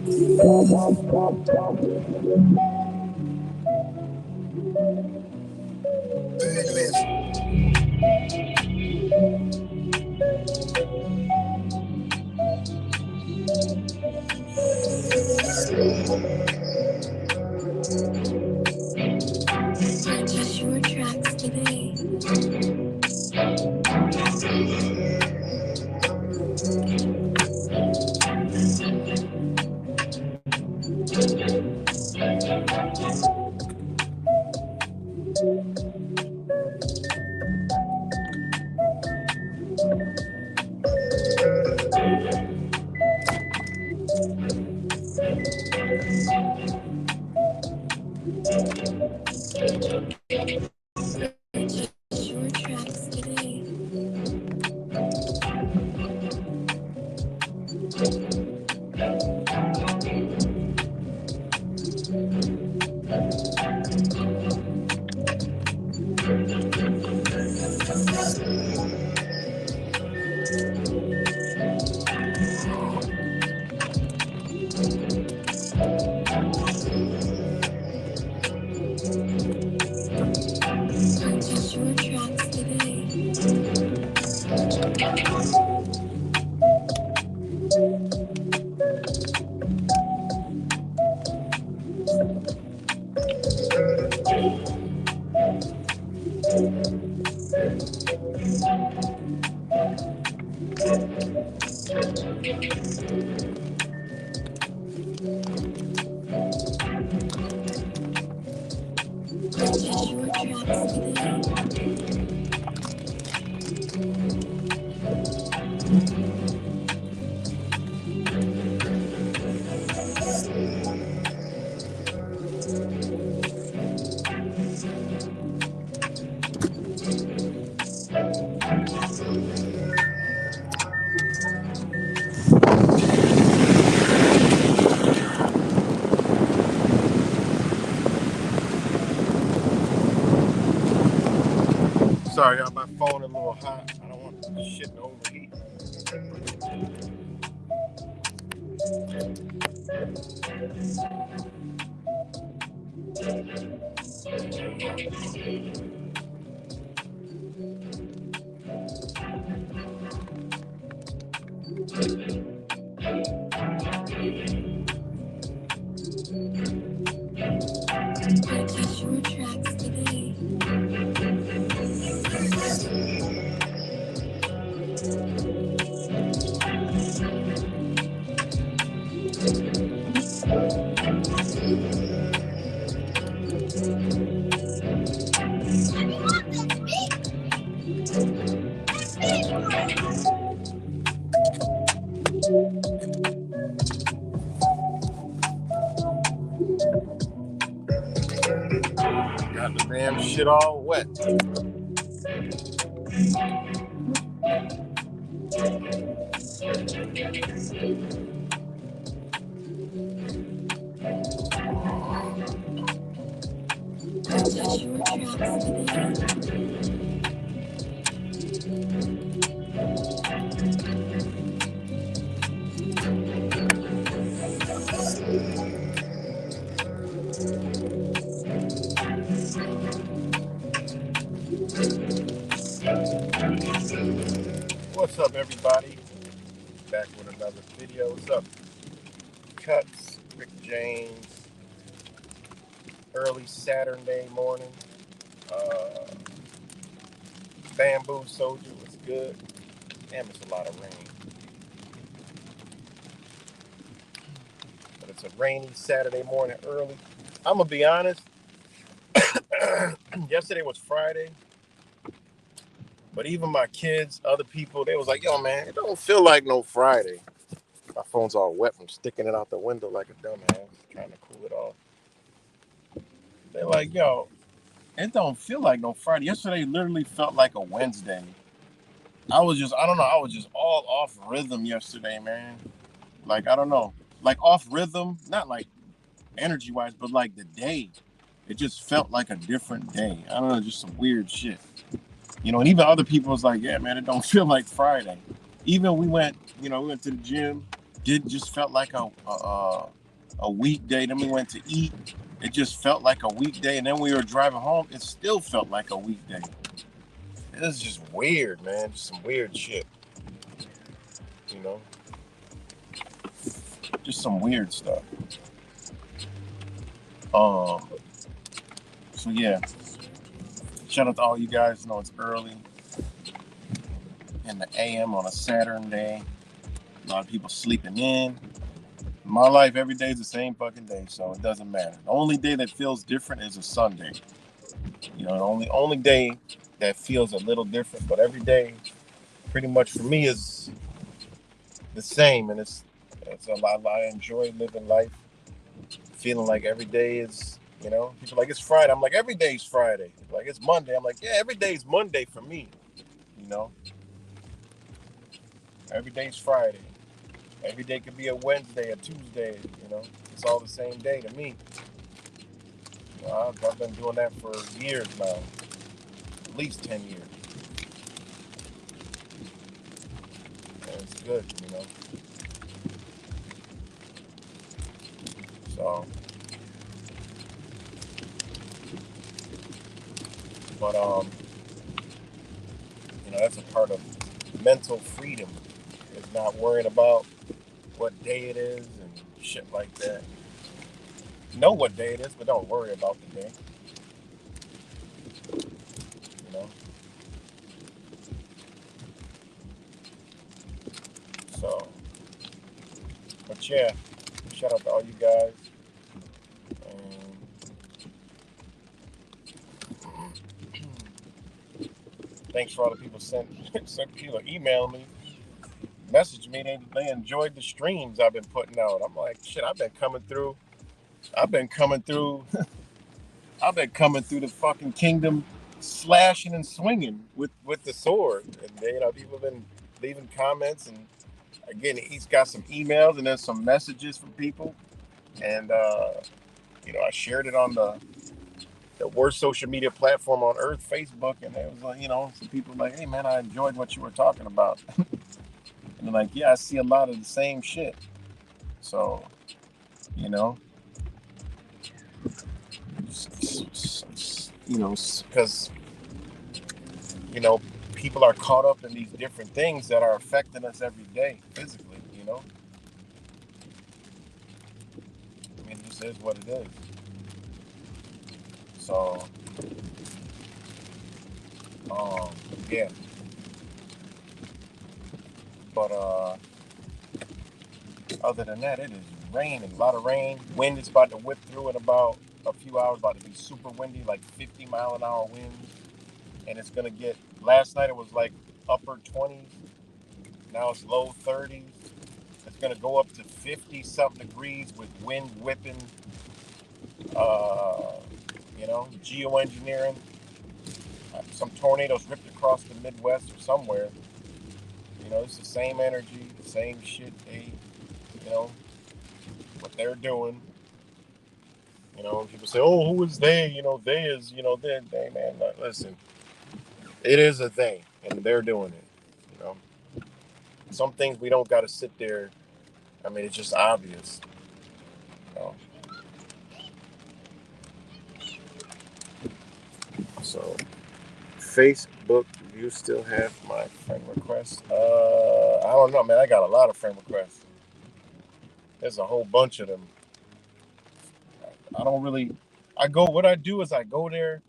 Purchase your tracks today. Purchase your tracks today. Purchase your tracks today. Purchase your tracks today. Sorry, y'all, my phone a little hot. I don't want the shit to overheat. Purchase your tracks today. Got the damn shit all wet. Purchase your tracks today. What's up, everybody? Back with another video. What's up? Cuts, Rick James. Early Saturday morning. Bamboo Soldier was good. Damn, it's a lot of rain. But it's a rainy Saturday morning early. I'm going to be honest. Yesterday was Friday. But even my kids, other people, they was like, yo, man, it don't feel like no Friday. My phone's all wet from sticking it out the window like a dumbass, trying to cool it off. They're like, yo, it don't feel like no Friday. Yesterday literally felt like a Wednesday. I was just all off rhythm yesterday, man. Like, I don't know. Like, off rhythm, not like energy-wise, but like the day. It just felt like a different day. I don't know, just some weird shit. You know, and even other people was like, yeah, man, it don't feel like Friday. Even we went to the gym. did just felt like a weekday. Then we went to eat. It just felt like a weekday, and then we were driving home. It still felt like a weekday. It was just weird, man. Just some weird shit, you know. Just some weird stuff. Um. So yeah, shout out to all you guys. Know it's early in the AM on a Saturday. A lot of people sleeping in. My life every day is the same fucking day, so it doesn't matter. The only day that feels different is a Sunday. You know, the only day that feels a little different, but every day, pretty much for me, is the same, and it's a lot. I enjoy living life, feeling like every day is. You know, people are like it's Friday. I'm like every day's Friday. Like it's Monday. I'm like yeah, every day's Monday for me. You know, every day's Friday. Every day could be a Wednesday, a Tuesday. You know, it's all the same day to me. You know, I've been doing that for years now, at least 10 years, and it's good. You know, so but that's a part of mental freedom is not worrying about what day it is and shit like that. Know what day it is, but don't worry about the day. You know. So, but yeah, shout out to all you guys. And thanks for all the people sent some people email me, message me. They enjoyed the streams I've been putting out. I'm like, shit, I've been coming through. I've been coming through. I've been coming through the fucking kingdom, slashing and swinging with the sword. And people have been leaving comments, and again, he's got some emails and there's some messages from people, and I shared it on the worst social media platform on earth, Facebook, and it was like, some people were like, hey man, I enjoyed what you were talking about, and they're like, yeah, I see a lot of the same shit. So, you know, because you know, people are caught up in these different things that are affecting us every day physically. I mean, it just is what it is. So, um, yeah. But other than that, it is raining. A lot of rain. Wind is about to whip through in about a few hours. About to be super windy, like 50-mile-an-hour winds. And it's gonna get. Last night it was like upper 20s. Now it's low 30s. It's gonna go up to 50 something degrees with wind whipping. Uh, geoengineering. Some tornadoes ripped across the Midwest or somewhere. It's the same energy, the same shit. You know, what they're doing. People say, "Oh, who is they?" They is, they, man. Listen, it is a they, and they're doing it. You know, some things we don't got to sit there. I mean, it's just obvious. You know, so Facebook, do you still have my friend request? I don't know, man. I got a lot of friend requests. There's a whole bunch of them. I don't really. I go. What I do is I go there,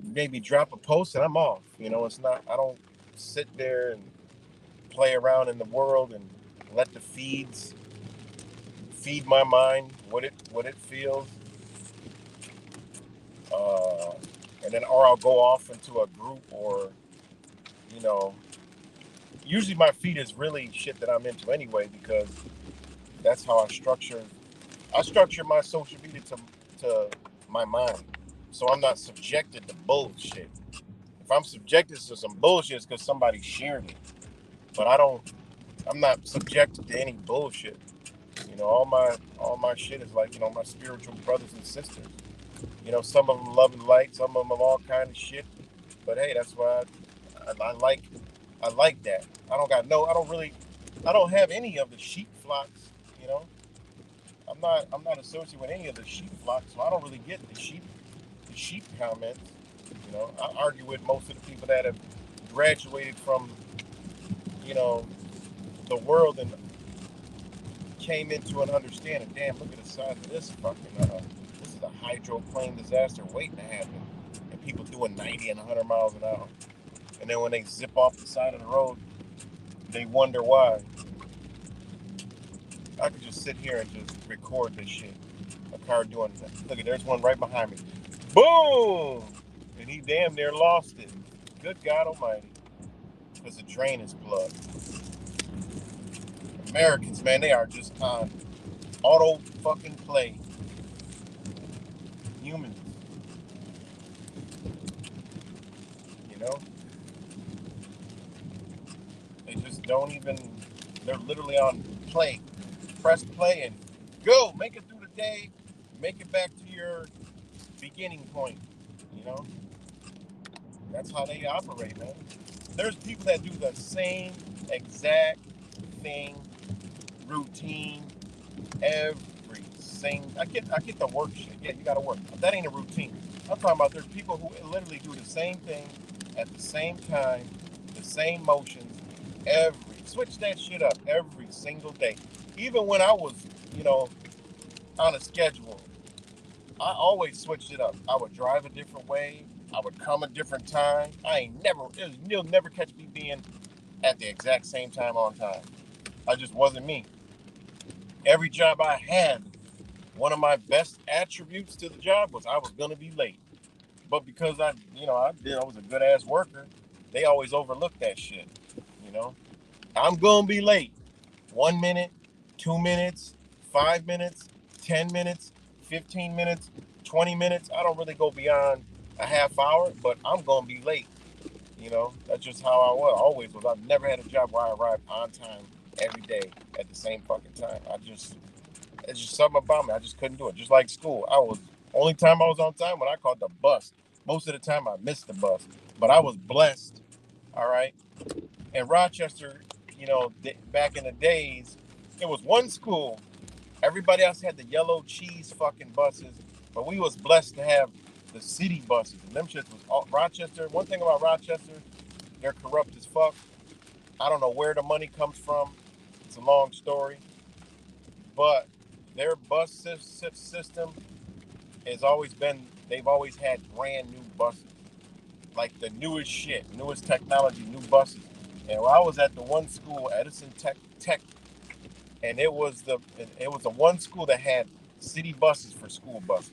maybe drop a post, and I'm off. It's not. I don't sit there and play around in the world and let the feeds feed my mind what it feels. Uh, and then, or I'll go off into a group, or you know, usually my feed is really shit that I'm into anyway, because that's how I structure my social media to my mind, so I'm not subjected to bullshit. If I'm subjected to some bullshit, it's because somebody shared it. But I'm not subjected to any bullshit. All my shit is like, my spiritual brothers and sisters. Some of them love and light, some of them all kind of shit. But hey, that's why I like that. I don't really. I don't have any of the sheep flocks. You know, I'm not associated with any of the sheep flocks, so I don't really get the sheep comments. You know, I argue with most of the people that have graduated from you know the world and came into an understanding. Damn, look at the size of this fucking. This is a hydroplane disaster waiting to happen, and people doing 90 and 100 miles an hour. And then when they zip off the side of the road, they wonder why. I could just sit here and just record this shit. A car doing that. Look at there's one right behind me. Boom! And he damn near lost it. Good God Almighty, because the drain is plugged. Americans, man, they are just on auto fucking play. Humans, you know, they just don't even. They're literally on play. Press play and go. Make it through the day. Make it back to your beginning point. You know, that's how they operate, man. There's people that do the same exact thing, routine, every single. I get the work shit. Yeah, you gotta work. But that ain't a routine. I'm talking about there's people who literally do the same thing at the same time, the same motions, switch that shit up every single day. Even when I was, you know, on a schedule, I always switched it up. I would drive a different way. I would come a different time. You'll never catch me being at the exact same time on time. I just wasn't me. Every job I had, one of my best attributes to the job was I was gonna be late. But because I was a good ass worker, they always overlooked that shit. You know, I'm gonna be late. 1 minute, 2 minutes, 5 minutes, 10 minutes, 15 minutes, 20 minutes. I don't really go beyond a half hour, but I'm gonna be late. You know, that's just how I was. Always was. I've never had a job where I arrived on time every day at the same fucking time. It's just something about me. I just couldn't do it. Just like school, only time I was on time when I caught the bus. Most of the time I missed the bus, but I was blessed. All right, in Rochester, back in the days, it was one school. Everybody else had the yellow cheese fucking buses, but we was blessed to have the city buses. And them shits was all, Rochester. One thing about Rochester, they're corrupt as fuck. I don't know where the money comes from. It's a long story, but their bus system has always been. They've always had brand new buses, like the newest shit, newest technology, new buses. And I was at the one school, Edison Tech, and it was the one school that had city buses for school buses,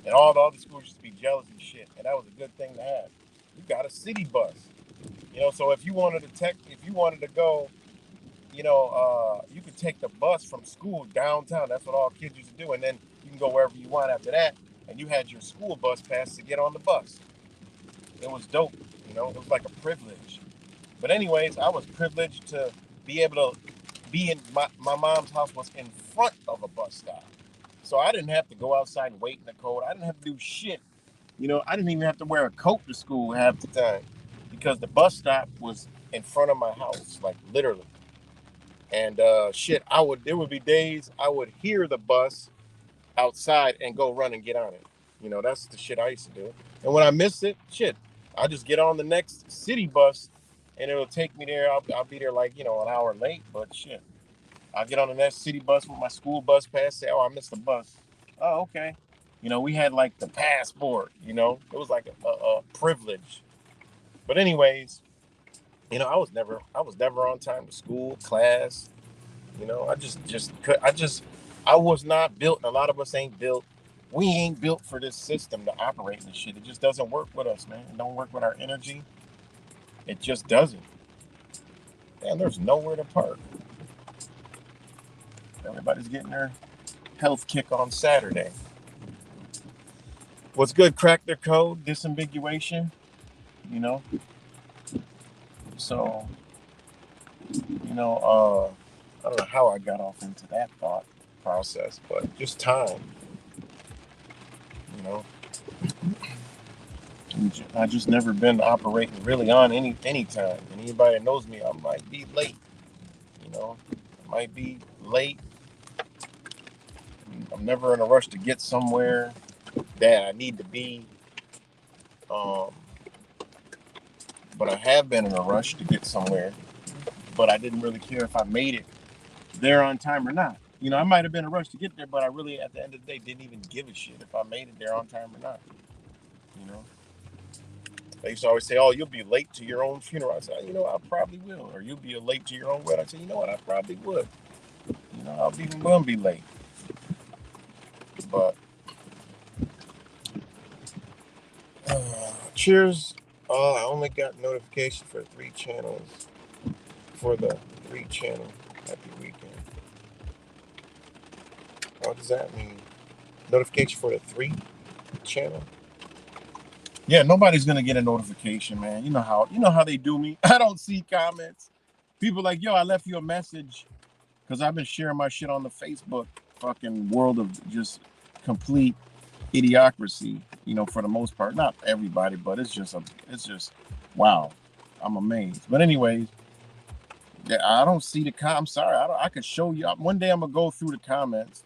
and all the other schools used to be jealous and shit. And that was a good thing to have. You got a city bus, So if you wanted to go, you could take the bus from school downtown. That's what all kids used to do, and then you can go wherever you want after that. And you had your school bus pass to get on the bus. It was dope. It was like a privilege. But anyways, I was privileged to be able to be in my mom's house was in front of a bus stop. So I didn't have to go outside and wait in the cold. I didn't have to do shit. I didn't even have to wear a coat to school half the time because the bus stop was in front of my house, like literally. And shit, there would be days I would hear the bus outside and go run and get on it. That's the shit I used to do. And when I miss it, shit, I just get on the next city bus and it'll take me there. I'll be there like, an hour late, but shit. I'll get on the next city bus with my school bus pass, say, oh, I missed the bus. Oh, okay. We had like the passport, it was like a privilege. But anyways, I was never on time to school, class. I was not built. A lot of us ain't built. We ain't built for this system to operate this shit. It just doesn't work with us, man. It don't work with our energy. It just doesn't. And there's nowhere to park. Everybody's getting their health kick on Saturday. What's good? Crack their code, disambiguation. You know. So, I don't know how I got off into that thought process, but just time. You know, I just never been operating really on any time. And anybody that knows me, I might be late. I might be late. I'm never in a rush to get somewhere that I need to be. Um, but I have been in a rush to get somewhere. But I didn't really care if I made it there on time or not. I might have been in a rush to get there, but I really, at the end of the day, didn't even give a shit if I made it there on time or not. You know, they used to always say, "Oh, you'll be late to your own funeral." I said, "I probably will." Or "You'll be late to your own wedding." I said, "You know what? I probably would." I'll be gonna be late. But cheers. I only got notification for 3 channels. For the 3 channel. Happy weekend. What does that mean? Notification for the 3 channel? Yeah, nobody's gonna get a notification, man. You know how they do me. I don't see comments. People like, yo, I left you a message because I've been sharing my shit on the Facebook fucking world of just complete idiocracy. For the most part, not everybody, but it's just wow. I'm amazed. But anyways, yeah, I don't see the I'm sorry. I could show you. One day I'm gonna go through the comments,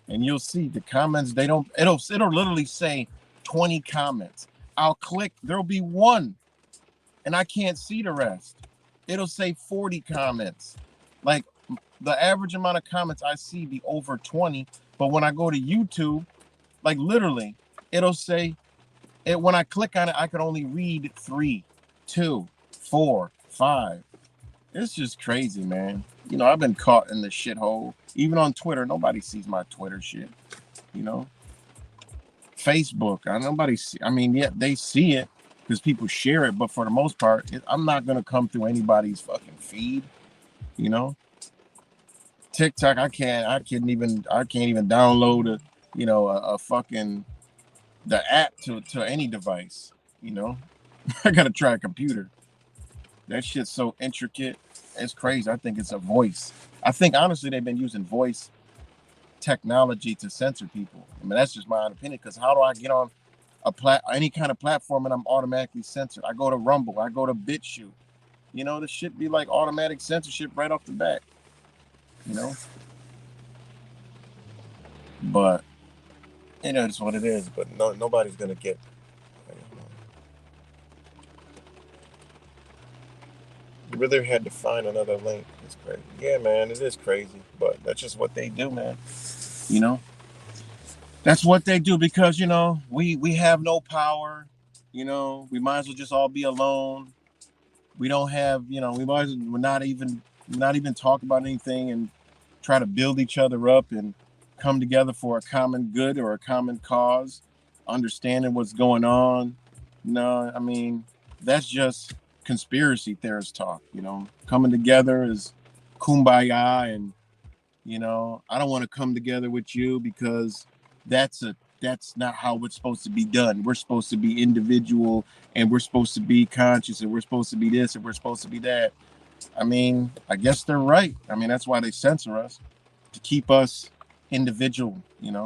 and you'll see the comments. They don't. It'll literally say 20 comments. I'll click. There'll be one, and I can't see the rest. It'll say 40 comments. Like the average amount of comments I see be over 20. But when I go to YouTube, like literally, it'll say it. When I click on it, I could only read 3, 2, 4, 5. It's just crazy, man. I've been caught in the shithole. Even on Twitter, nobody sees my Twitter shit. Facebook, nobody see. I mean, yeah, they see it because people share it, but for the most part, I'm not gonna come through anybody's fucking feed. TikTok, I can't even download a fucking the app to any device. I gotta try a computer. That shit's so intricate. It's crazy. I think it's a voice. I think honestly they've been using voice technology to censor people. I mean, that's just my own opinion. Because how do I get on any kind of platform and I'm automatically censored? I go to Rumble. I go to BitChute. This shit be like automatic censorship right off the bat. But it's what it is. But nobody's gonna get. You really had to find another link. It's crazy. Yeah, man, it is crazy. But that's just what they do, man. That's what they do because we have no power. We might as well just all be alone. We don't have we might as well not even talk about anything and try to build each other up and come together for a common good or a common cause, understanding what's going on. No, I mean that's just conspiracy theorist talk. Coming together is kumbaya, and I don't want to come together with you because that's not how it's supposed to be done. We're supposed to be individual, and we're supposed to be conscious, and we're supposed to be this, and we're supposed to be that. I mean, I guess they're right. I mean, that's why they censor us, to keep us individual. It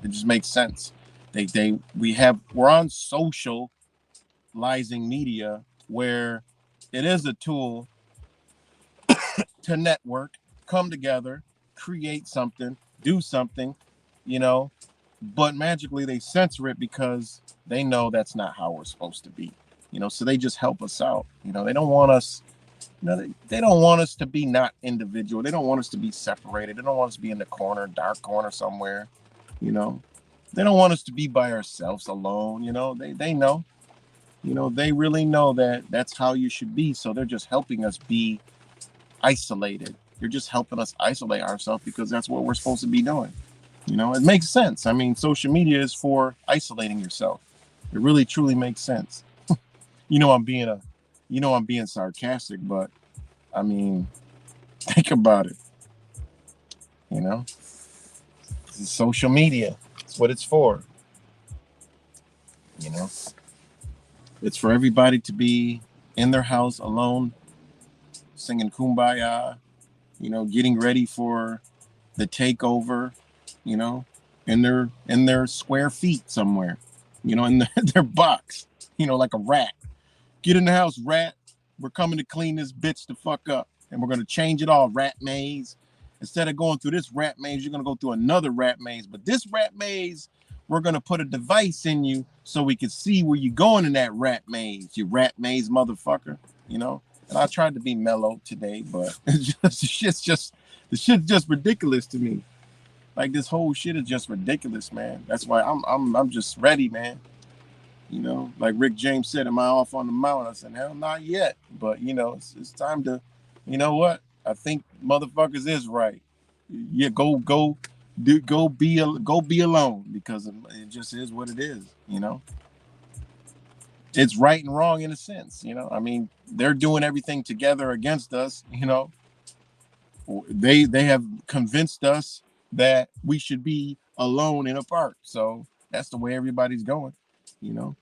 just makes sense. We're on socializing media where it is a tool to network, come together, create something, do something, but magically they censor it because they know that's not how we're supposed to be, so they just help us out. They don't want us, they don't want us to be not individual. They don't want us to be separated. They don't want us to be in the corner, dark corner somewhere, they don't want us to be by ourselves alone. They know, they really know that that's how you should be. So they're just helping us be isolated. You're just helping us isolate ourselves because that's what we're supposed to be doing. It makes sense. I mean, social media is for isolating yourself. It really truly makes sense. I'm being sarcastic, but I mean, think about it. Social media. It's what it's for. It's for everybody to be in their house alone, singing kumbaya, getting ready for the takeover, in their square feet somewhere, in their box, like a rat. Get in the house, rat. We're coming to clean this bitch the fuck up. and we're gonna change it all. Rat maze. Instead of going through this rat maze, you're gonna go through another rat maze. But this rat maze, we're gonna put a device in you so we can see where you're going in that rat maze. You rat maze motherfucker. You know. And I tried to be mellow today, but the shit's just ridiculous to me. Like this whole shit is just ridiculous, man. That's why I'm just ready, man. You know, like Rick James said, "Am I off on the mountain?" I said, "Hell, not yet." But you know, it's time to. You know what? I think motherfuckers is right. Yeah, go be alone because it just is what it is. You know, it's right and wrong in a sense. You know, I mean, they're doing everything together against us. You know, they have convinced us that we should be alone in a park. So that's the way everybody's going. You know,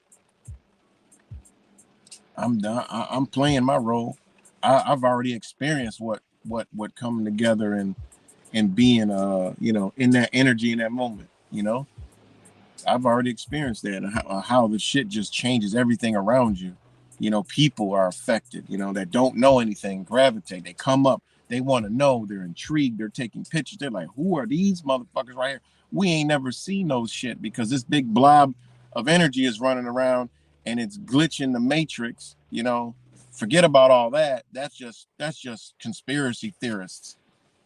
I'm done. I'm playing my role. I've already experienced what coming together and being you know in that energy in that moment. You know, I've already experienced that, and how the shit just changes everything around you. You know, people are affected, you know, that don't know anything, gravitate. They come up, they want to know, they're intrigued, they're taking pictures. They're like, who are these motherfuckers right here? We ain't never seen those shit because this big blob of energy is running around and it's glitching the matrix, you know. Forget about all that. That's just conspiracy theorists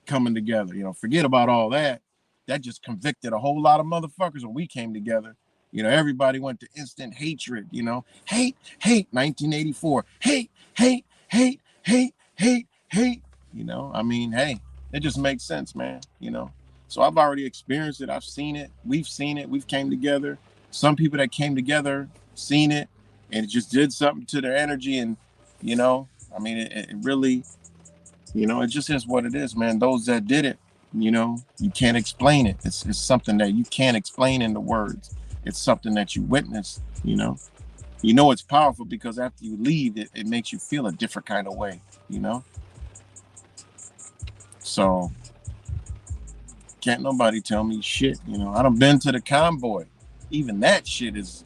coming together. You know, forget about all that. That just convicted a whole lot of motherfuckers when we came together. You know, everybody went to instant hatred. You know, hate, 1984, hate. You know, I mean, hey, it just makes sense, man. You know, so I've already experienced it. I've seen it. We've seen it. We've came together. Some people that came together seen it, and it just did something to their energy. And you know, I mean, it really you know, it just is what it is, man. Those that did it, you know, you can't explain it. It's something that you can't explain in the words. It's something that you witness, you know. You know it's powerful because after you leave, it makes you feel a different kind of way, you know. So can't nobody tell me shit, you know. I done been to the convoy. Even that shit is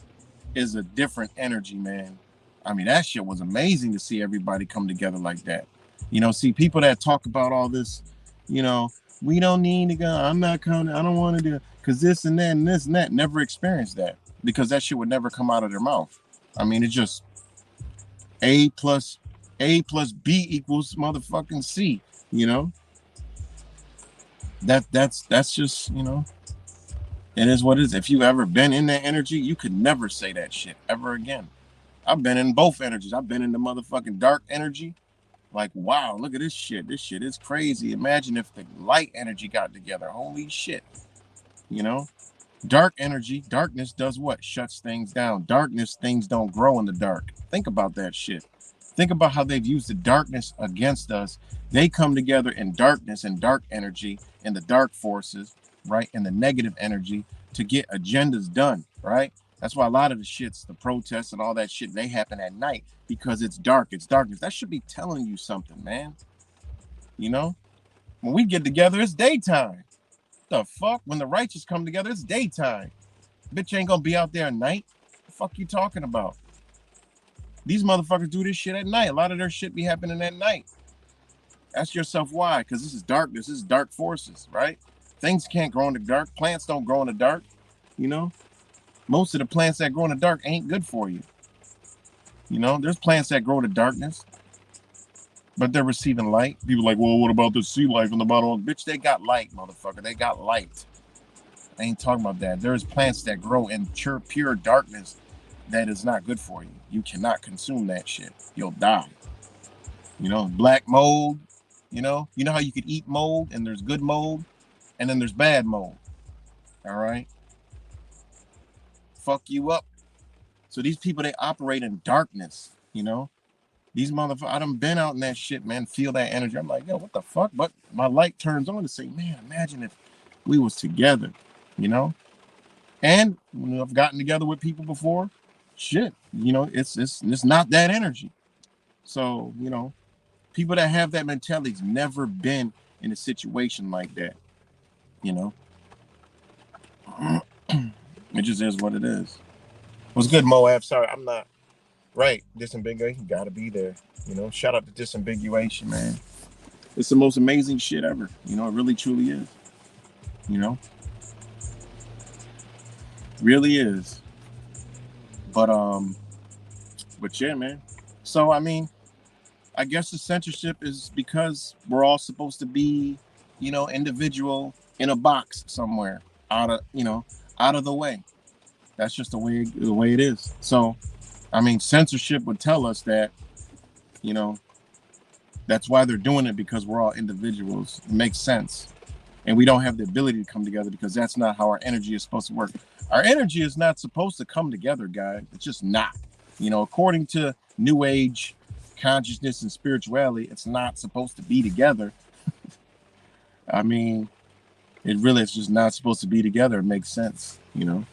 a different energy, man. I mean, that shit was amazing to see everybody come together like that. You know, see people that talk about all this, you know, we don't need to go. I'm not coming. I don't want to do it because this and that and this and that. Never experienced that because that shit would never come out of their mouth. I mean, it's just A plus B equals motherfucking C. You know, that's just it is what it is. If you ever been in that energy, you could never say that shit ever again. I've been in both energies. I've been in the motherfucking dark energy. Like, wow, look at this shit. This shit is crazy. Imagine if the light energy got together. Holy shit. You know? Dark energy, darkness does what? Shuts things down. Darkness, things don't grow in the dark. Think about that shit. Think about how they've used the darkness against us. They come together in darkness and dark energy and the dark forces, right? And the negative energy to get agendas done, right? That's why a lot of the shits, the protests and all that shit, they happen at night because it's dark. It's darkness. That should be telling you something, man. You know? When we get together, it's daytime. The fuck? When the righteous come together, it's daytime. Bitch ain't gonna be out there at night. The fuck you talking about? These motherfuckers do this shit at night. A lot of their shit be happening at night. Ask yourself why, because this is darkness. This is dark forces, right? Things can't grow in the dark. Plants don't grow in the dark. You know, most of the plants that grow in the dark ain't good for you. You know, there's plants that grow to darkness, but they're receiving light. People are like, well, what about the sea life in the bottom? Bitch, they got light, motherfucker. They got light. I ain't talking about that. There's plants that grow in pure darkness that is not good for you. You cannot consume that shit. You'll die. You know, black mold. You know how you could eat mold and there's good mold and then there's bad mold. All right, fuck you up. So these people they operate in darkness. You know, these motherfuckers. I done been out in that shit, man. Feel that energy. I'm like, yo, what the fuck? But my light turns on to say, man, imagine if we was together. You know, and when I've gotten together with people before, shit, you know, it's not that energy. So you know, people that have that mentality's never been in a situation like that. You know, it just is what it is. What's good, Moab? Sorry, I'm not right. Disambiguation, you gotta be there. You know, shout out to disambiguation, man. It's the most amazing shit ever. You know, it really truly is. You know, really is. But but yeah, man. So I mean, I guess the censorship is because we're all supposed to be, you know, individual in a box somewhere, out of, you know, out of the way. That's just the way it is. So I mean, censorship would tell us that, you know, that's why they're doing it, because we're all individuals. It makes sense. And we don't have the ability to come together because that's not how our energy is supposed to work. Our energy is not supposed to come together, guys. It's just not. You know, according to New Age consciousness and spirituality, it's not supposed to be together. I mean, it really is just not supposed to be together. It makes sense. You know,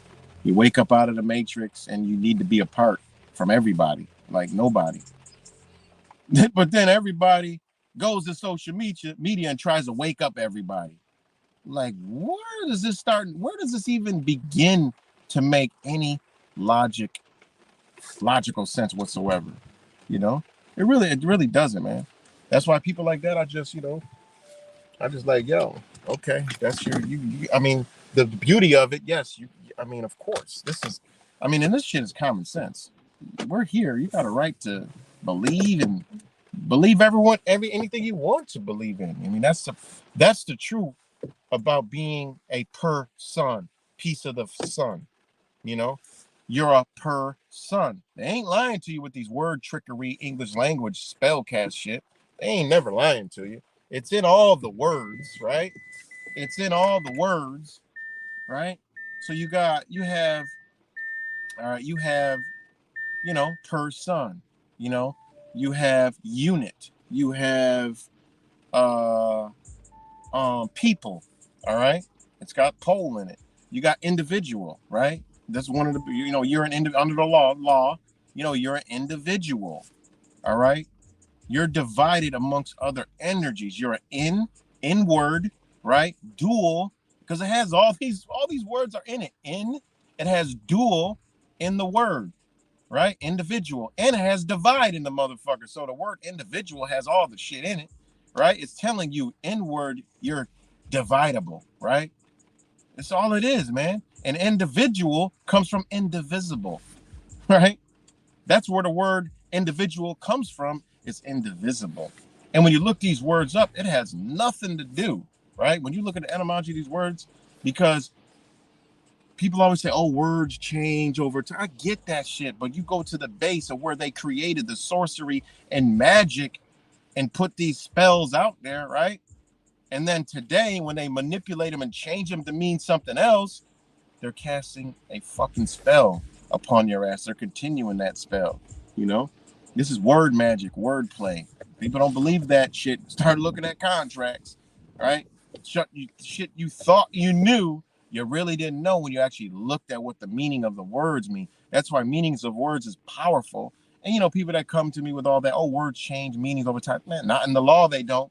you wake up out of the matrix and you need to be apart from everybody, like nobody. But then everybody goes to social media and tries to wake up everybody. Like, where does this start? Where does this even begin to make any logical sense whatsoever? You know, it really doesn't, man. That's why people like that, I just like, yo, okay, that's you. I mean, the beauty of it, yes, you. I mean, of course, and this shit is common sense. We're here. You got a right to believe and believe anything you want to believe in. I mean, that's the truth about being a piece of the sun. You know, you're a son. They ain't lying to you with these word trickery, English language spellcast shit. They ain't never lying to you. It's in all the words, right? It's in all the words, right? So you have, son. You know, you have unit. You have uh people. All right, it's got pole in it. You got individual, right? That's one of the, you're under the law. You're an individual. All right, you're divided amongst other energies. You're an inward, right? Dual, because it has all these words are in it. It has dual in the word, right? Individual, and it has divide in the motherfucker. So the word individual has all the shit in it, right? It's telling you inward, you're dividable, right? That's all it is, man. An individual comes from indivisible, right? That's where the word individual comes from. It's indivisible. And when you look these words up, it has nothing to do, right? When you look at the etymology of these words, because people always say, oh, words change over time. I get that shit, but you go to the base of where they created the sorcery and magic and put these spells out there, right? And then today, when they manipulate them and change them to mean something else, they're casting a fucking spell upon your ass. They're continuing that spell, you know? This is word magic, word play. People don't believe that shit. Start looking at contracts, right? Shit you thought you knew, you really didn't know when you actually looked at what the meaning of the words mean. That's why meanings of words is powerful. And people that come to me with all that, oh, words change meanings over time. Man, not in the law, they don't.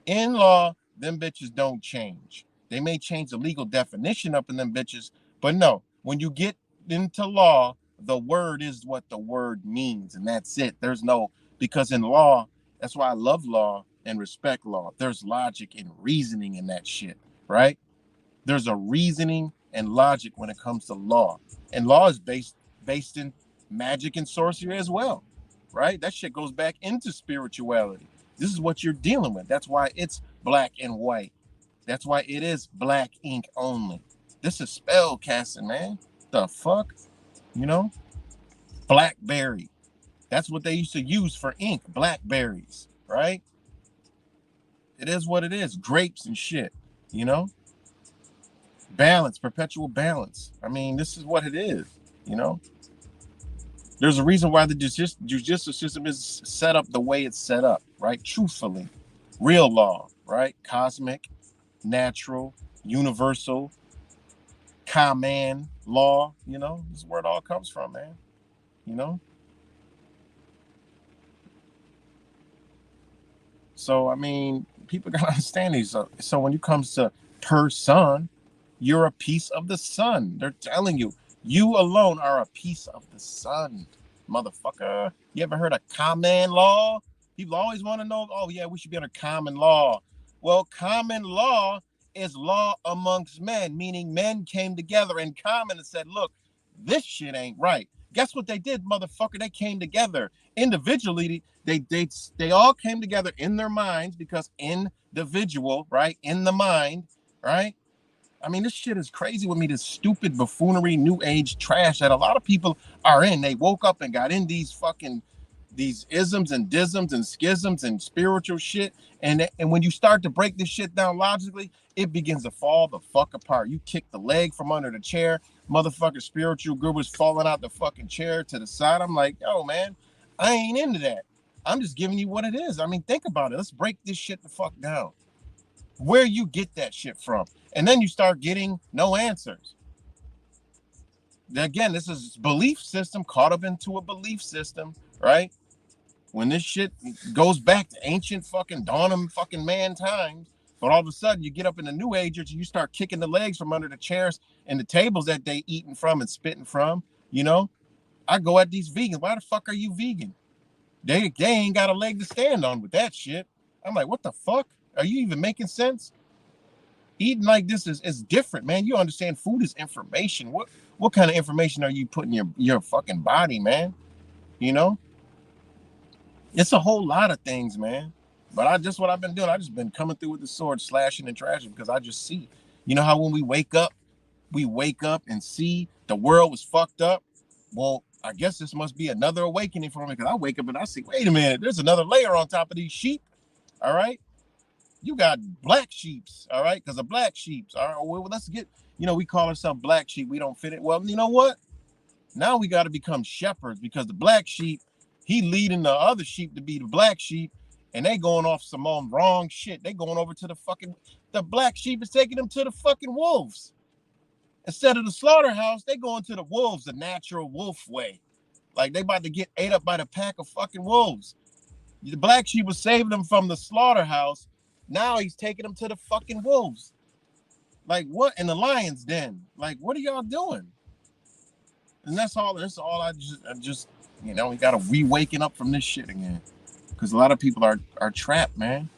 In law, them bitches don't change. They may change the legal definition up in them bitches, but no, when you get into law, the word is what the word means, and that's it. Because in law, that's why I love law and respect law. There's logic and reasoning in that shit, right? There's a reasoning and logic when it comes to law. And law is based in magic and sorcery as well, right? That shit goes back into spirituality. This is what you're dealing with. That's why it's black and white. That's why it is black ink only. This is spell casting, man. The fuck? You know? Blackberry. That's what they used to use for ink. Blackberries, right? It is what it is. Grapes and shit, you know? Balance, perpetual balance. I mean, this is what it is, you know? There's a reason why the judicial system is set up the way it's set up, right? Truthfully. Real law, right? Cosmic, natural, universal, common law, this is where it all comes from, man. You know? So, I mean, people got to understand these. So when it comes to son, you're a piece of the sun. They're telling you, you alone are a piece of the sun, motherfucker. You ever heard of common law? People always want to know, oh yeah, we should be under common law. Well, common law is law amongst men, meaning men came together in common and said, look, this shit ain't right. Guess what they did, motherfucker? They came together individually. They all came together in their minds because individual, right? In the mind, right? I mean, this shit is crazy with me. This stupid buffoonery, new age trash that a lot of people are in. They woke up and got in these isms and disms and schisms and spiritual shit. And when you start to break this shit down logically, it begins to fall the fuck apart. You kick the leg from under the chair, motherfucker. Spiritual group is falling out the fucking chair to the side. I'm like, yo, man, I ain't into that. I'm just giving you what it is. I mean, think about it. Let's break this shit the fuck down. Where you get that shit from? And then you start getting no answers. Again, this is belief system caught up into a belief system, right? When this shit goes back to ancient fucking dawn of fucking man times, but all of a sudden you get up in the new age and you start kicking the legs from under the chairs and the tables that they eating from and spitting from, you know? I go at these vegans. Why the fuck are you vegan? They ain't got a leg to stand on with that shit. I'm like, what the fuck? Are you even making sense? Eating like this is different, man. You understand food is information. What kind of information are you putting in your fucking body, man? You know? It's a whole lot of things, man. But what I've been doing. I just been coming through with the sword, slashing and trashing because I just see. You know how when we wake up and see the world was fucked up? Well, I guess this must be another awakening for me because I wake up and I see, wait a minute, there's another layer on top of these sheep. All right. You got black sheeps, all right? Because the black sheeps, all right, well, let's get, we call ourselves black sheep. We don't fit it. Well, you know what? Now we got to become shepherds because the black sheep, he leading the other sheep to be the black sheep, and they going off some wrong shit. They going over to the black sheep is taking them to the fucking wolves. Instead of the slaughterhouse, they going to the wolves, the natural wolf way. Like they about to get ate up by the pack of fucking wolves. The black sheep was saving them from the slaughterhouse. Now he's taking them to the fucking wolves. Like what? In the lion's den. Like, what are y'all doing? And that's all I just we gotta waking up from this shit again. Because a lot of people are trapped, man.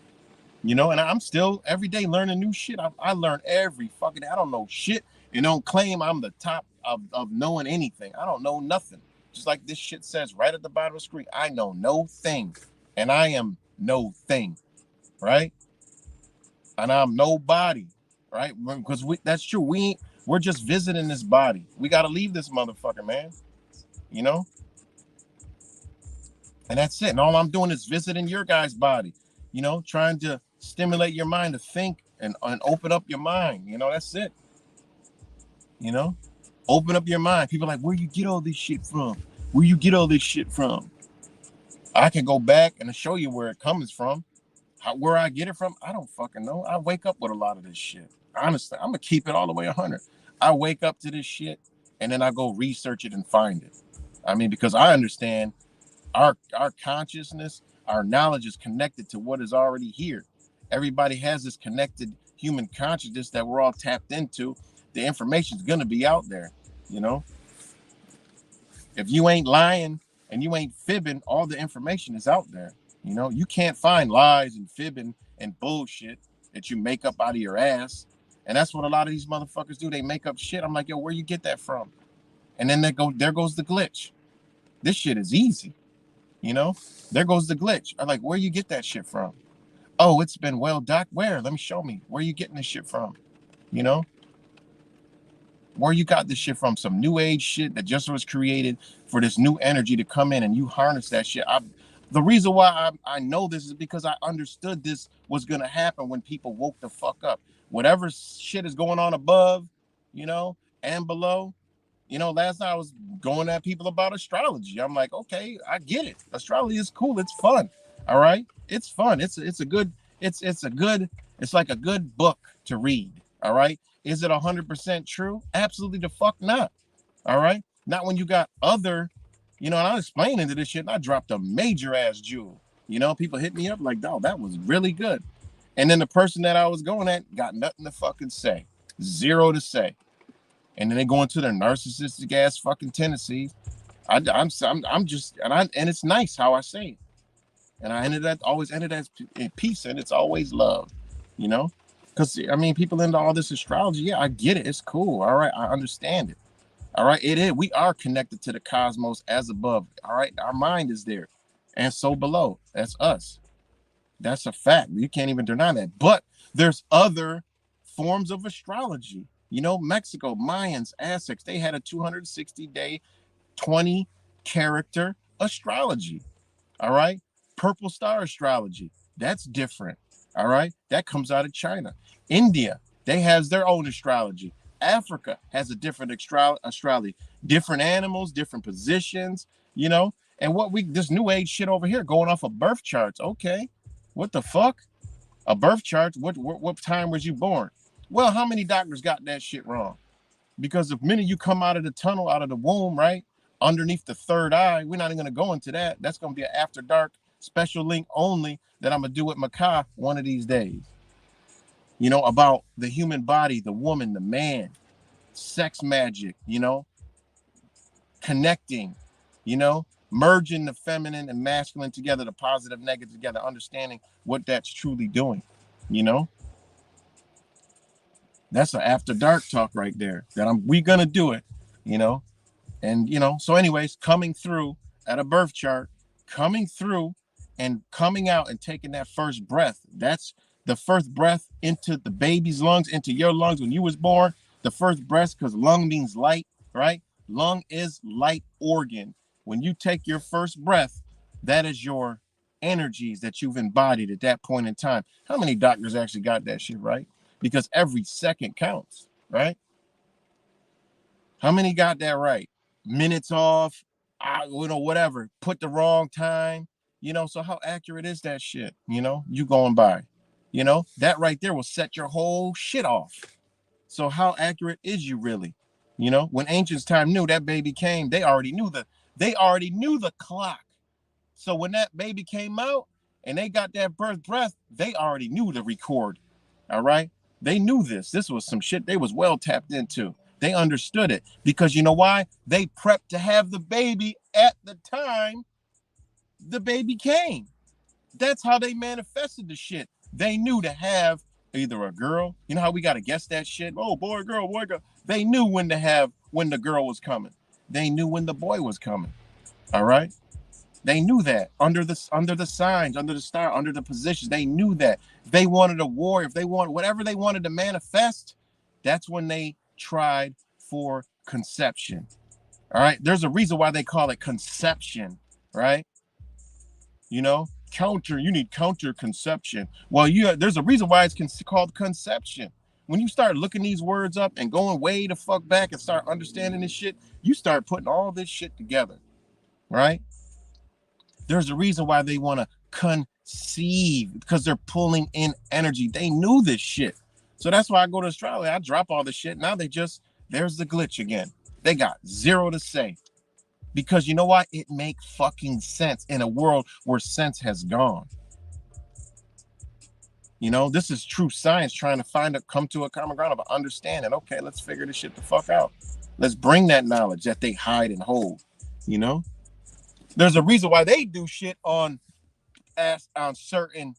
And I'm still every day learning new shit. I learn every fucking day. I don't know shit and don't claim I'm the top of knowing anything. I don't know nothing. Just like this shit says right at the bottom of the screen. I know no thing. And I am no thing. Right? And I'm nobody, right? Because that's true. We're just visiting this body. We got to leave this motherfucker, man. And that's it. And all I'm doing is visiting your guy's body, trying to stimulate your mind to think and open up your mind. That's it. Open up your mind. People are like, where you get all this shit from? Where you get all this shit from? I can go back and show you where it comes from. Where I get it from, I don't fucking know. I wake up with a lot of this shit. Honestly, I'm gonna keep it all the way 100. I wake up to this shit and then I go research it and find it. I mean, because I understand our consciousness, our knowledge is connected to what is already here. Everybody has this connected human consciousness that we're all tapped into. The information is gonna be out there. If you ain't lying and you ain't fibbing, all the information is out there. You can't find lies and fibbing and bullshit that you make up out of your ass. And that's what a lot of these motherfuckers do. They make up shit. I'm like, yo, where you get that from? And then there goes the glitch. This shit is easy. There goes the glitch. I'm like, where you get that shit from? Oh, it's been where? Let me show me. Where you getting this shit from? Where you got this shit from? Some new age shit that just was created for this new energy to come in and you harness that shit. The reason why I know this is because I understood this was going to happen when people woke the fuck up. Whatever shit is going on above, and below. Last night I was going at people about astrology. I'm like, okay, I get it. Astrology is cool. It's fun. All right. It's fun. It's like a good book to read. All right. Is it 100% true? Absolutely the fuck not. All right. Not when you got other, and I'm explaining into this shit and I dropped a major ass jewel. People hit me up like, dog, that was really good. And then the person that I was going at got nothing to fucking say. Zero to say. And then they go into their narcissistic ass fucking tendencies. I'm just, and it's nice how I say it. And I ended that always ended as in peace, and it's always love, you know. Because I mean, people into all this astrology, yeah, I get it. It's cool. All right, I understand it. All right, it is. We are connected to the cosmos as above. All right, our mind is there, and so below. That's us. That's a fact. You can't even deny that. But there's other forms of astrology. You know, Mexico, Mayans, Aztecs, they had a 260-day, 20 character astrology. All right. Purple star astrology. That's different. All right. That comes out of China. India, they has their own astrology. Africa has a different astrology. Different animals, different positions, you know. And what we this new age shit over here going off of birth charts. Okay. What the fuck? A birth chart? What time was you born? Well, how many doctors got that shit wrong? Because the minute you come out of the tunnel, out of the womb, right, underneath the third eye, we're not even going to go into that. That's going to be an after dark special link only that I'm going to do with Makai one of these days. You know, about the human body, the woman, the man, sex magic, you know, connecting, you know, merging the feminine and masculine together, the positive, negative together, understanding what that's truly doing, you know. That's an after dark talk right there. We gonna do it, you know. And you know, so anyways, coming through at a birth chart, coming through and coming out and taking that first breath. That's the first breath into the baby's lungs, into your lungs when you was born. The first breath, because lung means light, right? Lung is light organ. When you take your first breath, that is your energies that you've embodied at that point in time. How many doctors actually got that shit right? Because every second counts, right? How many got that right? Minutes off, you know, whatever. Put the wrong time, you know. So how accurate is that shit? You know, you going by, you know, that right there will set your whole shit off. So how accurate is you really? You know, when ancients time knew that baby came, they already knew the clock. So when that baby came out and they got that birth breath, they already knew to record. All right. They knew this. This was some shit they was well tapped into. They understood it because you know why? They prepped to have the baby at the time the baby came. That's how they manifested the shit. They knew to have either a girl. You know how we got to guess that shit? Oh, boy, girl, boy, girl. They knew when the girl was coming. They knew when the boy was coming. All right. They knew that under the signs, under the star, under the positions. They knew that. If they wanted a war, if they wanted whatever they wanted to manifest, that's when they tried for conception. All right. There's a reason why they call it conception, right? You know, you need counter conception. Well, there's a reason why it's called conception. When you start looking these words up and going way the fuck back and start understanding this shit, you start putting all this shit together, right? There's a reason why they want to conceive because they're pulling in energy. They knew this shit. So that's why I go to Australia. I drop all this shit. Now there's the glitch again. They got zero to say. Because you know what? It makes fucking sense in a world where sense has gone. You know, this is true science trying to come to a common ground of understanding. Okay, let's figure this shit the fuck out. Let's bring that knowledge that they hide and hold. You know? There's a reason why they do shit on certain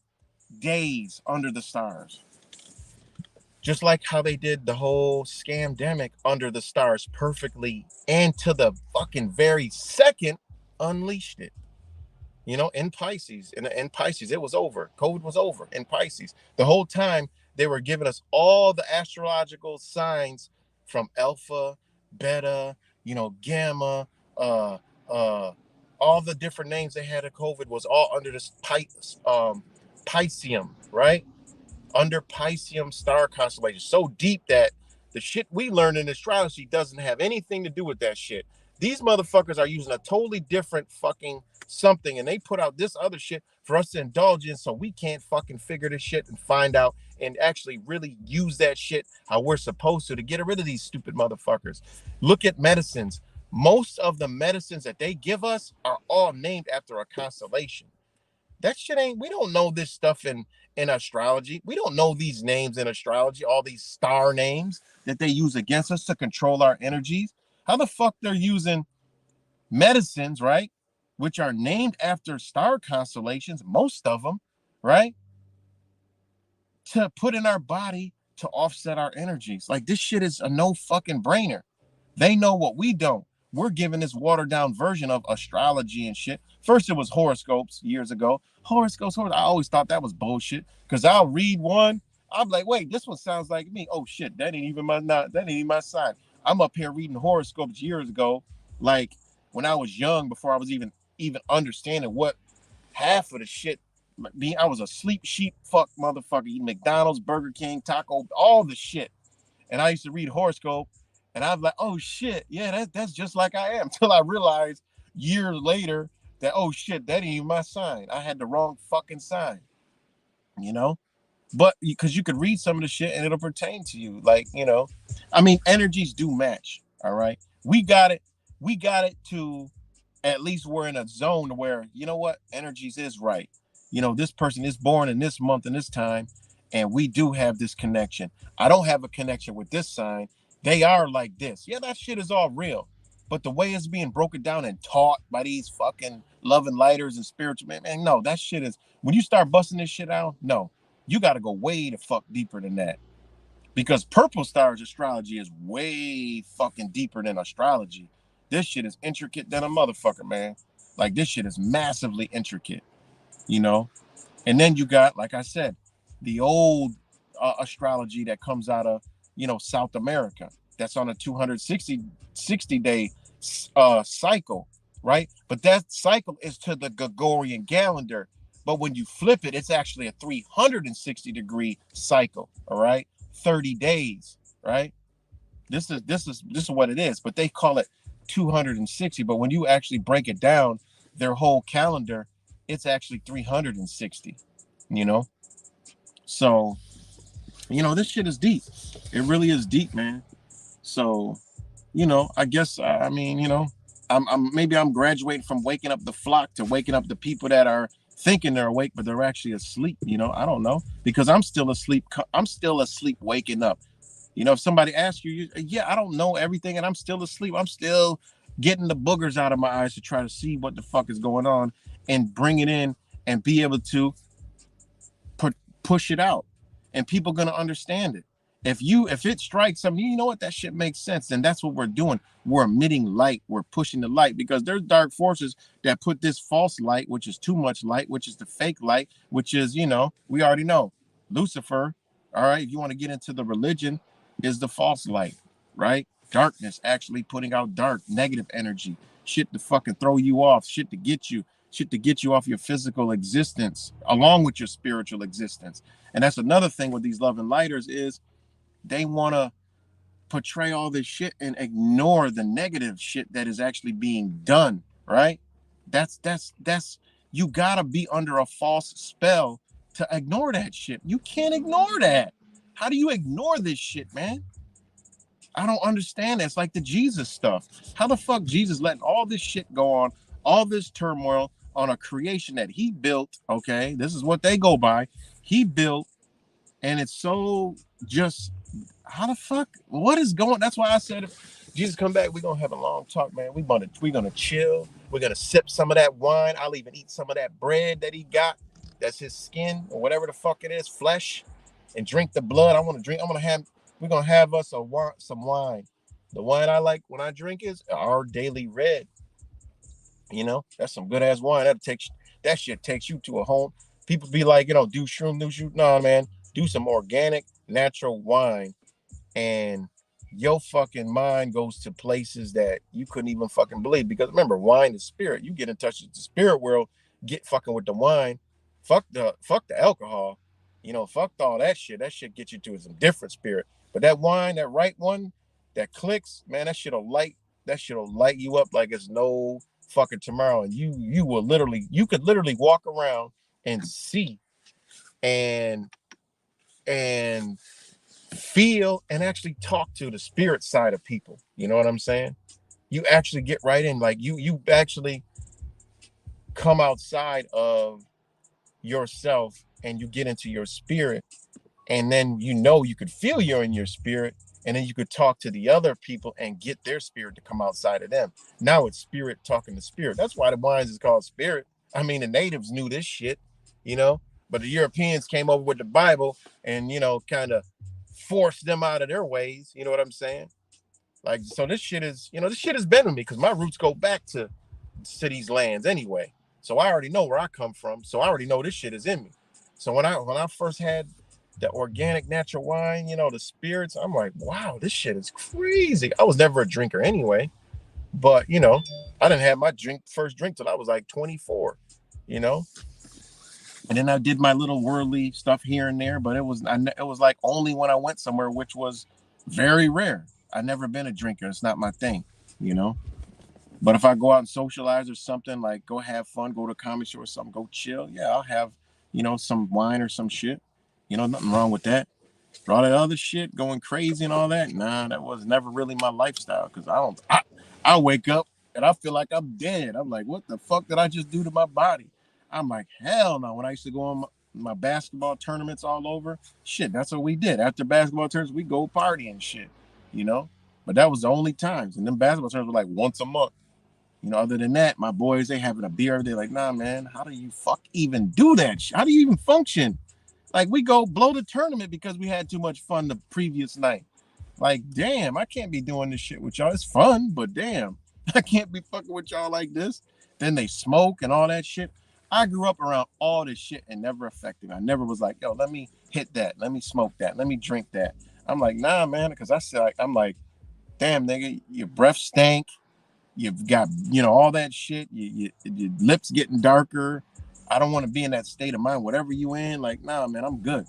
days under the stars. Just like how they did the whole scamdemic under the stars perfectly and to the fucking very second unleashed it. You know, in Pisces, in Pisces, it was over. COVID was over in Pisces. The whole time they were giving us all the astrological signs from alpha, beta, you know, gamma, uh, all the different names they had of COVID was all under this Pisceum, right? Under Pisceum star constellation. So deep that the shit we learned in astrology doesn't have anything to do with that shit. These motherfuckers are using a totally different fucking something, and they put out this other shit for us to indulge in so we can't fucking figure this shit and find out and actually really use that shit how we're supposed to get rid of these stupid motherfuckers. Look at medicines. Most of the medicines that they give us are all named after a constellation. That shit ain't, we don't know this stuff in astrology. We don't know these names in astrology, all these star names that they use against us to control our energies. How the fuck they're using medicines, right? which are named after star constellations, most of them, right? To put in our body to offset our energies. Like this shit is a no fucking brainer. They know what we don't. We're giving this watered down version of astrology and shit. First, it was horoscopes years ago. Horoscopes. I always thought that was bullshit because I'll read one. I'm like, wait, this one sounds like me. Oh shit, that ain't even my sign. I'm up here reading horoscopes years ago, like when I was young, before I was even understanding what half of the shit. I was a sleep sheep fuck motherfucker, eating McDonald's, Burger King, Taco, all the shit. And I used to read horoscope, and I was like, oh shit, yeah, that's just like I am. Till I realized years later that, oh shit, that ain't even my sign. I had the wrong fucking sign, you know? But because you could read some of the shit and it'll pertain to you. Like, I mean, energies do match. All right. We got it. We got it to at least we're in a zone where, you know what, energies is right. This person is born in this month and this time, and we do have this connection. I don't have a connection with this sign. They are like this. Yeah, that shit is all real. But the way it's being broken down and taught by these fucking loving lighters and spiritual man, no, that shit is when you start busting this shit out, no, you got to go way the fuck deeper than that. Because purple stars astrology is way fucking deeper than astrology. This shit is intricate than a motherfucker, man. Like this shit is massively intricate, you know? And then you got, like I said, the old astrology that comes out of, South America. That's on a 260 day cycle, right? But that cycle is to the Gregorian calendar. But when you flip it, it's actually a 360-degree cycle, all right? 30 days, right? This is what it is, but they call it 260. But when you actually break it down, their whole calendar, it's actually 360, you know? So, this shit is deep. It really is deep, man. So, I guess, I mean, I'm graduating from waking up the flock to waking up the people that are thinking they're awake, but they're actually asleep. I don't know, because I'm still asleep. I'm still asleep waking up. If somebody asks you, yeah, I don't know everything and I'm still asleep. I'm still getting the boogers out of my eyes to try to see what the fuck is going on and bring it in and be able to push it out. And people are going to understand it. If it strikes something, you know what, that shit makes sense. And that's what we're doing. We're emitting light. We're pushing the light because there's dark forces that put this false light, which is too much light, which is the fake light, which is, we already know Lucifer. All right. If you want to get into the religion, is the false light, right? Darkness, actually putting out dark, negative energy, shit to fucking throw you off, shit to get you off your physical existence, along with your spiritual existence. And that's another thing with these loving lighters is they want to portray all this shit and ignore the negative shit that is actually being done, right? That's you gotta be under a false spell to ignore that shit. You can't ignore that. How do you ignore this shit, man? I don't understand that. It's like the Jesus stuff. How the fuck Jesus letting all this shit go on, all this turmoil on a creation that he built, okay? This is what they go by. He built, and it's so just, how the fuck, what is going, that's why I said if Jesus come back, we're going to have a long talk, man. We're gonna chill. We're going to sip some of that wine. I'll even eat some of that bread that he got. That's his skin or whatever the fuck it is, flesh, and drink the blood. We're going to have us some wine. The wine I like when I drink is Our Daily Red. That's some good ass wine. That shit takes you to a home. People be like, do shroom. No, man, do some organic, natural wine, and your fucking mind goes to places that you couldn't even fucking believe. Because remember, wine is spirit. You get in touch with the spirit world, get fucking with the wine, fuck the alcohol, fuck all that shit. That shit gets you to some different spirit. But that wine, that right one, that clicks, man, that shit'll light you up like it's no fucking tomorrow. And you could literally walk around and see and feel and actually talk to the spirit side of people. You know what I'm saying? You actually get right in, like you actually come outside of yourself and you get into your spirit, and then you could feel you're in your spirit, And then you could talk to the other people and get their spirit to come outside of them. Now it's spirit talking to spirit. That's why the wines is called spirit. I mean, the natives knew this shit, you know, but the Europeans came over with the Bible and, kind of forced them out of their ways. You know what I'm saying? Like, so this shit is, this shit has been with me because my roots go back to these lands anyway. So I already know where I come from. So I already know this shit is in me. So when I first had the organic natural wine, the spirits, I'm like, wow, this shit is crazy. I was never a drinker anyway, but I didn't have my first drink till I was like 24, you know. And then I did my little worldly stuff here and there, but it was like only when I went somewhere, which was very rare. I've never been a drinker. It's not my thing, you know. But if I go out and socialize or something, like go have fun, go to a comedy show or something, go chill, yeah, I'll have, some wine or some shit. Nothing wrong with that. But all that other shit, going crazy and all that, nah, that was never really my lifestyle. Cause I wake up and I feel like I'm dead. I'm like, what the fuck did I just do to my body? I'm like, hell no. When I used to go on my basketball tournaments all over, shit, that's what we did. After basketball tournaments, we go party and shit, you know? But that was the only times. And then basketball tournaments were like once a month. Other than that, my boys, they having a beer. They're like, nah, man, how do you fuck even do that? How do you even function? Like, we go blow the tournament because we had too much fun the previous night. Like, damn, I can't be doing this shit with y'all. It's fun, but damn, I can't be fucking with y'all like this. Then they smoke and all that shit. I grew up around all this shit and never affected me. I never was like, yo, let me hit that. Let me smoke that. Let me drink that. I'm like, nah, man, because I'm like, damn, nigga, your breath stank. You've got, all that shit. Your lips getting darker. I don't want to be in that state of mind. Whatever you in, like, nah, man, I'm good.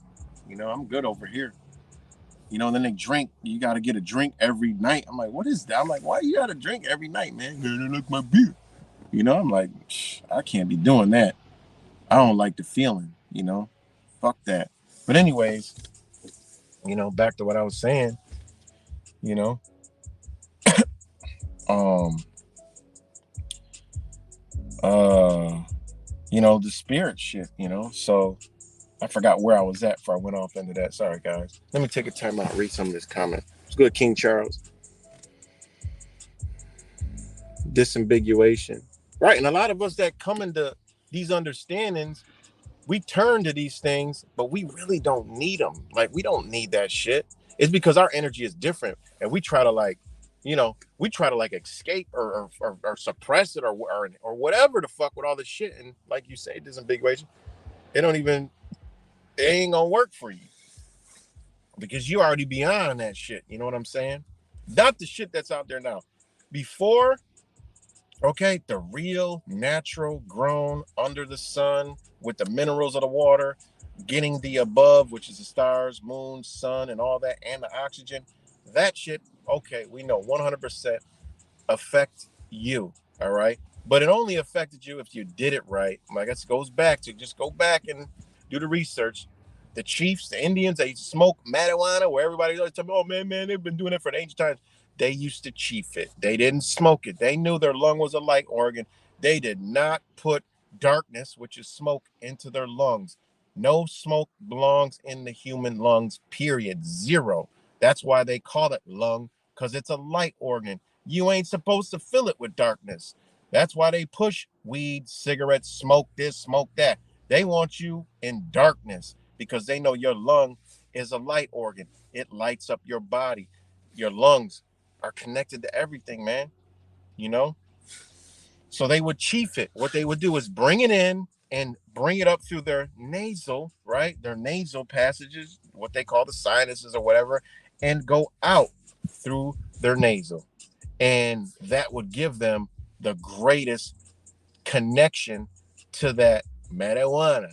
I'm good over here. And then they drink. You got to get a drink every night. I'm like, what is that? I'm like, why you got to drink every night, man? Man, I like my beer. I'm like, I can't be doing that. I don't like the feeling, Fuck that. But anyways, back to what I was saying, you know, um, uh, the spirit shit, So I forgot where I was at before I went off into that. Sorry, guys. Let me take a time out and read some of this comment. It's good, King Charles. Disambiguation. Right. And a lot of us that come into these understandings, we turn to these things, but we really don't need them. Like, we don't need that shit. It's because our energy is different. And we try to escape or suppress it or whatever the fuck with all this shit. And like you say, disambiguation, it ain't gonna work for you because you already beyond that shit. You know what I'm saying? Not the shit that's out there now. Before, okay, the real, natural, grown, under the sun, with the minerals of the water, getting the above, which is the stars, moon, sun, and all that, and the oxygen. That shit, okay, we know 100% affect you, all right? But it only affected you if you did it right. I guess it goes back to just go back and do the research. The chiefs, the Indians, they smoke marijuana where everybody always tell me, oh, man, they've been doing it for the ancient times. They used to chief it. They didn't smoke it. They knew their lung was a light organ. They did not put darkness, which is smoke, into their lungs. No smoke belongs in the human lungs, period. Zero. That's why they call it lung, because it's a light organ. You ain't supposed to fill it with darkness. That's why they push weed, cigarettes, smoke this, smoke that. They want you in darkness because they know your lung is a light organ. It lights up your body. Your lungs are connected to everything, man. You know? So they would chief it. What they would do is bring it in and bring it up through their nasal, right? Their nasal passages, what they call the sinuses or whatever, and go out through their nasal. And that would give them the greatest connection to that marijuana.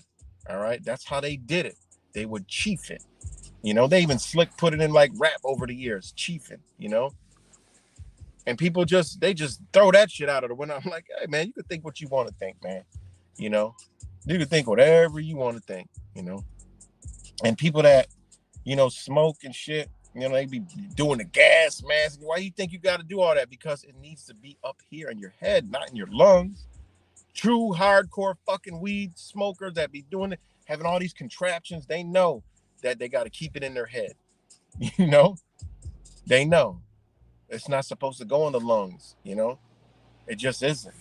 All right. That's how they did it. They would chief it. They even put it in like rap over the years, chiefing. And people they just throw that shit out of the window. I'm like, hey, man, you can think what you want to think, man. You know, you can think whatever you want to think. And people that, smoke and shit, they be doing the gas mask. Why you think you got to do all that? Because it needs to be up here in your head, not in your lungs. True hardcore fucking weed smokers that be doing it, having all these contraptions, they know that they got to keep it in their head, you know? They know it's not supposed to go in the lungs. You know, it just isn't.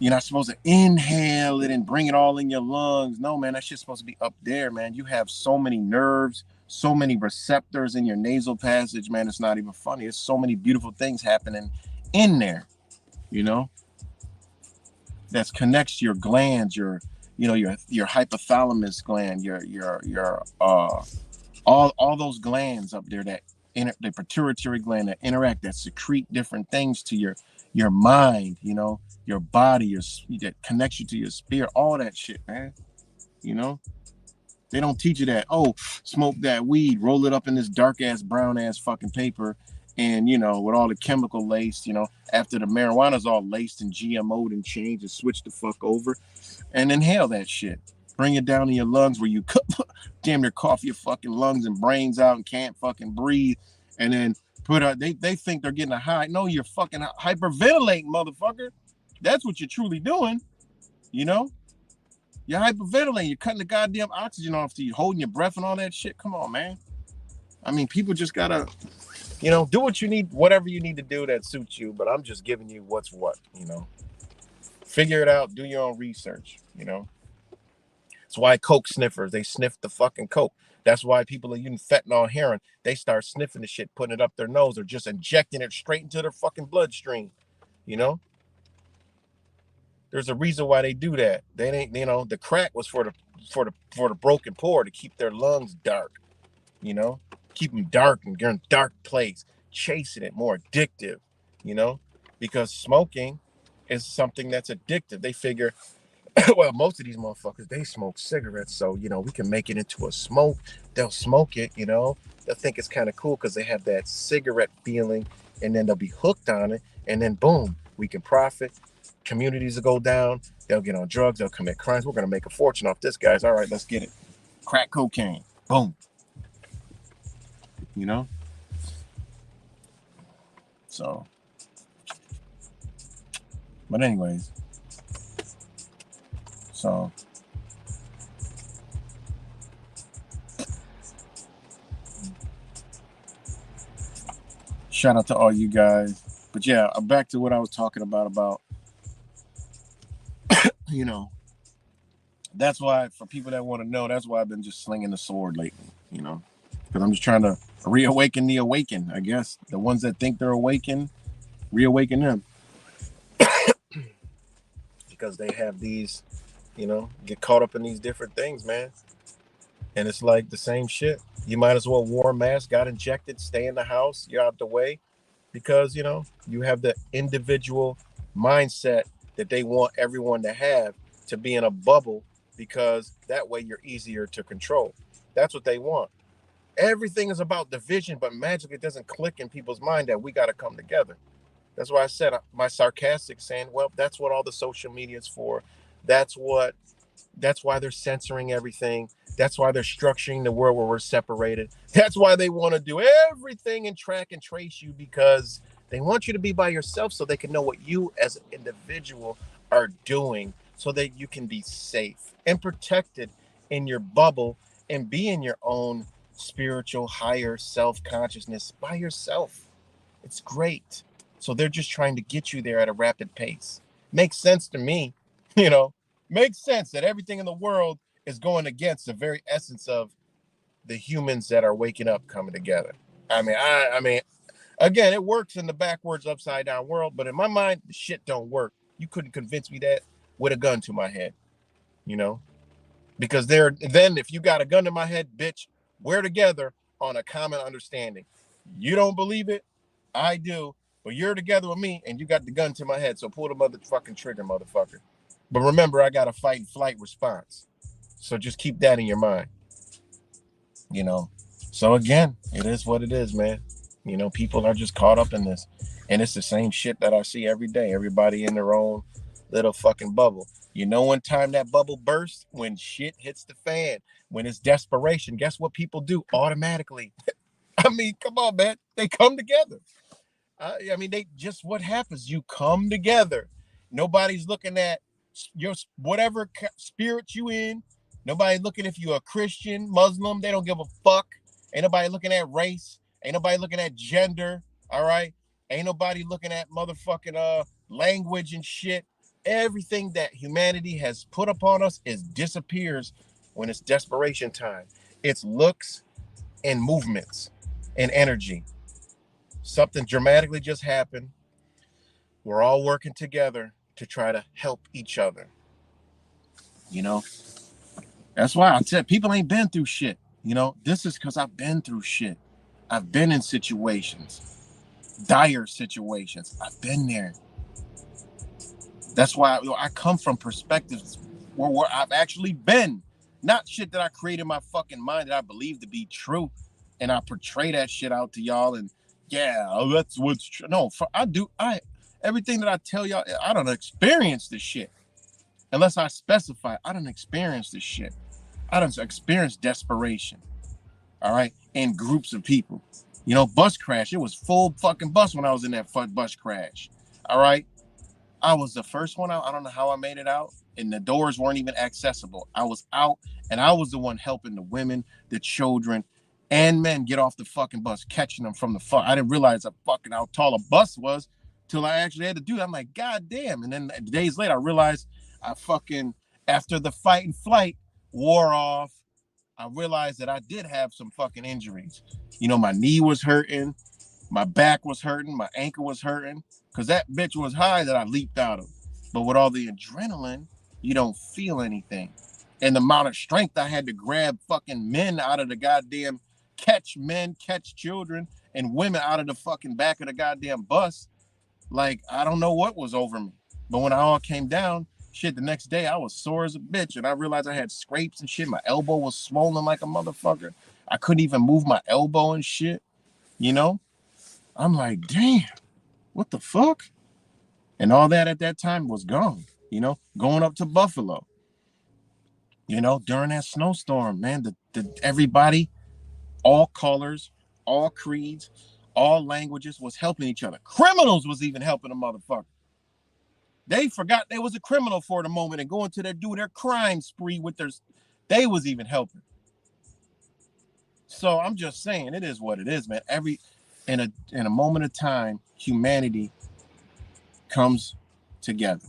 You're not supposed to inhale it and bring it all in your lungs. No, man, that shit's supposed to be up there, man. You have so many nerves, so many receptors in your nasal passage, man. It's not even funny. There's so many beautiful things happening in there, you know, that connects your glands, your hypothalamus gland, your all those glands up there that the pituitary gland that interact, that secrete different things to your mind, you know, your body, that connects you to your spirit, all that shit, man. You know, they don't teach you that. Oh, smoke that weed, roll it up in this dark ass brown ass fucking paper, and you know, with all the chemical laced, you know, after the marijuana's all laced and GMO'd and changed and switch the fuck over, and inhale that shit. Bring it down in your lungs where you damn near cough your fucking lungs and brains out and can't fucking breathe, and then they think they're getting a high. No, you're fucking hyperventilating, motherfucker. That's what you're truly doing, you know? You're hyperventilating. You're cutting the goddamn oxygen off to you, holding your breath and all that shit. Come on, man. I mean, people just gotta, you know, do what you need, whatever you need to do that suits you. But I'm just giving you what's what, you know. Figure it out. Do your own research, you know. That's why coke sniffers, they sniff the fucking coke. That's why people are using fentanyl heroin. They start sniffing the shit, putting it up their nose, or just injecting it straight into their fucking bloodstream, you know. There's a reason why they do that. They ain't, you know, the crack was for the broken poor, to keep their lungs dark, you know, keep them dark and in a dark place, chasing it, more addictive, you know, because smoking is something that's addictive. They figure, well, most of these motherfuckers, they smoke cigarettes, so you know we can make it into a smoke. They'll smoke it, you know. They'll think it's kind of cool because they have that cigarette feeling, and then they'll be hooked on it, and then boom, we can profit. Communities will go down. They'll get on drugs. They'll commit crimes. We're gonna make a fortune off this, guys. All right, let's get it. Crack cocaine, boom. You know. So, but anyways, so. Shout out to all you guys. But yeah, back to what I was talking about, you know, that's why, for people that want to know, that's why I've been just slinging the sword lately, you know, because I'm just trying to reawaken the awakened, I guess. The ones that think they're awakened, reawaken them. Because they have these, you know, get caught up in these different things, man. And it's like the same shit. You might as well wear a mask, got injected, stay in the house, you're out the way, because you know you have the individual mindset that they want everyone to have, to be in a bubble, because that way you're easier to control. That's what they want. Everything is about division, but magically it doesn't click in people's mind that we got to come together. That's why I said my sarcastic saying, well, that's what all the social media is for. That's what that's why they're censoring everything. That's why they're structuring the world where we're separated. That's why they want to do everything and track and trace you, because they want you to be by yourself so they can know what you as an individual are doing, so that you can be safe and protected in your bubble and be in your own spiritual higher self consciousness by yourself. It's great. So they're just trying to get you there at a rapid pace. Makes sense to me, you know. Makes sense that everything in the world is going against the very essence of the humans that are waking up, coming together. I mean, again, it works in the backwards, upside down world, but in my mind, the shit don't work. You couldn't convince me that with a gun to my head, you know, because then if you got a gun to my head, bitch, we're together on a common understanding. You don't believe it, I do, but you're together with me and you got the gun to my head, so pull the motherfucking trigger, motherfucker. But remember, I got a fight and flight response. So just keep that in your mind, you know. So again, it is what it is, man. You know, people are just caught up in this. And it's the same shit that I see every day. Everybody in their own little fucking bubble. You know, one time that bubble bursts, when shit hits the fan, when it's desperation, guess what people do automatically? I mean, come on, man. They come together. I mean, they just, what happens? You come together. Nobody's looking at your whatever spirit you in. Nobody looking if you're a Christian, Muslim. They don't give a fuck. Ain't nobody looking at race. Ain't nobody looking at gender. All right. Ain't nobody looking at motherfucking language and shit. Everything that humanity has put upon us is disappears when it's desperation time. It's looks and movements and energy. Something dramatically just happened. We're all working together to try to help each other. You know, that's why I said people ain't been through shit. You know, this is because I've been through shit. I've been in situations, dire situations. I've been there. That's why I come from perspectives where I've actually been, not shit that I create in my fucking mind that I believe to be true, and I portray that shit out to y'all. And yeah, that's what's true. No, I everything that I tell y'all, I don't experience this shit unless I specify. I don't experience this shit. I don't experience desperation. All right, in groups of people. You know, bus crash. It was full fucking bus when I was in that bus crash. All right. I was the first one out. I don't know how I made it out. And the doors weren't even accessible. I was out and I was the one helping the women, the children, and men get off the fucking bus, catching them from the fuck. I didn't realize how tall a bus was till I actually had to do that. I'm like, God damn. And then days later, I realized after the fight and flight wore off, I realized that I did have some fucking injuries. You know, my knee was hurting. My back was hurting. My ankle was hurting because that bitch was high that I leaped out of. But with all the adrenaline, you don't feel anything. And the amount of strength I had to grab fucking men out of the goddamn catch men, catch children, and women out of the fucking back of the goddamn bus. Like, I don't know what was over me. But when I all came down, shit, the next day I was sore as a bitch. And I realized I had scrapes and shit. My elbow was swollen like a motherfucker. I couldn't even move my elbow and shit, you know? I'm like, damn, what the fuck? And all that at that time was gone, you know, going up to Buffalo, you know, during that snowstorm, man, everybody, all colors, all creeds, all languages was helping each other. Criminals was even helping a motherfucker. They forgot they was a criminal for the moment and going to do their crime spree with they was even helping. So I'm just saying, it is what it is, man. In a moment of time, humanity comes together.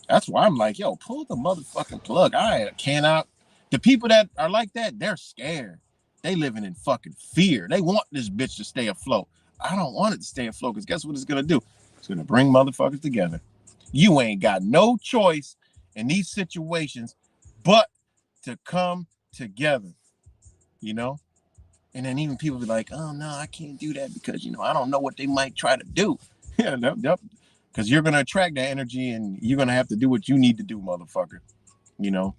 That's why I'm like, yo, pull the motherfucking plug. I cannot. The people that are like that, they're scared. They living in fucking fear. They want this bitch to stay afloat. I don't want it to stay afloat because guess what it's gonna do? It's gonna bring motherfuckers together. You ain't got no choice in these situations but to come together, you know? And then even people be like, oh no, I can't do that because, you know, I don't know what they might try to do. Yeah, yep. Because you're going to attract that energy and you're going to have to do what you need to do, motherfucker. You know?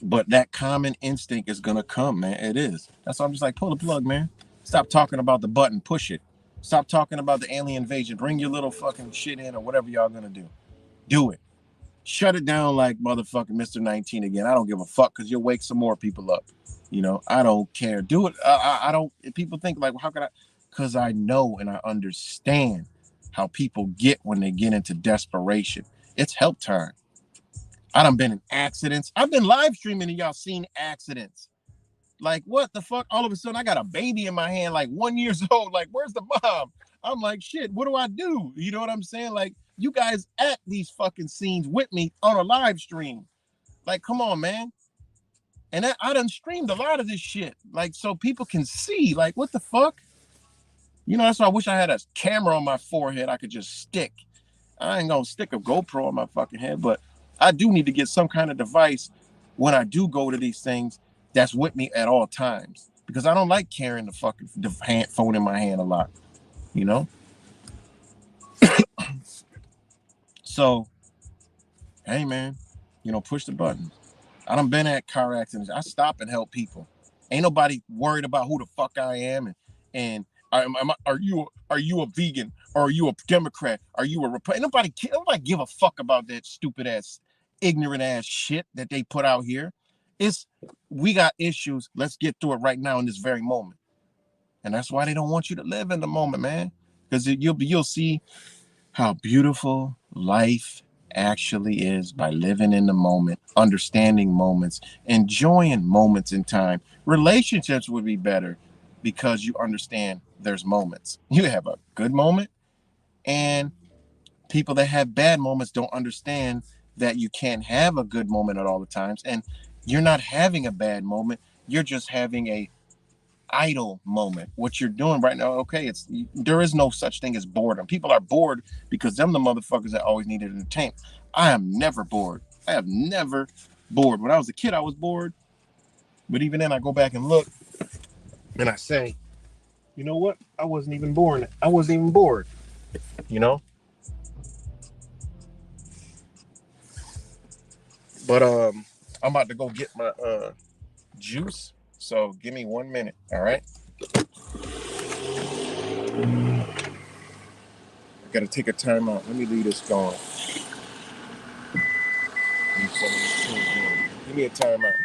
But that common instinct is going to come, man. It is. That's why I'm just like, pull the plug, man. Stop talking about the button. Push it. Stop talking about the alien invasion. Bring your little fucking shit in or whatever y'all going to do. Do it. Shut it down like motherfucking Mr. 19 again. I don't give a fuck because you'll wake some more people up. You know, I don't care. Do it. I don't. People think like, well, how can I? Because I know and I understand how people get when they get into desperation. It's help time. I done been in accidents. I've been live streaming and y'all seen accidents. Like, what the fuck? All of a sudden, I got a baby in my hand, like 1 year old. Like, where's the mom? I'm like, shit, what do I do? You know what I'm saying? Like, you guys at these fucking scenes with me on a live stream. Like, come on, man. And I done streamed a lot of this shit. Like, so people can see, like, what the fuck? You know, that's why I wish I had a camera on my forehead I could just stick. I ain't gonna stick a GoPro on my fucking head, but I do need to get some kind of device when I do go to these things that's with me at all times. Because I don't like carrying the fucking phone in my hand a lot, you know? So, hey, man, you know, push the button. I done been at car accidents. I stop and help people. Ain't nobody worried about who the fuck I am and are you a vegan? Or are you a Democrat? Are you a Republican? Nobody give a fuck about that stupid ass, ignorant ass shit that they put out here. We got issues. Let's get through it right now in this very moment. And that's why they don't want you to live in the moment, man. Because you'll see how beautiful life actually is by living in the moment, understanding moments, enjoying moments in time. Relationships would be better. because you understand there's moments. You have a good moment, and people that have bad moments don't understand that you can't have a good moment at all the times. And you're not having a bad moment. You're just having a idle moment. What you're doing right now, okay, there is no such thing as boredom. People are bored because them the motherfuckers that always needed entertainment. I am never bored. I have never bored. When I was a kid, I was bored. But even then, I go back and look and I say, you know what? I wasn't even born. I wasn't even bored. You know. But I'm about to go get my juice. So give me 1 minute. All right. I gotta take a time out. Let me leave this going. Give me a timeout.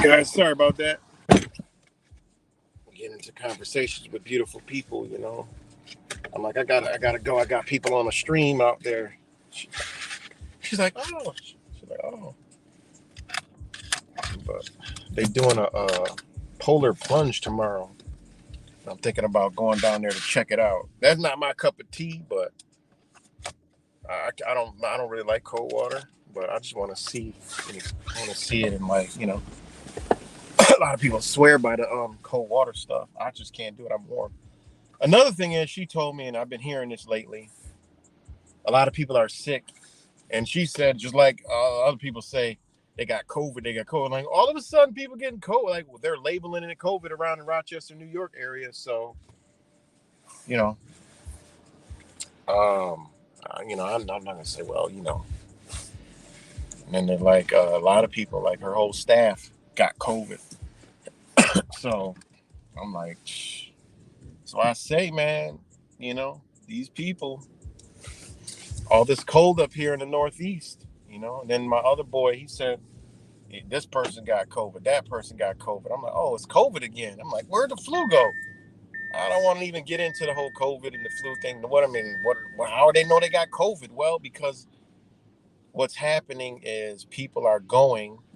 Guys, sorry about that. Get into conversations with beautiful people, you know. I'm like, I gotta go. I got people on a stream out there. She's like, oh, she's like, oh, but they doing a polar plunge tomorrow. I'm thinking about going down there to check it out. That's not my cup of tea, but I don't really like cold water. But I just want to see, I want to see it in like, a lot of people swear by the cold water stuff. I just can't do it. I'm warm. Another thing is, she told me, and I've been hearing this lately. A lot of people are sick, and she said, just like other people say, they got COVID. They got COVID. Like all of a sudden, people getting COVID. Like they're labeling it COVID around the Rochester, New York area. So you know, um, I'm not gonna say, well, and then they're like a lot of people, like her whole staff, got COVID. So I'm like, shh. So I say, man, these people, all this cold up here in the Northeast, And then my other boy, he said, this person got COVID, that person got COVID. I'm like, oh, it's COVID again. I'm like, where'd the flu go? I don't want to even get into the whole COVID and the flu thing. What I mean, how do they know they got COVID? Well, because what's happening is people are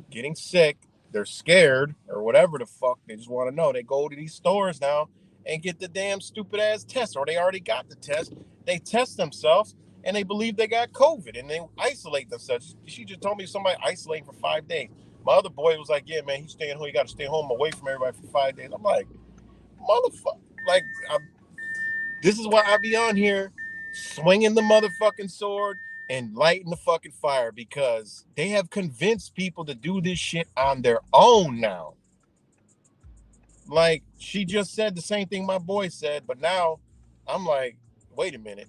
getting sick, they're scared or whatever the fuck. They just want to know. They go to these stores now and get the damn stupid ass test, or they already got the test. They test themselves and they believe they got COVID and they isolate themselves. She just told me somebody isolating for 5 days. My other boy was like, yeah, man, he's staying home. You got to stay home away from everybody for 5 days. I'm like, motherfucker. Like, this is why I be on here swinging the motherfucking sword and lighting the fucking fire, because they have convinced people to do this shit on their own now. Like, she just said the same thing my boy said, but now I'm like, wait a minute.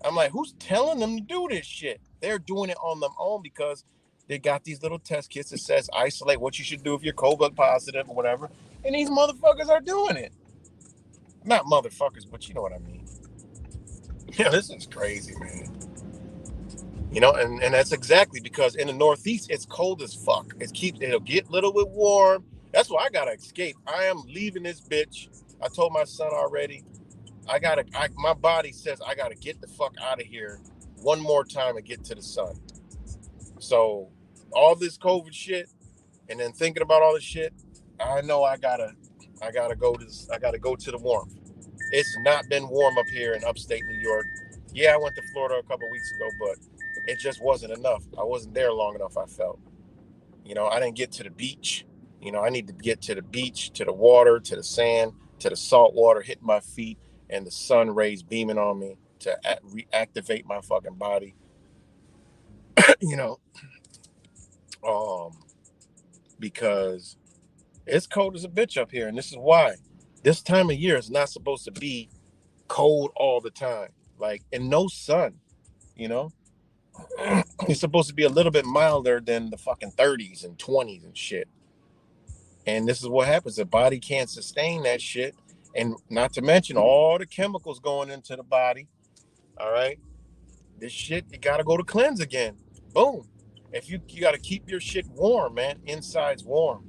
I'm like, who's telling them to do this shit? They're doing it on their own because they got these little test kits that says isolate what you should do if you're COVID positive or whatever. And these motherfuckers are doing it. Not motherfuckers, but you know what I mean. Yeah, this is crazy, man. And that's exactly because in the Northeast it's cold as fuck. It'll get a little bit warm. That's why I gotta escape. I am leaving this bitch. I told my son already. My body says I gotta get the fuck out of here one more time and get to the sun. So all this COVID shit, and then thinking about all this shit, I know I gotta go to the warmth. It's not been warm up here in upstate New York. Yeah, I went to Florida a couple weeks ago, but it just wasn't enough. I wasn't there long enough, I felt. I didn't get to the beach. I need to get to the beach, to the water, to the sand, to the salt water hitting my feet and the sun rays beaming on me to reactivate my fucking body. you know, um, because it's cold as a bitch up here. And this is why this time of year is not supposed to be cold all the time. Like, and no sun, you know? It's supposed to be a little bit milder than the fucking 30s and 20s and shit. And this is what happens. The body can't sustain that shit. And not to mention all the chemicals going into the body. All right. This shit, you got to go to cleanse again. Boom. If you got to keep your shit warm, man. Inside's warm.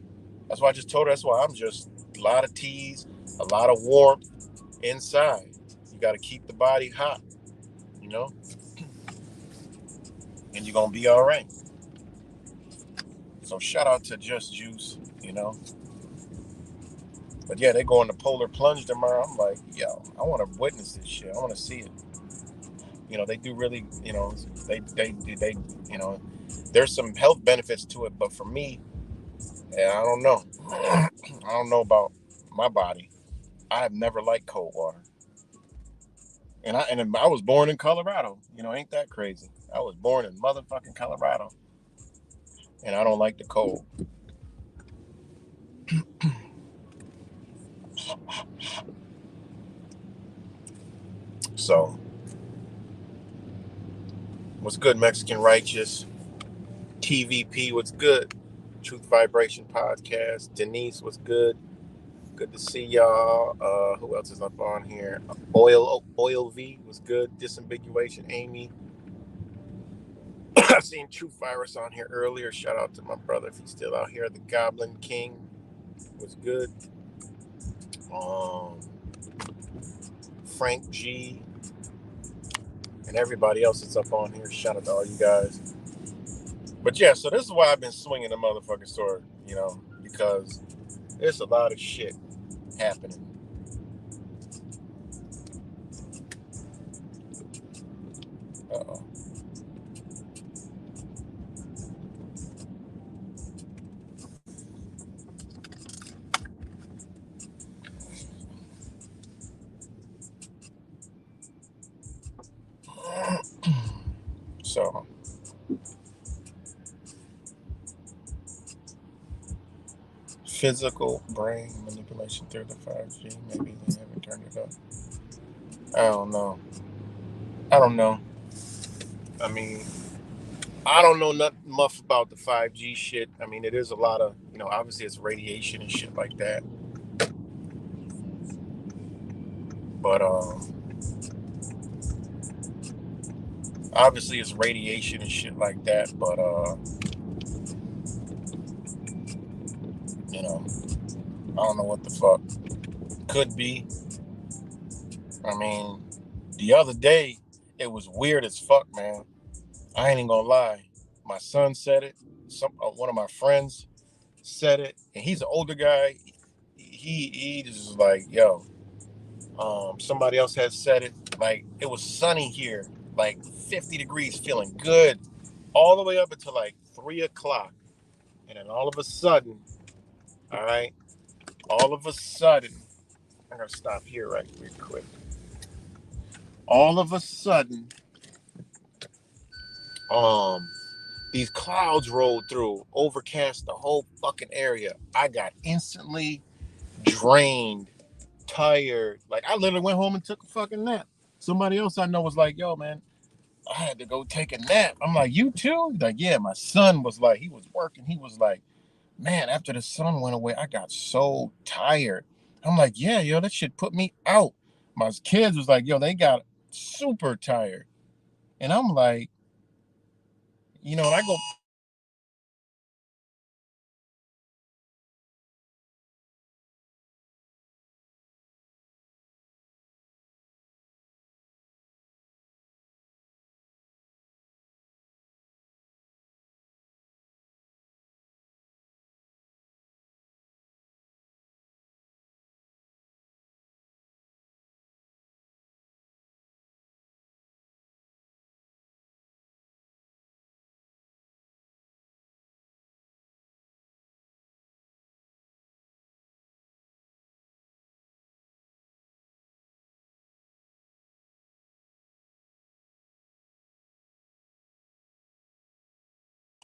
That's why I just told her. That's why I'm just a lot of teas, a lot of warmth inside. You got to keep the body hot, you know, and you're going to be all right. So shout out to Just Juice. But yeah, they going to polar plunge tomorrow. I'm like, yo, I want to witness this shit. I want to see it. They do really, they, there's some health benefits to it. But for me, yeah, I don't know. I don't know about my body. I have never liked cold water. And I was born in Colorado. Ain't that crazy? I was born in motherfucking Colorado, and I don't like the cold. So, what's good, Mexican Righteous? TVP, what's good? Truth Vibration Podcast. Denise, what's good? Good to see y'all. Who else is up on here? Oil V was good. Disambiguation, Amy. I seen True Virus on here earlier. Shout out to my brother if he's still out here. The Goblin King was good. Um, Frank G and everybody else that's up on here. Shout out to all you guys. But yeah, so this is why I've been swinging the motherfucking sword, because there's a lot of shit happening. Uh-oh. So, physical brain manipulation through the 5G. Maybe they haven't turned it up. I don't know. I don't know. I mean, I don't know nothing much about the 5G shit. I mean, it is a lot of, obviously it's radiation and shit like that. But obviously it's radiation and shit like that. But I don't know what the fuck could be. I mean, the other day it was weird as fuck, man. I ain't even gonna lie. My son said it. One of my friends said it, and he's an older guy. He just was like, yo. Somebody else had said it. Like it was sunny here, like 50 degrees, feeling good, all the way up until like 3 o'clock, and then all of a sudden, all right, all of a sudden, I'm gonna stop here right quick. All of a sudden, um, these clouds rolled through, overcast the whole fucking area. I got instantly drained, tired. Like I literally went home and took a fucking nap. Somebody else I know was like, "Yo, man, I had to go take a nap." I'm like, "You too?" He's like, "Yeah." My son was like, he was working. He was like, "Man, after the sun went away, I got so tired." I'm like, "Yeah, yo, that shit put me out." My kids was like, "Yo, they got super tired." And I'm like, and I go,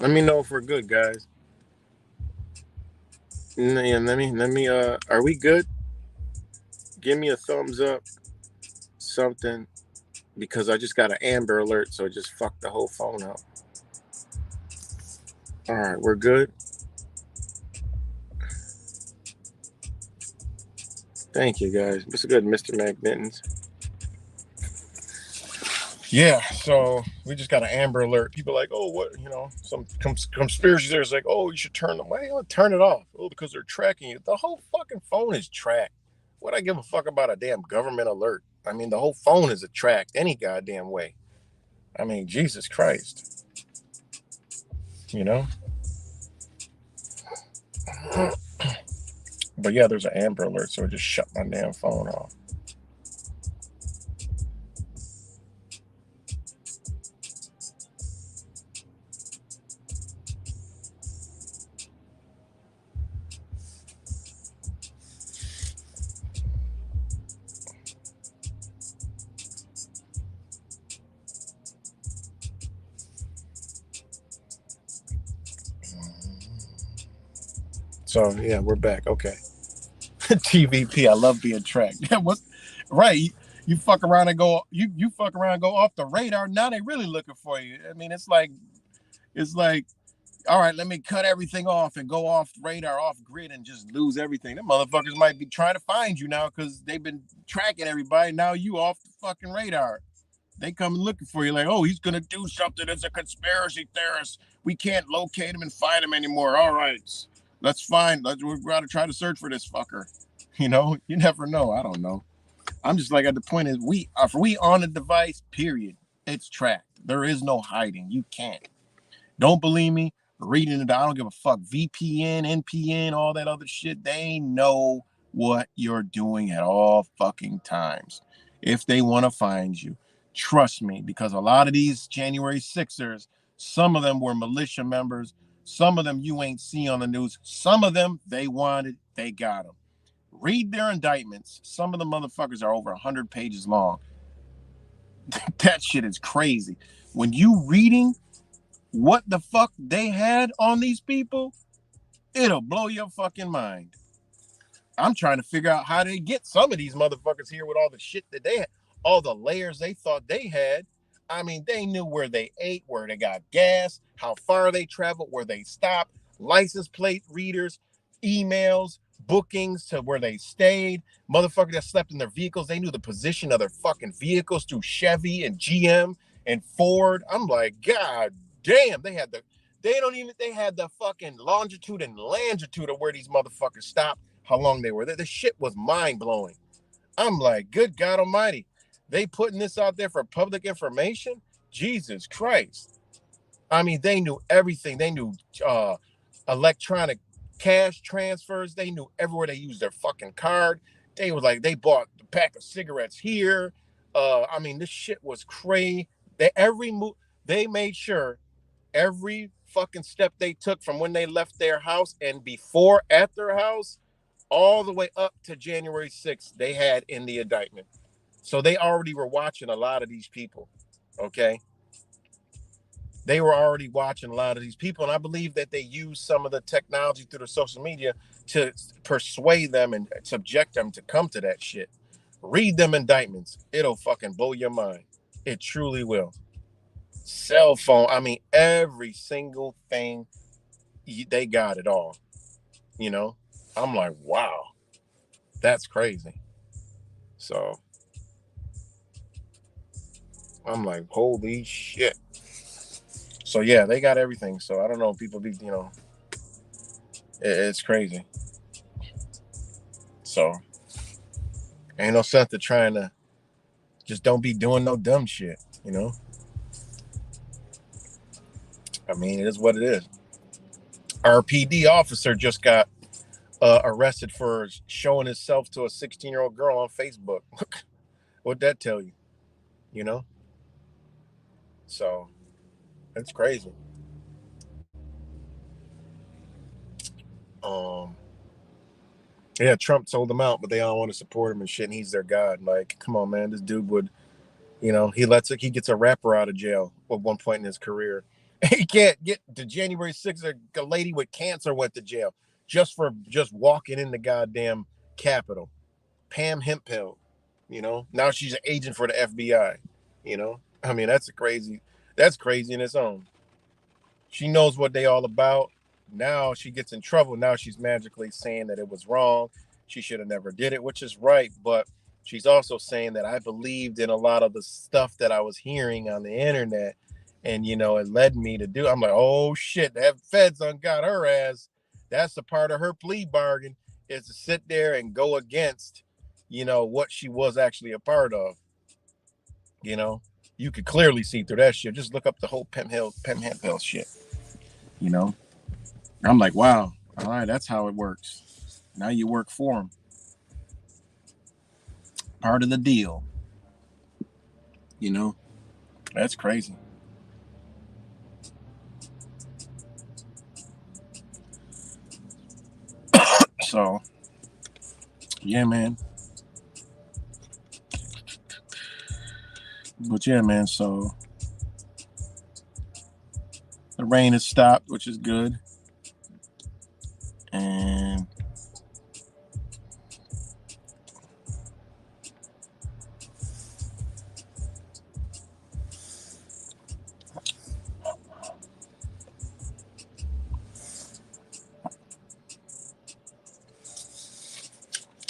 let me know if we're good, guys. Yeah, let me. Are we good? Give me a thumbs up, something, because I just got an Amber Alert, so it just fucked the whole phone up. All right, we're good. Thank you, guys. What's good, Mr. Magnetons? Yeah, so we just got an Amber Alert. People are like, oh, what, some conspiracy theories like, oh, you should turn them. Why you turn it off? Oh, because they're tracking you. The whole fucking phone is tracked. What I give a fuck about a damn government alert? I mean, the whole phone is tracked any goddamn way. I mean, Jesus Christ, you know. But yeah, there's an Amber Alert, so it just shut my damn phone off. So yeah, we're back. Okay. TVP. I love being tracked. Yeah, what's right? You fuck around and go. You fuck around and go off the radar. Now they really looking for you. I mean, it's like, all right, let me cut everything off and go off radar, off grid, and just lose everything. Them motherfuckers might be trying to find you now because they've been tracking everybody. Now you off the fucking radar. They come looking for you like, oh, he's gonna do something. It's a conspiracy theorist. We can't locate him and find him anymore. All right, let's find. We've got to try to search for this fucker. You know, you never know. I don't know. I'm just like at the point is if we on the device, period. It's tracked. There is no hiding. You can't. Don't believe me? Reading it, I don't give a fuck. VPN, NPN, all that other shit. They know what you're doing at all fucking times. If they want to find you, trust me, because a lot of these January 6ers, some of them were militia members. Some of them you ain't see on the news. Some of them they wanted, they got them. Read their indictments. Some of the motherfuckers are over 100 pages long. That shit is crazy. When you reading what the fuck they had on these people, it'll blow your fucking mind. I'm trying to figure out how they get some of these motherfuckers here with all the shit that they had, all the layers they thought they had. I mean, they knew where they ate, where they got gas, how far they traveled, where they stopped, license plate readers, emails, bookings to where they stayed, motherfuckers that slept in their vehicles. They knew the position of their fucking vehicles through Chevy and GM and Ford. I'm like, God damn, they had the fucking longitude and longitude of where these motherfuckers stopped, how long they were there. The shit was mind blowing. I'm like, good God Almighty, they putting this out there for public information? Jesus Christ. I mean, they knew everything. They knew electronic cash transfers. They knew everywhere they used their fucking card. They was like, they bought a pack of cigarettes here. I mean, this shit was crazy. They made sure every fucking step they took from when they left their house and before at their house, all the way up to January 6th, they had in the indictment. So they already were watching a lot of these people. Okay. They were already watching a lot of these people. And I believe that they used some of the technology through the social media to persuade them and subject them to come to that shit. Read them indictments. It'll fucking blow your mind. It truly will. Cell phone. I mean, every single thing, they got it all. You know, I'm like, wow, that's crazy. So I'm like, holy shit. So yeah, they got everything. So I don't know, people be, it's crazy. So ain't no sense to trying to just don't be doing no dumb shit, you know? I mean, it is what it is. Our PD officer just got arrested for showing himself to a 16-year-old girl on Facebook. What'd that tell you? You know? So it's crazy. Um, yeah, Trump sold him out, but they all want to support him and shit. And he's their god. Like, come on, man, this dude would, he gets a rapper out of jail at one point in his career. He can't get to January 6th. A lady with cancer went to jail just for just walking in the goddamn Capitol. Pam Hemphill, now she's an agent for the FBI. I mean, that's crazy in its own. She knows what they all about. Now she gets in trouble. Now she's magically saying that it was wrong. She should have never did it, which is right. But she's also saying that I believed in a lot of the stuff that I was hearing on the internet. And, it led me to do. I'm like, oh, shit, that feds on got her ass. That's a part of her plea bargain, is to sit there and go against, what she was actually a part of. You could clearly see through that shit. Just look up the whole Pem Hemphill shit. You know, I'm like, wow, all right, that's how it works. Now you work for them. Part of the deal. That's crazy. So, yeah, man. But yeah, man. So the rain has stopped, which is good. And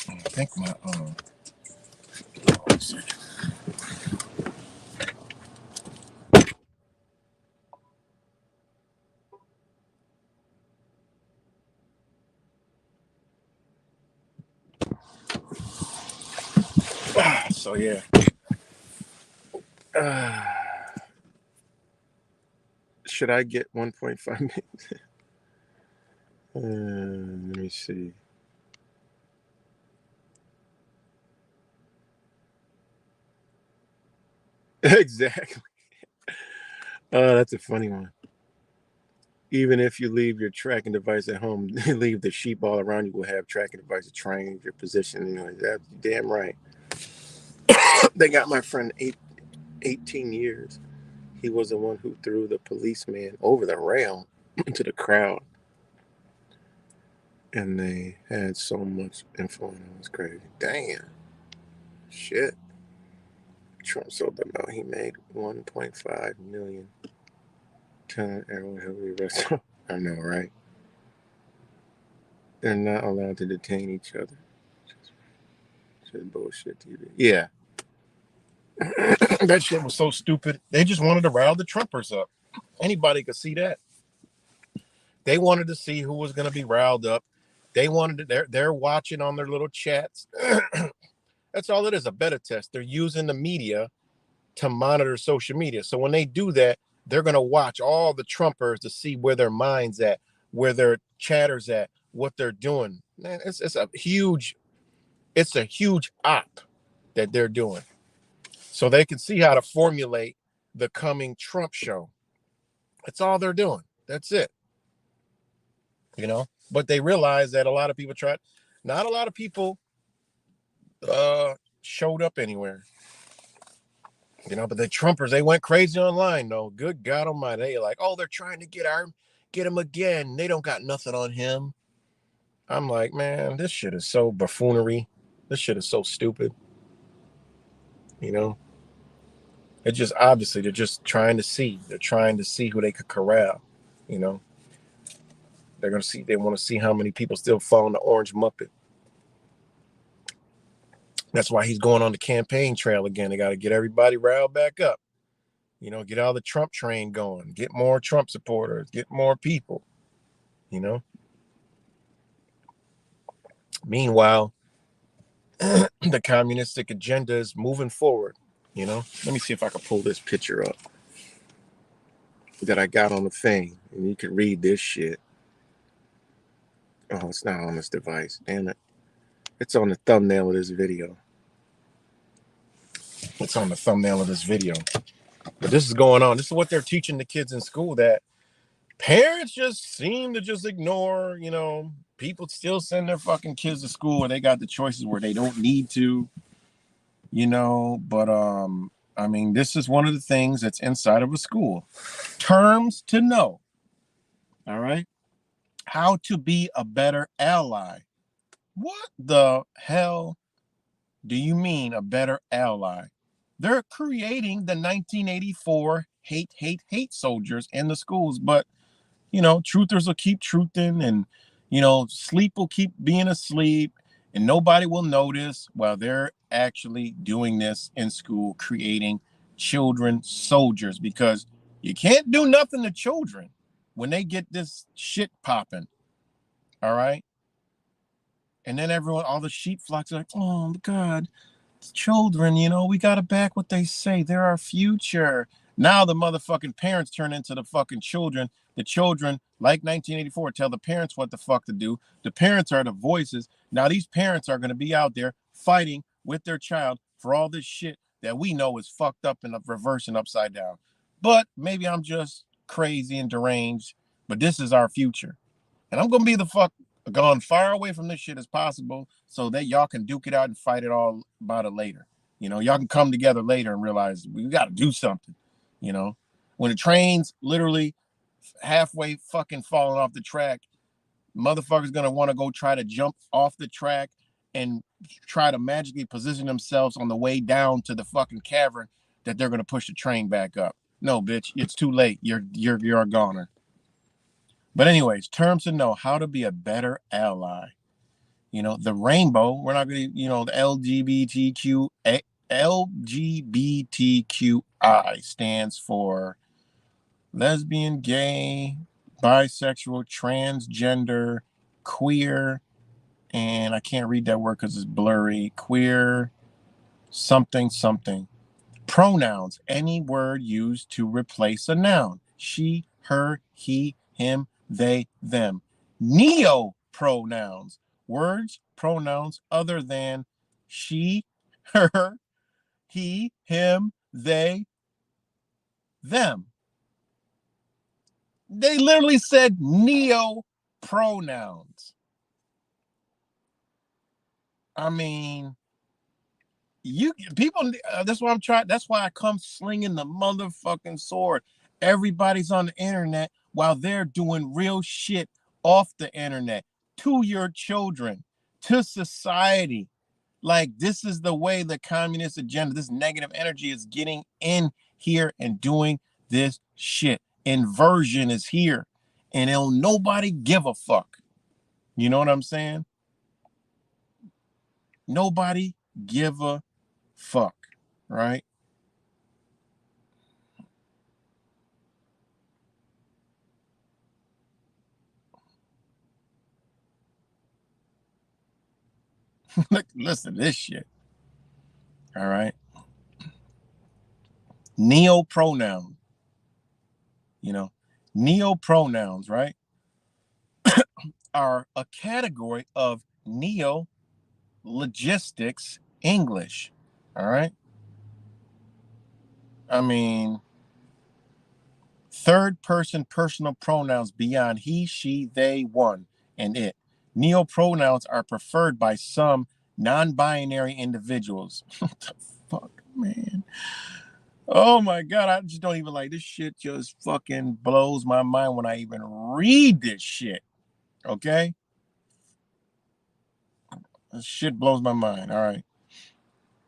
I think my So yeah. Uh, should I get 1.5 million? Let me see. Exactly. That's a funny one. Even if you leave your tracking device at home, leave the sheep all around you will have tracking devices trying your position. You know, that's damn right. They got my friend 18 years. He was the one who threw the policeman over the rail into the crowd. And they had so much info, and it was crazy. Damn. Shit. Trump sold them out. He made 1.5 million. 10 arrow heavily arrested. I know, right? They're not allowed to detain each other. Just bullshit TV. Yeah. That shit was so stupid. They just wanted to rile the Trumpers up. Anybody could see that. They wanted to see who was going to be riled up. They wanted to, they're watching on their little chats. That's all it is, a beta test. They're using the media to monitor social media. So when they do that, they're going to watch all the Trumpers to see where their mind's at, where their chatter's at, what they're doing. Man, it's a huge op that they're doing. So they can see how to formulate the coming Trump show. That's all they're doing. That's it. But they realize that a lot of people tried. Not a lot of people showed up anywhere. But the Trumpers, they went crazy online, though. Good God Almighty. They like, oh, they're trying to get him again. They don't got nothing on him. I'm like, man, this shit is so buffoonery. This shit is so stupid. It just obviously they're just trying to see. They're trying to see who they could corral. They're gonna see. They want to see how many people still follow the orange Muppet. That's why he's going on the campaign trail again. They got to get everybody riled back up. Get all the Trump train going. Get more Trump supporters. Get more people. Meanwhile, the communistic agenda is moving forward. Let me see if I can pull this picture up that I got on the thing, and you can read this shit. Oh, it's not on this device. Damn it. It's on the thumbnail of this video. It's on the thumbnail of this video. But this is going on. This is what they're teaching the kids in school, that parents just seem to just ignore. People still send their fucking kids to school where they got the choices where they don't need to. But I mean, this is one of the things that's inside of a school. Terms to know. All right. How to be a better ally. What the hell do you mean a better ally? They're creating the 1984 hate soldiers in the schools, but truthers will keep truthing, and sleep will keep being asleep, and nobody will notice while they're actually doing this in school, creating children soldiers, because you can't do nothing to children when they get this shit popping. All right. And then all the sheep flocks are like, oh God, children, we got to back what they say. They're our future. Now the motherfucking parents turn into the fucking children. The children, like 1984, tell the parents what the fuck to do. The parents are the voices. Now these parents are going to be out there fighting with their child for all this shit that we know is fucked up and reverse and upside down. But maybe I'm just crazy and deranged, but this is our future. And I'm going to be the fuck gone far away from this shit as possible so that y'all can duke it out and fight it all about it later. Y'all can come together later and realize we got to do something. When the train's literally halfway fucking falling off the track, motherfuckers going to want to go try to jump off the track and try to magically position themselves on the way down to the fucking cavern that they're going to push the train back up. No, bitch, it's too late. You're a goner. But anyways, terms to know: how to be a better ally. The rainbow, we're not going to, the LGBTQI stands for lesbian, gay, bisexual, transgender, queer, and I can't read that word because it's blurry. Queer, something something. Pronouns, any word used to replace a noun. She, her, he, him, they, them. Neo pronouns, words, pronouns other than she, her, he, him, they, them. They literally said neo pronouns. I mean, you people. That's why I'm trying. That's why I come slinging the motherfucking sword. Everybody's on the internet while they're doing real shit off the internet to your children, to society. Like this is the way the communist agenda, this negative energy is getting in here and doing this shit. Inversion is here, and it'll nobody give a fuck. You know what I'm saying? Nobody give a fuck, right? Listen to this shit. All right. Neo pronoun, you know, neo pronouns, right, are a category of neo logistics English. All right. I mean, third person personal pronouns beyond he, she, they, one, and it. Neo pronouns are preferred by some non binary individuals. What the fuck, man? Oh my God, I just don't even like this shit. Just fucking blows my mind when I even read this shit. Okay? This shit blows my mind. All right.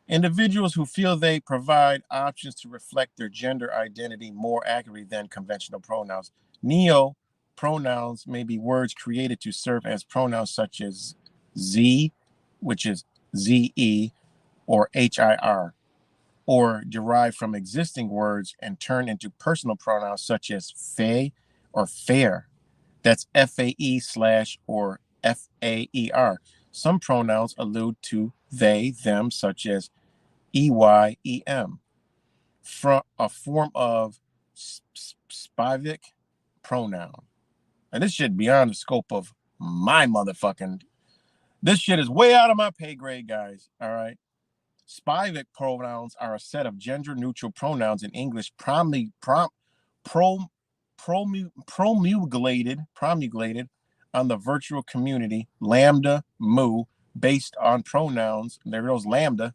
Individuals who feel they provide options to reflect their gender identity more accurately than conventional pronouns. Neo pronouns may be words created to serve as pronouns such as Z, which is ZE, or HIR, or derived from existing words and turn into personal pronouns such as fe or fair. That's FAE slash or FAER. Some pronouns allude to they, them, such as EYEM, from a form of Spivak pronoun. And this shit beyond the scope of my motherfucking. This shit is way out of my pay grade, guys. All right. Spivak pronouns are a set of gender-neutral pronouns in English promulgated on the virtual community Lambda Mu based on pronouns. There goes Lambda.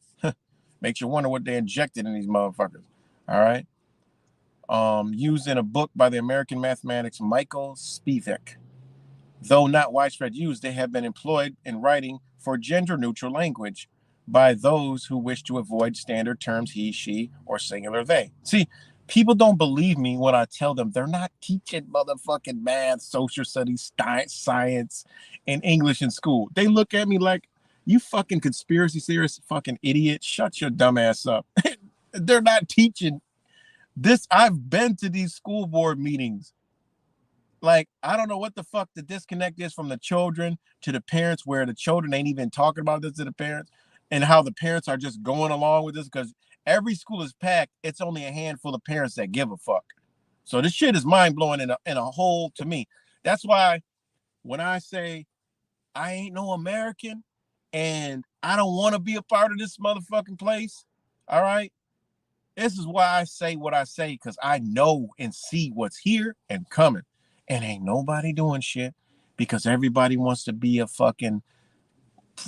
Makes you wonder what they injected in these motherfuckers. All right. Used in a book by the American mathematics Michael Spivak. Though not widespread use, they have been employed in writing for gender-neutral language by those who wish to avoid standard terms he, she, or singular they. See, people don't believe me when I tell them they're not teaching motherfucking math, social studies, science, and English in school. They look at me like, you fucking conspiracy theorist, fucking idiot. Shut your dumb ass up. They're not teaching this. I've been to these school board meetings. Like, I don't know what the fuck the disconnect is from the children to the parents, where the children ain't even talking about this to the parents, and how the parents are just going along with this because every school is packed. It's only a handful of parents that give a fuck. So this shit is mind blowing in a whole to me. That's why when I say I ain't no American and I don't want to be a part of this motherfucking place, all right, this is why I say what I say, because I know and see what's here and coming. And ain't nobody doing shit because everybody wants to be a fucking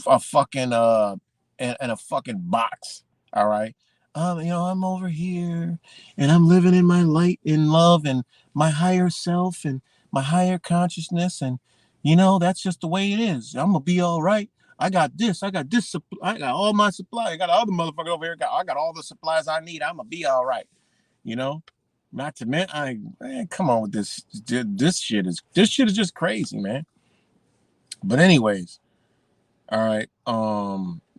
in a fucking box. All right. I'm over here and I'm living in my light and love and my higher self and my higher consciousness. And that's just the way it is. I'm gonna be all right. I got this. I got this. I got all my supply. I got other motherfucker over here. I got all the supplies I need. I'm gonna be all right. You know. Not to man, come on with this. This shit is just crazy, man. But anyways, all right.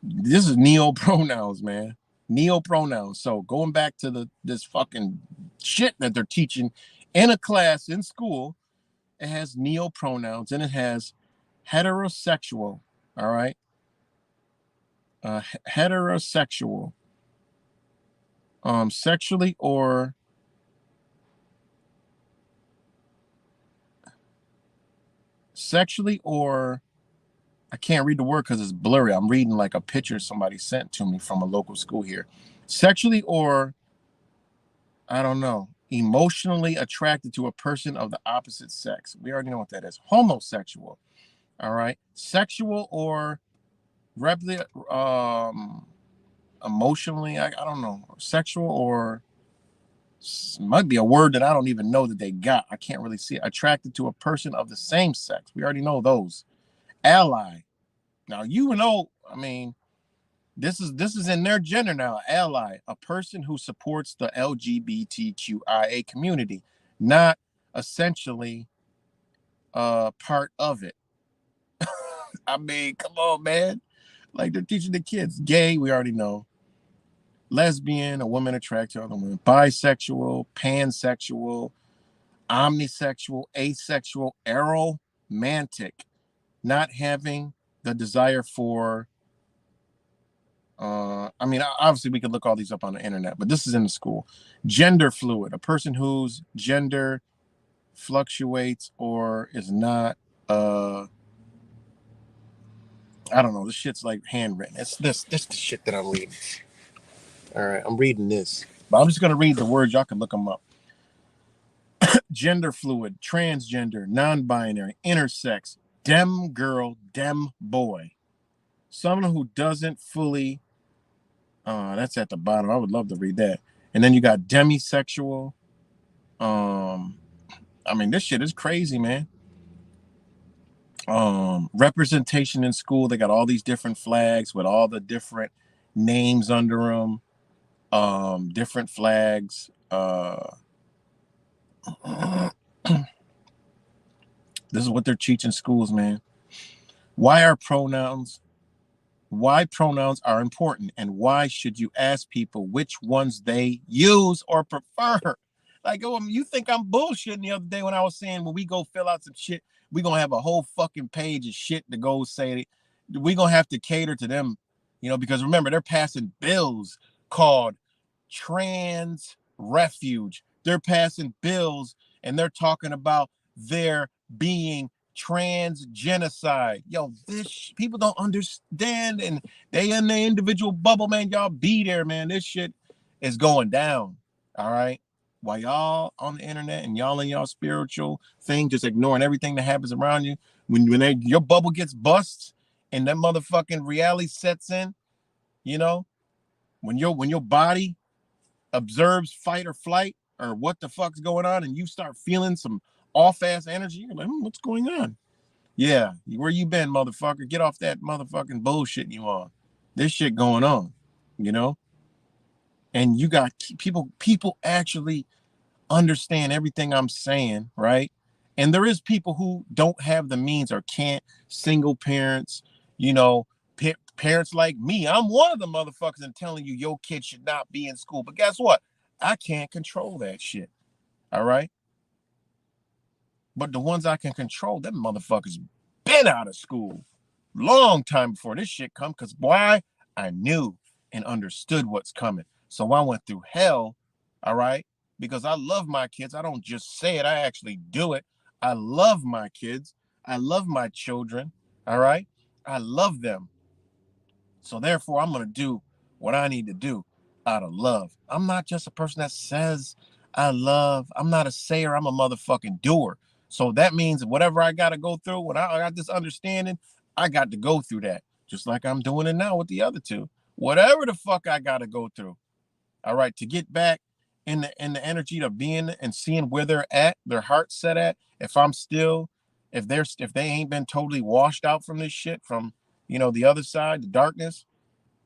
This is neo pronouns, man. Neo pronouns. So going back to this fucking shit that they're teaching in a class in school, it has neo pronouns and it has heterosexual. All right. Heterosexual. Sexually or sexually or I can't read the word because it's blurry. I'm reading like a picture somebody sent to me from a local school here. Sexually or I don't know, emotionally attracted to a person of the opposite sex. We already know what that is. Homosexual. All right. Sexual or repli emotionally, I don't know. Sexual or might be a word that I don't even know that they got. I can't really see it. Attracted to a person of the same sex. We already know those. Ally. Now you know, I mean, this is in their gender now. Ally, a person who supports the LGBTQIA community, not essentially part of it. I mean, come on, man. Like they're teaching the kids. Gay, we already know. Lesbian, a woman attracted to other women. Bisexual, pansexual, omnisexual, asexual, aromantic, not having the desire for I mean, obviously we could look all these up on the internet, but this is in the school. Gender fluid, a person whose gender fluctuates or is not I don't know, this shit's like handwritten. It's this the shit that I'm reading. All right, I'm reading this. But I'm just gonna read the words, y'all can look them up. Gender fluid, transgender, non-binary, intersex, dem girl, dem boy. Someone who doesn't fully that's at the bottom. I would love to read that. And then you got demisexual. Um, I mean, this shit is crazy, man. Representation in school. They got all these different flags with all the different names under them. Different flags. This is what they're teaching schools, man. Why are pronouns why pronouns are important and why should you ask people which ones they use or prefer. Like, oh, you think I'm bullshitting the other day when I was saying when we go fill out some shit, we gonna have a whole fucking page of shit to go say. We gonna have to cater to them, because remember they're passing bills called trans refuge. They're passing bills and they're talking about their being trans genocide. Yo, this people don't understand, and they in the individual bubble, man. Y'all be there, man. This shit is going down. All right. While y'all on the internet and y'all in y'all spiritual thing, just ignoring everything that happens around you, your bubble gets bust and that motherfucking reality sets in, you know, when your body observes fight or flight or what the fuck's going on, and you start feeling some off ass energy, you're like, what's going on? Yeah, where you been, motherfucker? Get off that motherfucking bullshit you on. This shit going on, you know? And you got people actually understand everything I'm saying, right? And there is people who don't have the means or can't, single parents, you know, parents like me. I'm one of the motherfuckers and telling you your kid should not be in school. But guess what? I can't control that shit. All right. But the ones I can control, them motherfuckers been out of school long time before this shit come. Because why? I knew and understood what's coming. So I went through hell, all right? Because I love my kids. I don't just say it, I actually do it. I love my kids. I love my children, all right? I love them. So therefore, I'm going to do what I need to do out of love. I'm not just a person that says I love. I'm not a sayer. I'm a motherfucking doer. So that means whatever I got to go through, when I got this understanding, I got to go through that. Just like I'm doing it now with the other two. Whatever the fuck I got to go through. All right, to get back in the energy of being and seeing where they're at, their heart set at. If I'm still, if they ain't been totally washed out from this shit, from the other side, the darkness,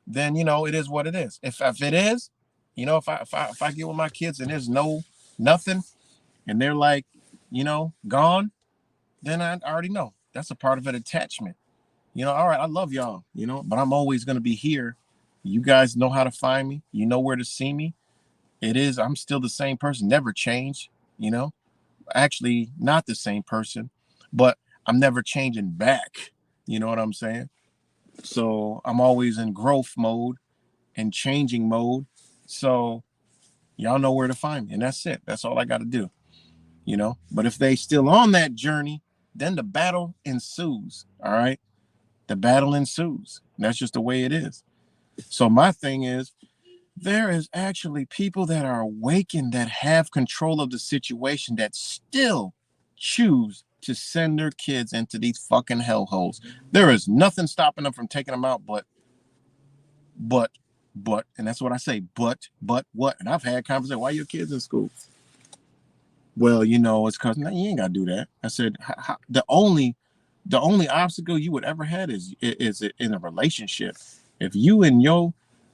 then it is what it is. If it is, if I get with my kids and there's nothing, and they're like, gone, then I already know that's a part of an attachment. All right, I love y'all, but I'm always gonna be here. You guys know how to find me. You know where to see me. I'm still the same person, never changed, actually not the same person, but I'm never changing back. You know what I'm saying? So I'm always in growth mode and changing mode. So Y'all know where to find me, and that's it. That's all I got to do, you know. But if they still on that journey, then the battle ensues. All right, the battle ensues. That's just the way it is. So my thing is, there is actually people that are awakened that have control of the situation that still choose to send their kids into these fucking hellholes. There is nothing stopping them from taking them out, but, and that's what I say, but what? And I've had conversations. Why are your kids in school? Well, you know, it's because you ain't got to do that. I said, the only obstacle you would ever had is in a relationship. If you and your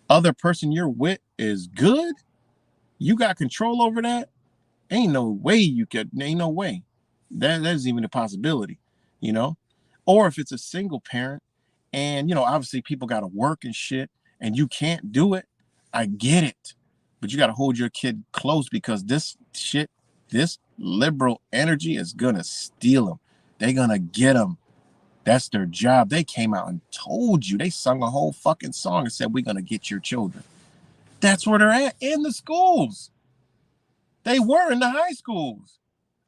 other person you're with is good, you got control over that. Ain't no way you could. Ain't no way. That's even a possibility, you know. Or if it's a single parent, and you know, obviously people got to work and shit, and you can't do it. I get it, but you got to hold your kid close because this shit, this liberal energy is gonna steal them. They're gonna get them. That's their job. They came out and told you. They sung a whole fucking song and said, "We're gonna get your children." That's where they're at in the schools. They were in the high schools.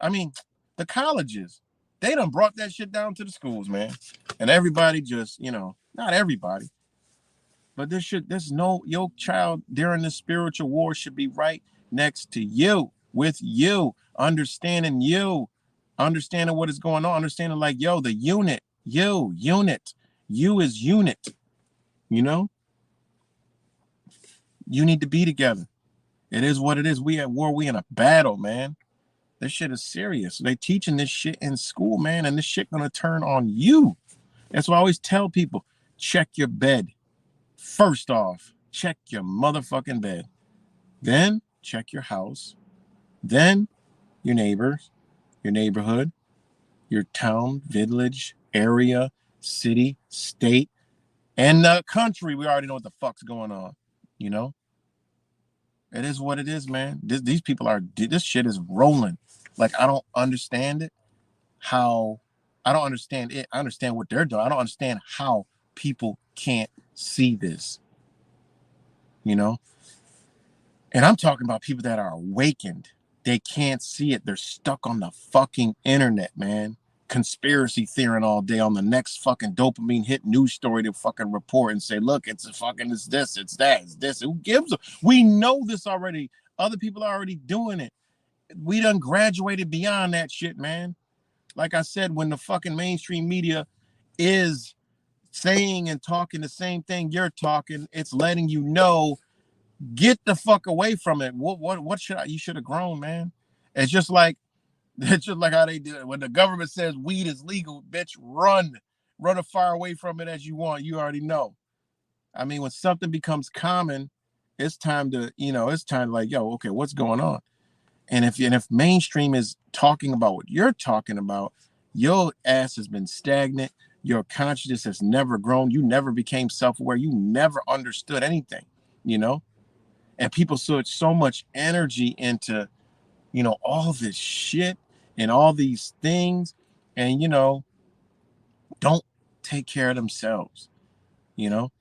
I mean, the colleges. They done brought that shit down to the schools, man. And everybody just, you know, not everybody, but there's no, your child during the spiritual war should be right next to you, with you, understanding what is going on, understanding like, yo, the unit, you is unit, you know, you need to be together. It is what it is. We at war. We in a battle, man. This shit is serious. They teaching this shit in school, man, and this shit gonna turn on you. That's why I always tell people, check your bed. First off, check your motherfucking bed. Then check your house. Then your neighbors, your neighborhood, your town, village, area, city, state, and the country. We already know what the fuck's going on, you know? It is what it is, man. These people are, this shit is rolling. Like, I don't understand it. How, I don't understand it. I understand what they're doing. I don't understand how people can't see this, you know? And I'm talking about people that are awakened. They can't see it. They're stuck on the fucking internet, man. Conspiracy theory all day on the next fucking dopamine hit news story to fucking report and say, look, it's a fucking, it's this, it's that, it's this. Who gives a? We know this already. Other people are already doing it. We done graduated beyond that shit, man. Like I said, when the fucking mainstream media is saying and talking the same thing you're talking, it's letting you know, get the fuck away from it. What should I, you should have grown, man. It's just like how they do it. When the government says weed is legal, bitch, run as far away from it as you want. You already know. I mean, when something becomes common, it's time to, you know, it's time to like, yo, okay, what's going on? And if mainstream is talking about what you're talking about, your ass has been stagnant. Your consciousness has never grown. You never became self-aware. You never understood anything, you know? And people put so much energy into, you know, all this shit and all these things, and you know, don't take care of themselves. You know,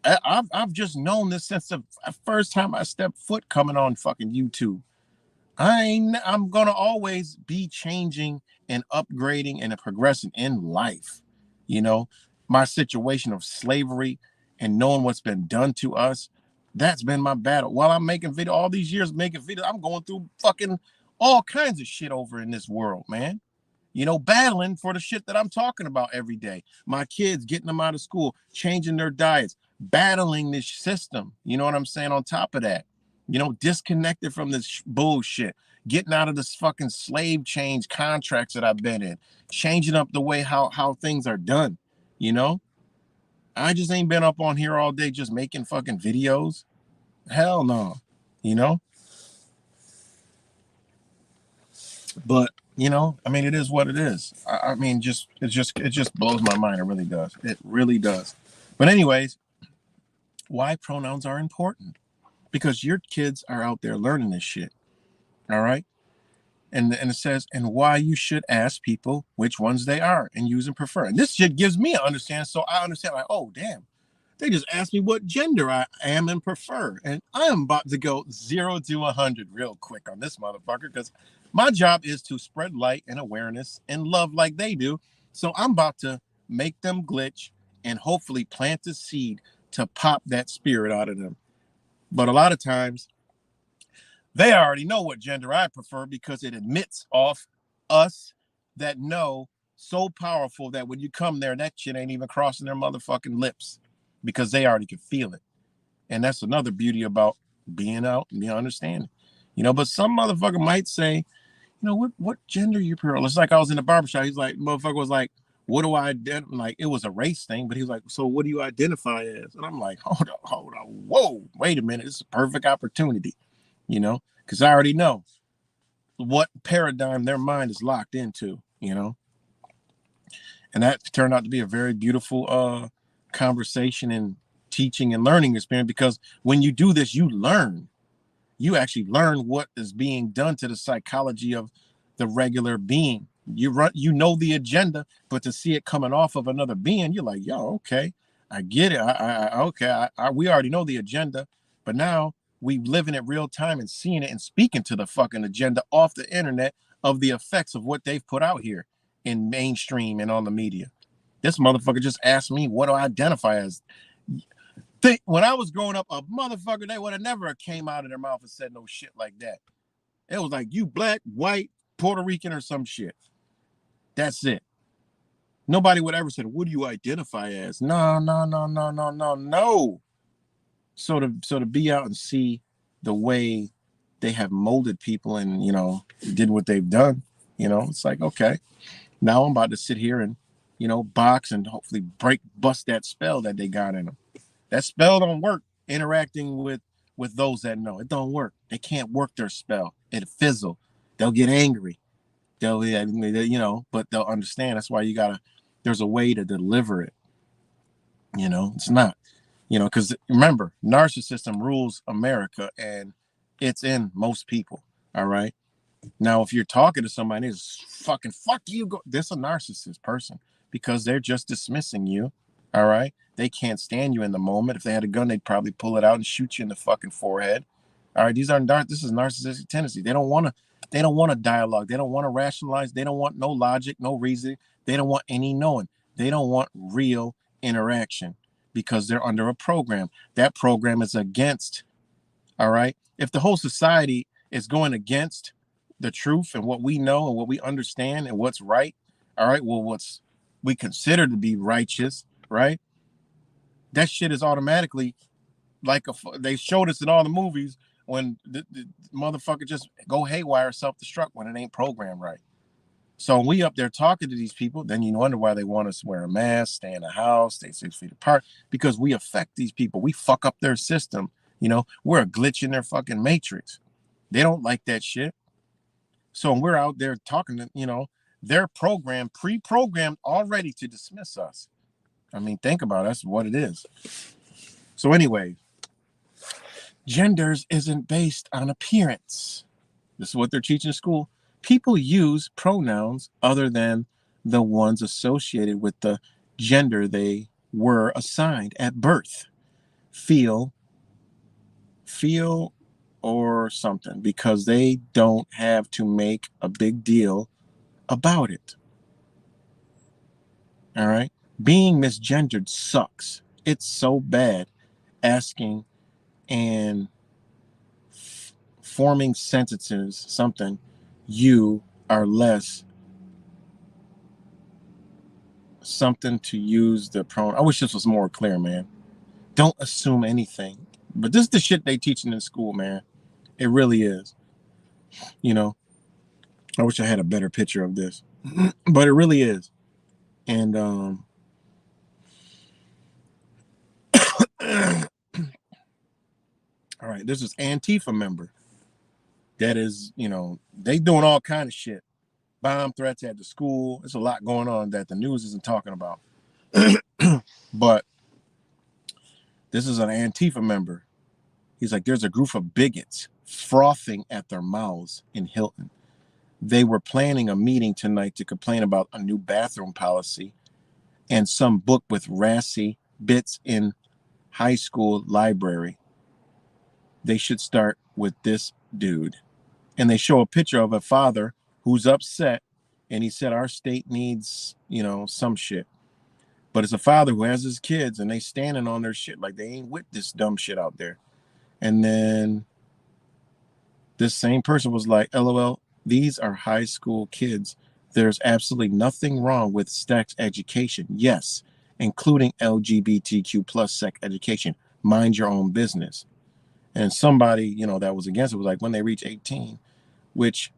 I've just known this since the first time I stepped foot coming on fucking YouTube. I'm gonna always be changing and upgrading and progressing in life. You know, my situation of slavery and knowing what's been done to us, that's been my battle. While I'm making video, all these years making videos, I'm going through fucking all kinds of shit over in this world, man. You know, battling for the shit that I'm talking about every day. My kids, getting them out of school, changing their diets, battling this system. You know what I'm saying? On top of that, you know, disconnected from this bullshit, getting out of this fucking slave change contracts that I've been in, changing up the way how things are done. You know, I just ain't been up on here all day just making fucking videos. Hell no, you know. But you know, I mean, it is what it is. I mean, it just blows my mind. It really does. It really does. But anyways, why pronouns are important? Because your kids are out there learning this shit. All right. And it says, and why you should ask people which ones they are and use and prefer. And this shit gives me an understanding. So I understand, like, oh damn, They just asked me what gender I am and prefer. And I am about to go 0 to 100 real quick on this motherfucker because my job is to spread light and awareness and love like they do. So I'm about to make them glitch and hopefully plant the seed to pop that spirit out of them. But a lot of times, they already know what gender I prefer because it emits off us that know so powerful that when you come there, that shit ain't even crossing their motherfucking lips because they already can feel it. And that's another beauty about being out and being understanding. But some motherfucker might say, what gender you prefer? It's like I was in the barbershop. He's like, motherfucker was like, what do I identify? Like, it was a race thing, but he was like, so what do you identify as? And I'm like, hold on, whoa, wait a minute. It's a perfect opportunity, because I already know what paradigm their mind is locked into. And that turned out to be a very beautiful conversation and teaching and learning experience because when you do this, you actually learn what is being done to the psychology of the regular being. You know the agenda, but to see it coming off of another being, you're like, yo, okay, I get it. Okay, we already know the agenda, but now we live in it real time and seeing it and speaking to the fucking agenda off the internet of the effects of what they've put out here in mainstream and on the media. This motherfucker just asked me, what do I identify as? When I was growing up, a motherfucker, they would have never came out of their mouth and said no shit like that. It was like, you black, white, Puerto Rican, or some shit. That's it. Nobody would ever say, what do you identify as? No, no, no, no, no, no, no. So to be out and see the way they have molded people and, did what they've done, it's like, okay, now I'm about to sit here and, box and hopefully bust that spell that they got in them. That spell don't work interacting with those that know. It don't work. They can't work their spell. It fizzle. They'll get angry. But they'll understand. That's why there's a way to deliver it. It's not, because remember, narcissism rules America and it's in most people. All right. Now, if you're talking to somebody who's fucking fuck you, this a narcissist person because they're just dismissing you. All right. They can't stand you in the moment. If they had a gun, they'd probably pull it out and shoot you in the fucking forehead. All right. This is narcissistic tendency. They don't want to dialogue. They don't want to rationalize. They don't want no logic, no reason. They don't want any knowing. They don't want real interaction because they're under a program. That program is against. All right. If the whole society is going against the truth and what we know and what we understand and what's right, all right, well, what's we consider to be righteous, right? That shit is automatically like they showed us in all the movies when the motherfucker just go haywire, self-destruct when it ain't programmed right. So when we up there talking to these people, then you wonder why they want us to wear a mask, stay in the house, stay 6 feet apart, because we affect these people. We fuck up their system. We're a glitch in their fucking matrix. They don't like that shit. So when we're out there talking to, they're pre-programmed already to dismiss us. I mean, think about it. That's what it is. So anyway, genders isn't based on appearance. This is what they're teaching in school. People use pronouns other than the ones associated with the gender they were assigned at birth. Feel, or something, because they don't have to make a big deal about it. All right? Being misgendered sucks. It's so bad. Asking and forming sentences, something, you are less, something to use the pronoun. I wish this was more clear, man. Don't assume anything. But this is the shit they teaching in school, man. It really is. I wish I had a better picture of this. But it really is. And all right, there's this Antifa member that is, they doing all kind of shit. Bomb threats at the school. There's a lot going on that the news isn't talking about. But this is an Antifa member. He's like, there's a group of bigots frothing at their mouths in Hilton. They were planning a meeting tonight to complain about a new bathroom policy and some book with racy bits in high school library, they should start with this dude. And they show a picture of a father who's upset, and he said our state needs, some shit. But it's a father who has his kids, and they standing on their shit like they ain't with this dumb shit out there. And then this same person was like, LOL, these are high school kids. There's absolutely nothing wrong with sex education. Yes, including LGBTQ plus sex education. Mind your own business. And somebody, that was against it was like, when they reach 18, which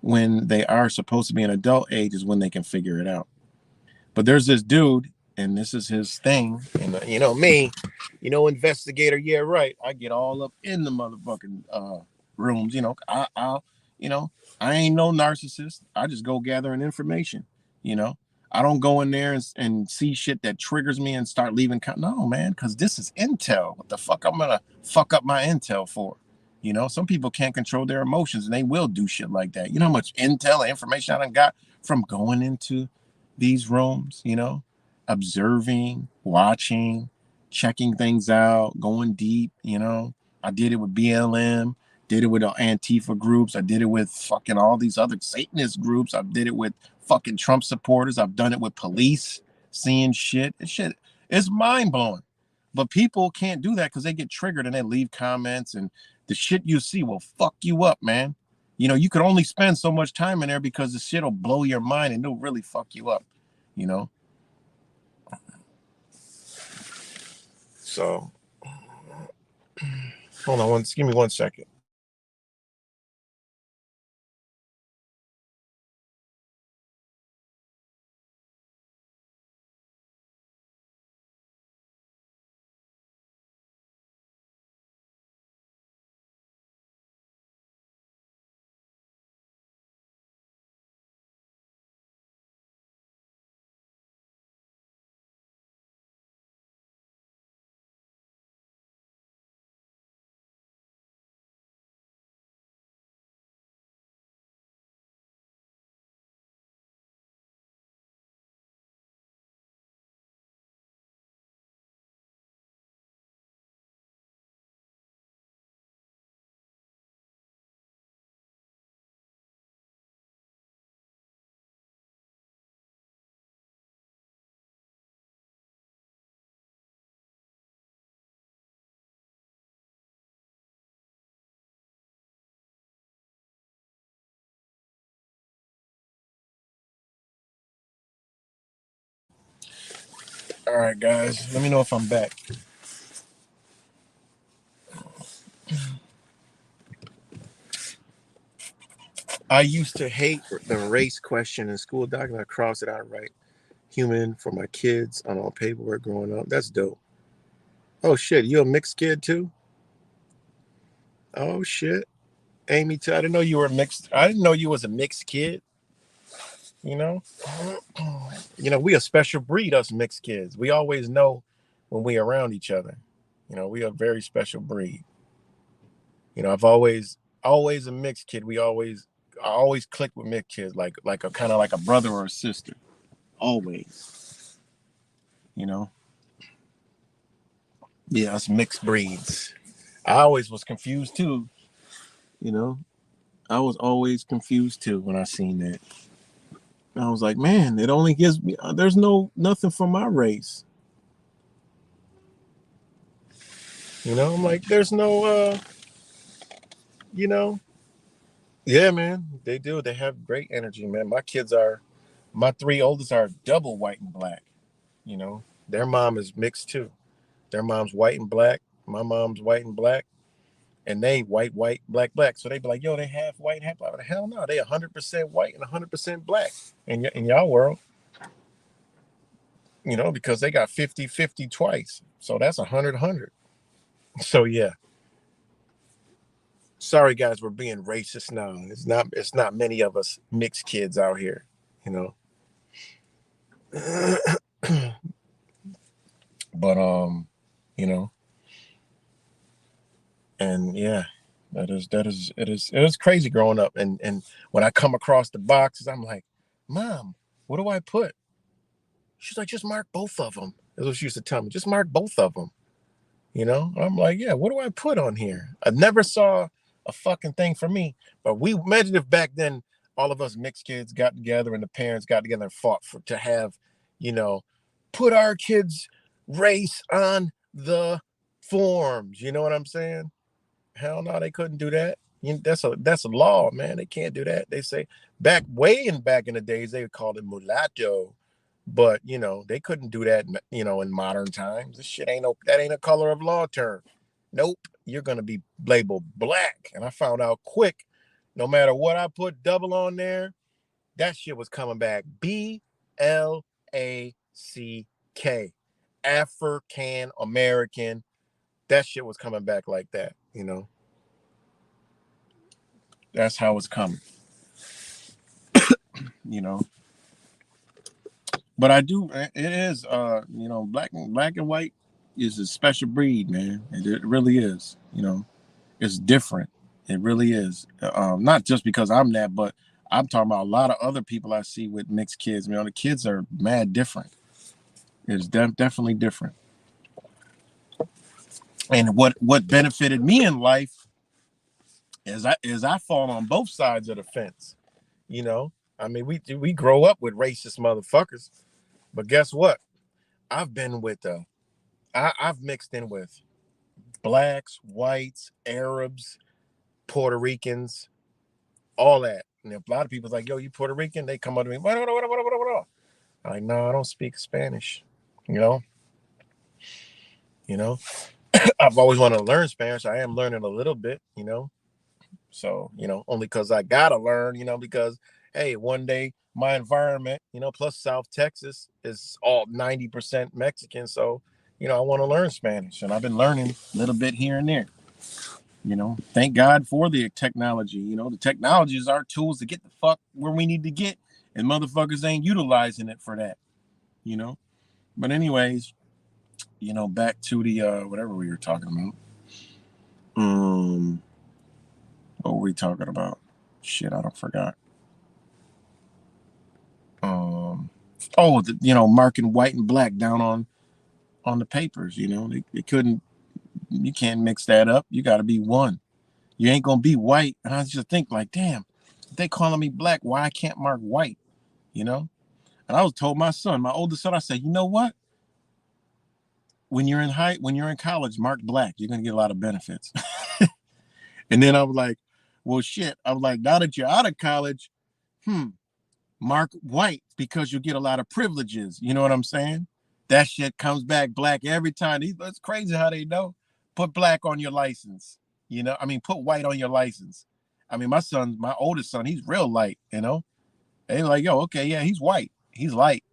when they are supposed to be an adult age is when they can figure it out. But there's this dude, and this is his thing. And me, investigator. Yeah, right. I get all up in the motherfucking rooms. I'll, you know, I ain't no narcissist. I just go gathering information. You know, I don't go in there and see shit that triggers me and start leaving. No, man, because this is intel. What the fuck I'm gonna fuck up my intel for? Some people can't control their emotions and they will do shit like that. You know how much intel and information I done got from going into these rooms, observing, watching, checking things out, going deep, I did it with BLM, did it with Antifa groups, I did it with fucking all these other Satanist groups, I did it with fucking Trump supporters, I've done it with police, seeing shit. It's mind blowing. But people can't do that because they get triggered and they leave comments, and the shit you see will fuck you up, man. You could only spend so much time in there because the shit will blow your mind and it'll really fuck you up, you know? So, hold on, give me 1 second. All right, guys, let me know if I'm back. I used to hate the race question in school document. I crossed it out right. Human for my kids on all paperwork growing up. That's dope. Oh shit, you a mixed kid too? Oh shit. Amy too. I didn't know you were mixed. I didn't know you was a mixed kid, you know? We a special breed, us mixed kids. We always know when we around each other. We a very special breed. I've always a mixed kid. I always click with mixed kids, like a kind of like a brother or a sister. Always, you know. Yeah, us mixed breeds. I always was confused too. You know, I was always confused too when I seen that. I was like, man, it only gives me. There's nothing for my race. I'm like, there's no. You know. Yeah, man, they do. They have great energy, man. My three oldest are double white and black. Their mom is mixed too. Their mom's white and black. My mom's white and black. And they white, white, black, black. So they be like, yo, they half white, half black. But hell no, they 100% white and 100% black in y'all world, because they got 50-50 twice. So that's 100-100. So yeah. Sorry guys, we're being racist now. It's not many of us mixed kids out here, you know. But you know, and yeah, it is crazy growing up, and when I come across the boxes, I'm like, Mom, what do I put? She's like, just mark both of them. That's what she used to tell me. Just mark both of them. I'm like, yeah, what do I put on here? I never saw a fucking thing for me. But we imagine if back then all of us mixed kids got together and the parents got together and fought to have, you know, put our kids' race on the forms. You know what I'm saying? Hell no, they couldn't do that. That's a law, man. They can't do that. They say back in the days they would call it mulatto, but they couldn't do that. In modern times, this shit ain't a color of law term. Nope, you're gonna be labeled black. And I found out quick. No matter what I put double on there, that shit was coming back BLACK, African American. That shit was coming back like that. That's how it's coming. you know. But I do. It is. Black and white is a special breed, man. It really is. It's different. It really is. Not just because I'm that, but I'm talking about a lot of other people I see with mixed kids. The kids are mad different. It's definitely different. And what benefited me in life is I fall on both sides of the fence. We grow up with racist motherfuckers, but guess what? I've been with I've mixed in with blacks, whites, Arabs, Puerto Ricans, all that. And a lot of people's like, "Yo, you Puerto Rican?" They come up to me, what? I'm like, no, I don't speak Spanish. You know, you know. I've always wanted to learn Spanish. I am learning a little bit. So only because I gotta learn. Because hey, one day my environment, plus South Texas is all 90% Mexican. So I want to learn Spanish, and I've been learning a little bit here and there. Thank God for the technology. The technology is our tools to get the fuck where we need to get, and motherfuckers ain't utilizing it for that. You know. But anyways, back to the whatever we were talking about. What were we talking about? Shit, I don't forgot. Marking white and black down on the papers. They couldn't. You can't mix that up. You got to be one. You ain't gonna be white. And I just think like, damn, if they calling me black, why I can't mark white? And I was told my oldest son, I said, you know what? When you're in college, mark black. You're gonna get a lot of benefits. And then I was like, well, shit. I was like, now that you're out of college, mark white because you'll get a lot of privileges. You know what I'm saying? That shit comes back black every time. It's crazy how they know. Put black on your license. Put white on your license. My oldest son, he's real light. They like, yo, okay, yeah, he's white. He's light.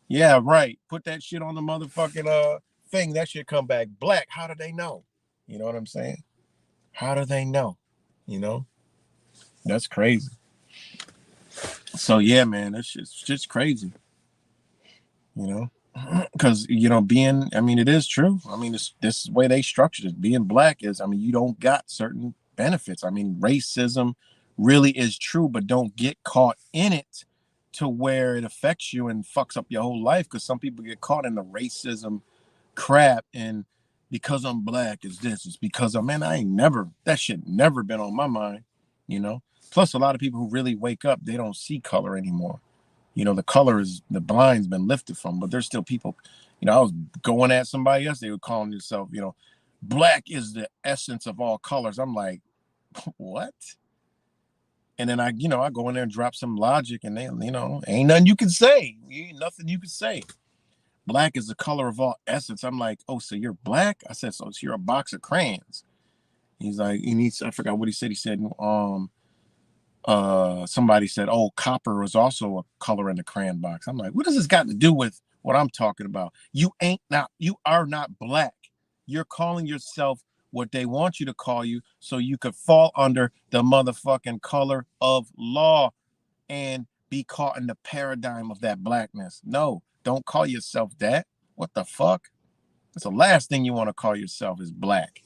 Yeah, right. Put that shit on the motherfucking thing. That shit come back black. How do they know? You know what I'm saying? How do they know? You know, that's crazy. So yeah, man, that's just crazy. Because it is true. This way they structured it. Being black is, you don't got certain benefits. Racism really is true, but don't get caught in it to where it affects you and fucks up your whole life. Because some people get caught in the racism crap, and because I'm black is this. It's because I ain't never, that shit never been on my mind. you know. Plus, a lot of people who really wake up, they don't see color anymore. The color is the blind's been lifted from, but there's still people. I was going at somebody else, they were calling themselves, black is the essence of all colors. I'm like, what? And then I go in there and drop some logic, and they, ain't nothing you can say. Ain't nothing you can say. Black is the color of all essence. I'm like, oh, so you're black? I said, so you're a box of crayons. He's like, I forgot what he said. He said, somebody said, oh, copper was also a color in the crayon box. I'm like, what does this got to do with what I'm talking about? You are not black. You're calling yourself what they want you to call you so you could fall under the motherfucking color of law and be caught in the paradigm of that blackness. No, don't call yourself that. What the fuck? That's the last thing you want to call yourself is black.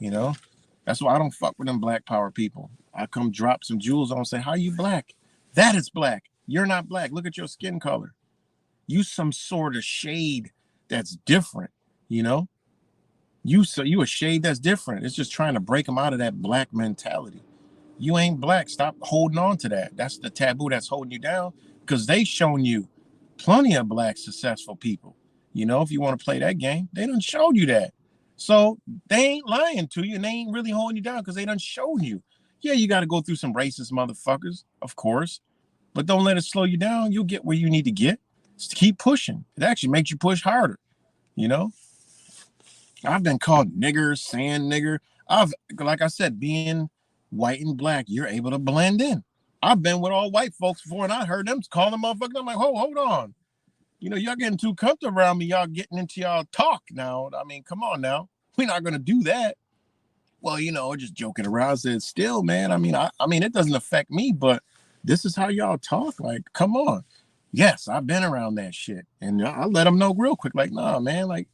That's why I don't fuck with them black power people. I come drop some jewels on and say, how you black? That is black. You're not black. Look at your skin color. You some sort of shade that's different, you know? You a shade that's different. It's just trying to break them out of that black mentality. You ain't black. Stop holding on to that. That's the taboo that's holding you down because they shown you plenty of black successful people. If you want to play that game, they done showed you that. So they ain't lying to you and they ain't really holding you down because they done showed you. Yeah, you got to go through some racist motherfuckers, of course, but don't let it slow you down. You'll get where you need to get. Just keep pushing. It actually makes you push harder. You know, I've been called nigger, sand nigger. Like I said, being white and black, you're able to blend in. I've been with all white folks before, and I heard them call them motherfuckers. I'm like, hold on. Y'all getting too comfortable around me. Y'all getting into y'all talk now. I mean, come on now. We're not gonna do that. Well, just joking around. I said, still, man. I mean, it doesn't affect me, but this is how y'all talk. Like, come on. Yes, I've been around that shit, and I let them know real quick. Like, nah, man. Like,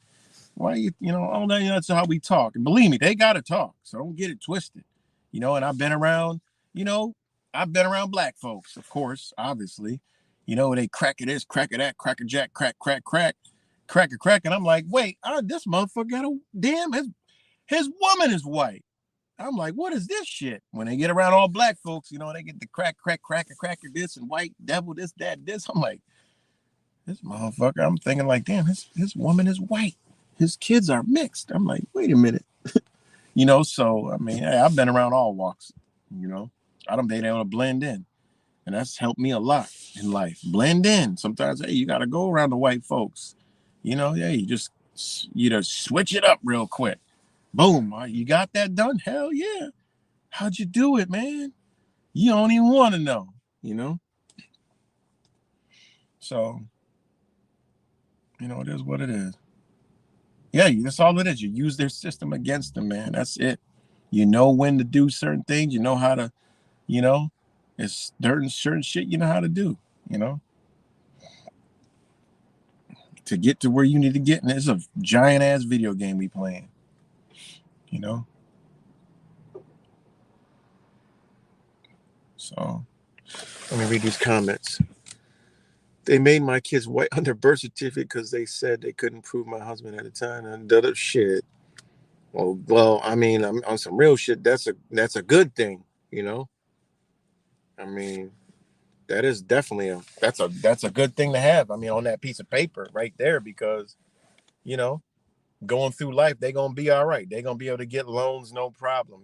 why all that? That's how we talk. And believe me, they gotta talk. So don't get it twisted. And I've been around. You know, I've been around black folks, of course, obviously. They crack it this, crack it that, cracker jack, crack, crack, crack, cracker, crack, and I'm like, wait, this motherfucker got a damn his woman is white. I'm like, what is this shit? When they get around all black folks, they get the crack, crack, cracker, cracker, this and white devil, this, that, this. I'm like, this motherfucker. I'm thinking like, damn, his woman is white. His kids are mixed. I'm like, wait a minute. So I mean, hey, I've been around all walks. I don't been able to blend in, and that's helped me a lot in life. Blend in. Sometimes, hey, you got to go around the white folks. Hey, you just switch it up real quick. Boom, you got that done? Hell yeah. How'd you do it, man? You don't even want to know, you know? So, it is what it is. Yeah, that's all it is. You use their system against them, man. That's it. You know when to do certain things. You know how to, you know, it's certain shit you know how to do, you know, to get to where you need to get. And it's a giant ass video game we playing, you know? So let me read these comments. They made my kids white on their birth certificate because they said they couldn't prove my husband at the time and other shit. Well, I mean, I'm on some real shit. That's a good thing, you know. I mean, that is definitely that's a good thing to have. I mean, on that piece of paper right there, because you know, going through life, they're gonna be all right. They're gonna be able to get loans, no problem.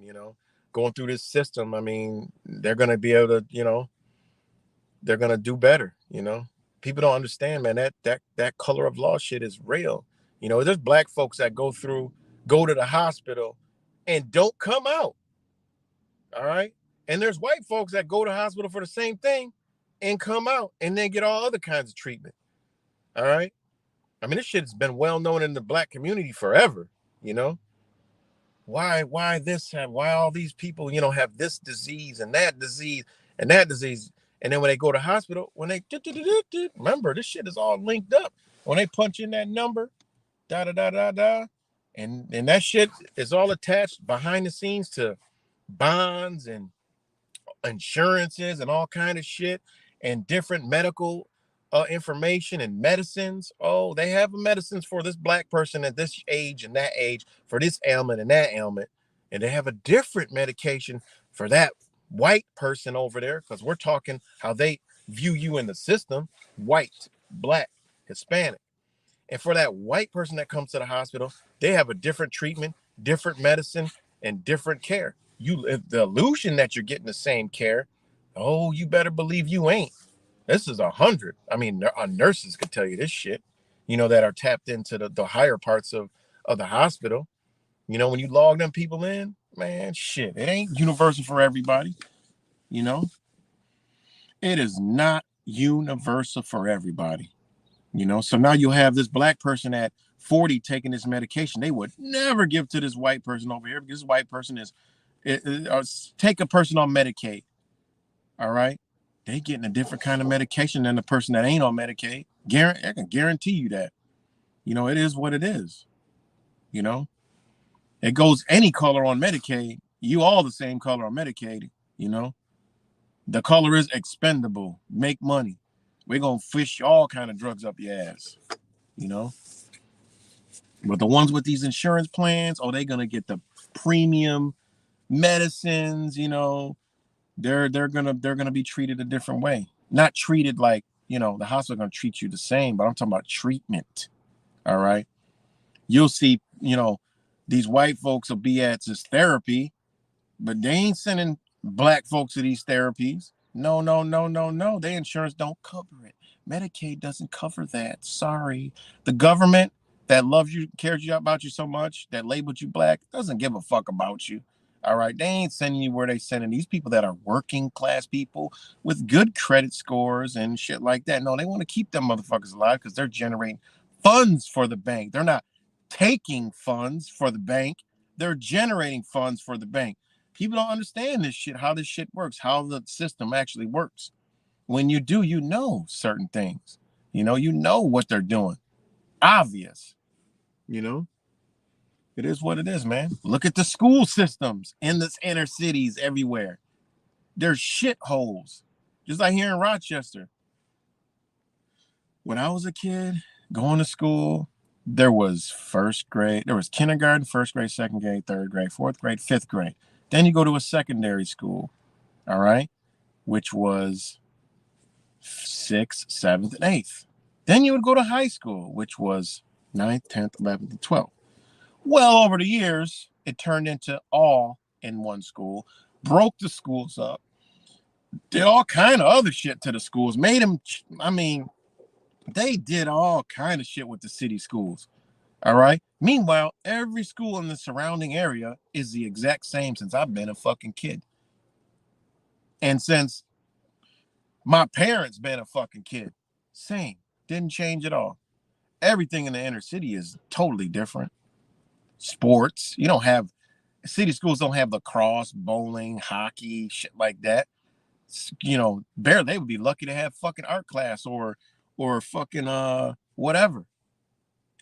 Going through this system, I mean, they're gonna be able to, they're gonna do better. People don't understand, man. That color of law shit is real. There's black folks that go to the hospital and don't come out. All right. And there's white folks that go to hospital for the same thing and come out and then get all other kinds of treatment. All right. I mean, this shit has been well known in the black community forever. You know, why all these people, have this disease and that disease and that disease. And then when they go to hospital, when they remember, this shit is all linked up. When they punch in that number, da da da da da, and that shit is all attached behind the scenes to bonds and insurances and all kind of shit and different medical information and medicines. Oh, they have medicines for this black person at this age and that age for this ailment and that ailment, and they have a different medication for that white person over there, because we're talking how they view you in the system: white, black, Hispanic. And for that white person that comes to the hospital, they have a different treatment, different medicine, and different care. The illusion that you're getting the same care, oh, you better believe you ain't. This is 100. I mean, our nurses could tell you this shit, that are tapped into the higher parts of the hospital. When you log them people in, man, shit, it ain't universal for everybody. You know, it is not universal for everybody. So now you have this black person at 40 taking this medication they would never give to this white person over here, because this white person take a person on Medicaid. All right. They getting a different kind of medication than the person that ain't on Medicaid. I can guarantee you that. It is what it is. It goes any color on Medicaid. You all the same color on Medicaid. The color is expendable. Make money. We're going to fish all kind of drugs up your ass. You know? But the ones with these insurance plans, oh, they're gonna get the premium medicines. They're gonna be treated a different way. Not treated like the hospital gonna treat you the same, but I'm talking about treatment. All right, you'll see. These white folks will be at this therapy, but they ain't sending black folks to these therapies. No, no, no, no, no. Their insurance don't cover it. Medicaid doesn't cover that. Sorry. The government that loves you, cares about you so much, that labeled you black, doesn't give a fuck about you. All right. They ain't sending you where they sending these people that are working class people with good credit scores and shit like that. No, they want to keep them motherfuckers alive because they're generating funds for the bank. They're not taking funds for the bank. They're generating funds for the bank. People don't understand this shit, how this shit works, how the system actually works. When you do, certain things. You know what they're doing. Obvious. You know, it is what it is, man. Look at the school systems in the inner cities everywhere. They're shitholes. Just like here in Rochester. When I was a kid going to school, there was first grade, there was kindergarten, first grade, second grade, third grade, fourth grade, fifth grade. Then you go to a secondary school, all right, which was sixth, seventh, and eighth. Then you would go to high school, which was ninth, 10th, 11th, and 12th. Well, over the years, it turned into all in one school, broke the schools up, did all kind of other shit to the schools, made them, they did all kind of shit with the city schools. All right. Meanwhile, every school in the surrounding area is the exact same since I've been a fucking kid. And since my parents been a fucking kid, same. Didn't change at all. Everything in the inner city is totally different. Sports, you don't have city schools don't have lacrosse, bowling, hockey, shit like that. Barely they would be lucky to have fucking art class or fucking whatever.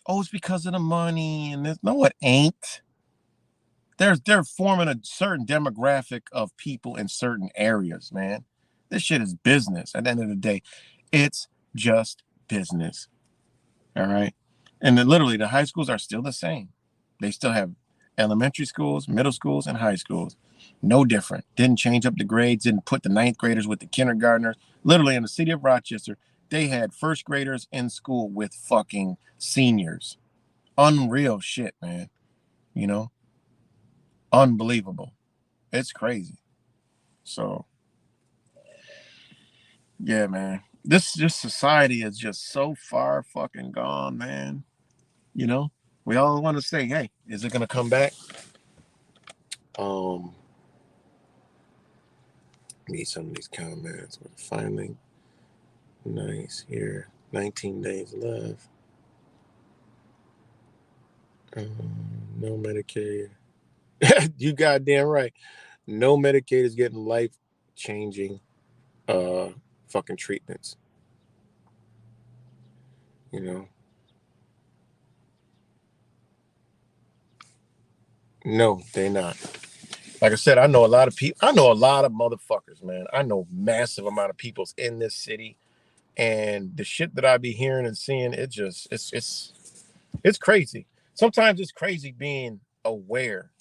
Oh, it's because of the money and this. No, it ain't. They're forming a certain demographic of people in certain areas, man. This shit is business. At the end of the day, it's just business. All right. And then literally the high schools are still the same. They still have elementary schools, middle schools, and high schools. No different. Didn't change up the grades, didn't put the ninth graders with the kindergartners. Literally in the city of Rochester, they had first graders in school with fucking seniors. Unreal shit, man. You know, unbelievable. It's crazy. So, yeah, man. This just society is just so far fucking gone, man. You know, we all want to say, hey, is it gonna come back? Um, Meet some of these comments. But finally, nice here. 19 days left. No Medicaid. You goddamn right. No Medicaid is getting life changing fucking treatments. You know? No, they not. Like I said, I know a lot of people. I know a lot of motherfuckers, man. I know massive amount of people's in this city, and the shit that I be hearing and seeing, it's crazy. Sometimes it's crazy being aware,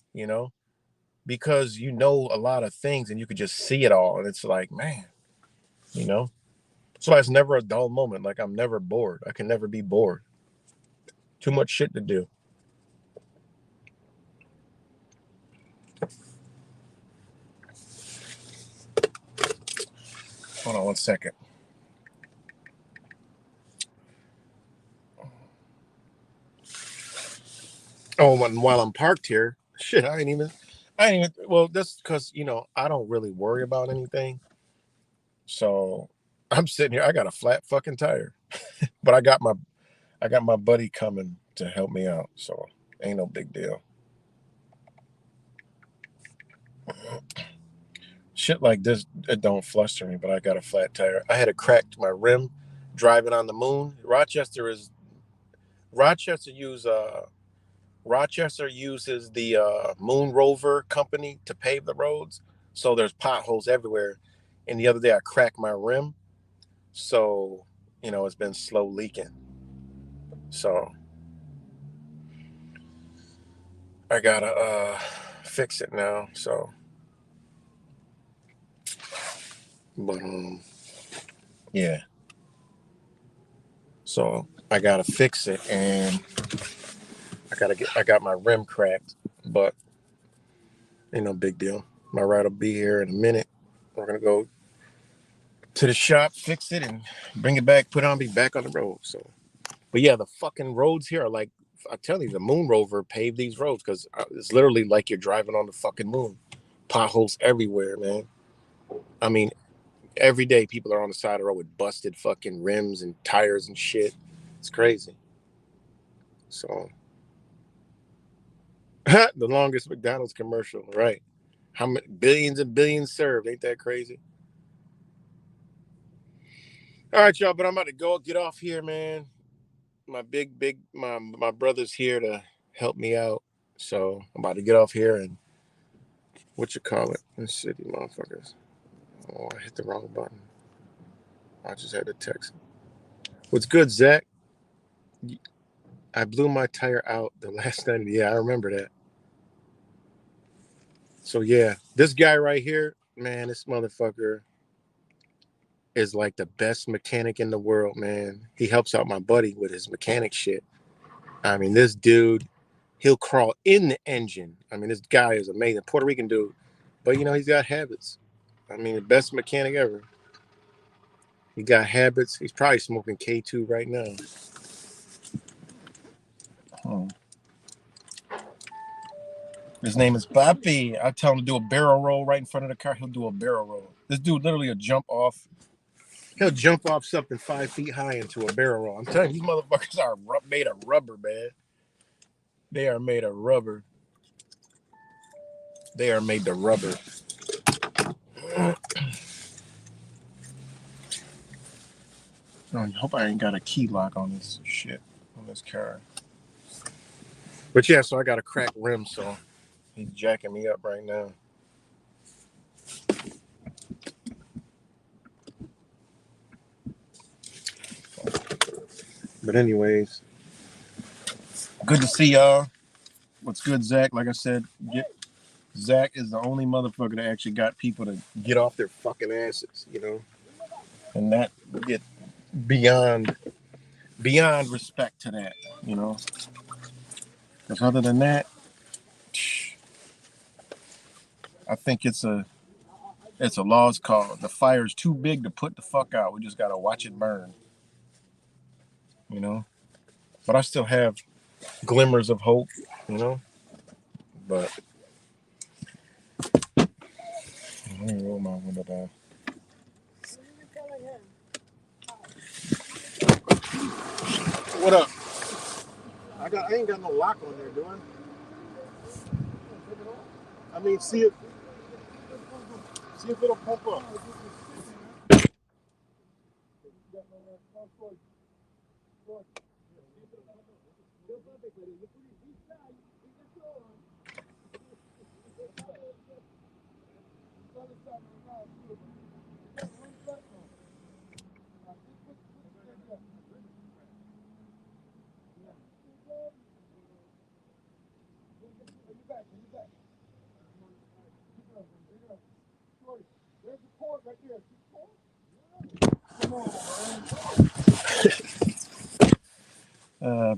because you know a lot of things and you could just see it all, and it's like, man, you know. So it's never a dull moment. Like I'm never bored. I can never be bored. Too much shit to do. Hold on one second. Oh, and while I'm parked here, shit, I ain't even. Well, that's because I don't really worry about anything. So I'm sitting here. I got a flat fucking tire, but I got my buddy coming to help me out. So ain't no big deal. Shit like this, it don't fluster me. But I got a flat tire. I had a cracked my rim driving on the moon. Rochester use Rochester uses the Moon Rover company to pave the roads, so there's potholes everywhere. And the other day I cracked my rim, so it's been slow leaking. So I gotta fix it now. So, but yeah. So I gotta fix it, and I got my rim cracked, but ain't no big deal. My ride will be here in a minute. We're gonna go to the shop, fix it, and bring it back. Put it on, be back on the road. So, but yeah, the fucking roads here are like I tell you, the moon rover paved these roads because it's literally like you're driving on the fucking moon. Potholes everywhere, man. I mean, every day people are on the side of the road with busted fucking rims and tires and shit. It's crazy. So the longest McDonald's commercial, right? How many billions and billions served? Ain't that crazy? All right, y'all. But I'm about to go get off here, man. My my brother's here to help me out, so I'm about to get off here and what you call it? Let's see, you motherfuckers. Oh, I hit the wrong button. I just had to text. What's good, Zach? I blew my tire out the last night. Yeah, I remember that. So yeah, this guy right here, man, this motherfucker is like the best mechanic in the world, man. He helps out my buddy with his mechanic shit. I mean, this dude, he'll crawl in the engine. I mean, this guy is amazing. Puerto Rican dude. But he's got habits. I mean, the best mechanic ever. He got habits. He's probably smoking K2 right now. Oh. His name is Papi. I tell him to do a barrel roll right in front of the car. He'll do a barrel roll. This dude literally will jump off. He'll jump off something 5 feet high into a barrel roll. I'm telling you, these motherfuckers are made of rubber, man. They are made of rubber. They are made of rubber. I hope I ain't got a key lock on this shit, on this car. But yeah, so I got a cracked rim, so he's jacking me up right now. But anyways, good to see y'all. What's good, Zach? Like I said, Zach is the only motherfucker that actually got people to get off their fucking asses, and that get beyond respect to that, you know. Because other than that, I think it's a lost cause. The fire's too big to put the fuck out. We just gotta watch it burn, you know. But I still have glimmers of hope, you know. But let me roll my window down. What up? I ain't got no lock on there, do I? I mean, see if it'll pump up.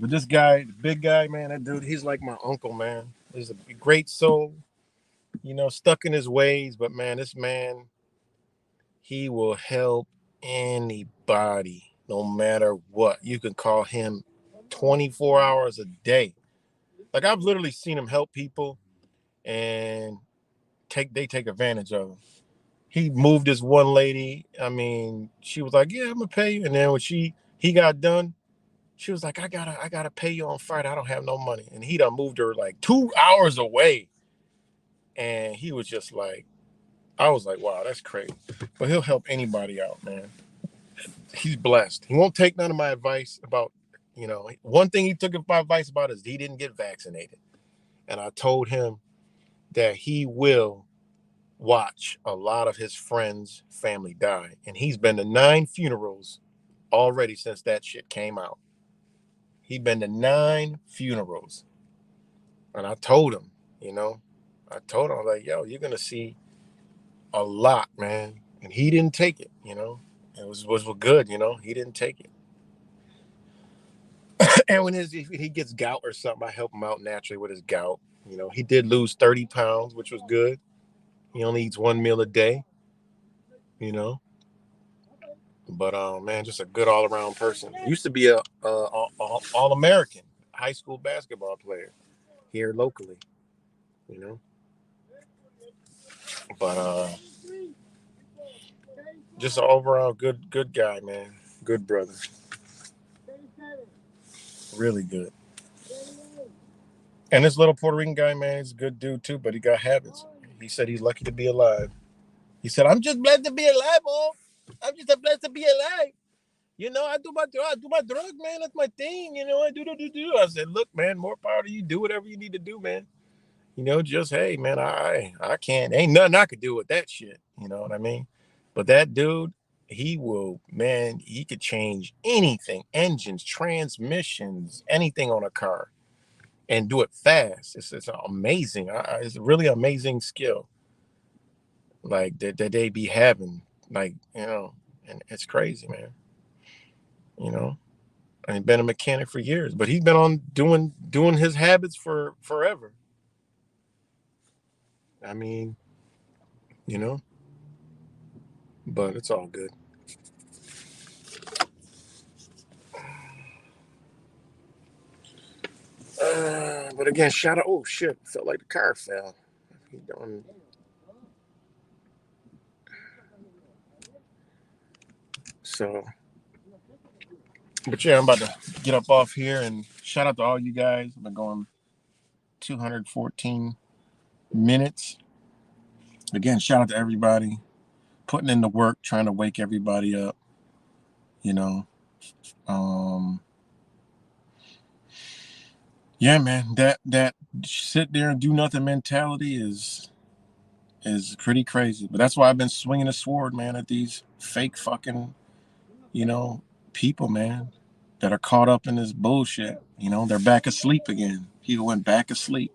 But this guy, the big guy, man, that dude, he's like my uncle, man. He's a great soul, stuck in his ways, but man, this man, he will help anybody, no matter what. You can call him 24 hours a day. Like I've literally seen him help people and they take advantage of him. He moved this one lady. I mean, she was like, "Yeah, I'm gonna pay you." And then when he got done, she was like, I gotta pay you on Friday. I don't have no money. And he done moved her like 2 hours away. And he was just like, I was like, wow, that's crazy. But he'll help anybody out, man. He's blessed. He won't take none of my advice about, one thing he took my advice about is he didn't get vaccinated. And I told him that he will watch a lot of his friends' family die. And he's been to 9 funerals already since that shit came out. He's been to 9 funerals. And I told him, you know, I told him, I was like, yo, you're gonna see a lot, man. And he didn't take it, you know. It was good, you know. He didn't take it. And when if he gets gout or something, I help him out naturally with his gout. You know, he did lose 30 pounds, which was good. He only eats one meal a day, you know. But man, just a good all around person. Used to be a all American high school basketball player here locally, you know. But just an overall good guy, man. Good brother, really good. And this little Puerto Rican guy, man, he's a good dude too, but he got habits. He said he's lucky to be alive. He said, "I'm just blessed to be alive, oh. I'm just blessed to be alive. You know, I do my drug, man. That's my thing. You know, I do. I said, look, man, more power to you. Do whatever you need to do, man. You know, just hey, man, I can't. Ain't nothing I could do with that shit. You know what I mean? But that dude, he will, man. He could change anything, engines, transmissions, anything on a car, and do it fast. It's amazing. It's a really amazing skill, like that they be having, like you know, and it's crazy, man. You know, and he's been a mechanic for years, but he's been on doing his habits for forever. I mean, you know, but it's all good. But again, shout out. Oh shit! Felt like the car fell. He done, so, but yeah, I'm about to get up off here and shout out to all you guys. I've been going 214 minutes. Again, shout out to everybody putting in the work, trying to wake everybody up. You know, um, yeah, man. That sit there and do nothing mentality is pretty crazy. But that's why I've been swinging a sword, man, at these fake fucking, you know, people, man, that are caught up in this bullshit. You know, they're back asleep again. People went back asleep.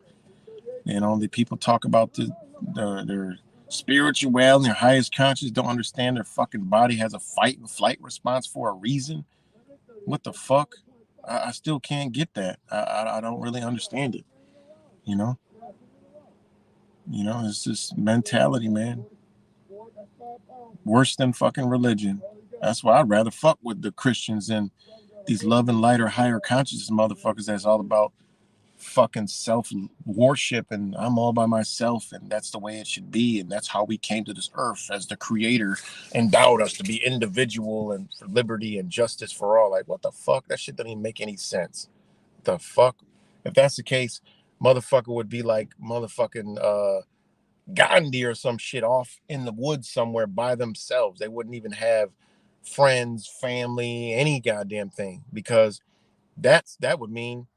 You know, the people talk about their spiritual and their highest conscious, don't understand their fucking body has a fight and flight response for a reason. What the fuck? I still can't get that. I don't really understand it. You know, it's this mentality, man. Worse than fucking religion. That's why I'd rather fuck with the Christians than these love and light or higher consciousness motherfuckers that's all about fucking self worship and I'm all by myself and that's the way it should be and that's how we came to this earth as the creator endowed us to be individual and for liberty and justice for all. Like what the fuck? That shit doesn't even make any sense. The fuck? If that's the case, motherfucker would be like motherfucking Gandhi or some shit off in the woods somewhere by themselves. They wouldn't even have friends, family, any goddamn thing because that would mean,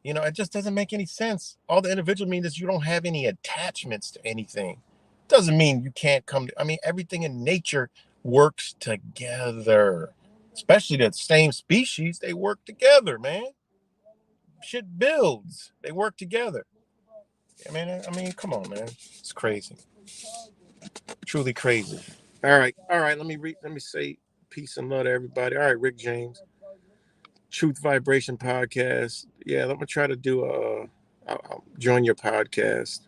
it just doesn't make any sense. All the individual means is you don't have any attachments to anything. Doesn't mean you can't come to, I mean, everything in nature works together. Especially the same species, they work together, man. Shit builds. They work together. I mean, come on, man. It's crazy. Truly crazy. All right. Let me say peace and love to everybody. All right, Rick James, Truth Vibration Podcast. Yeah, let me try to do I'll join your podcast.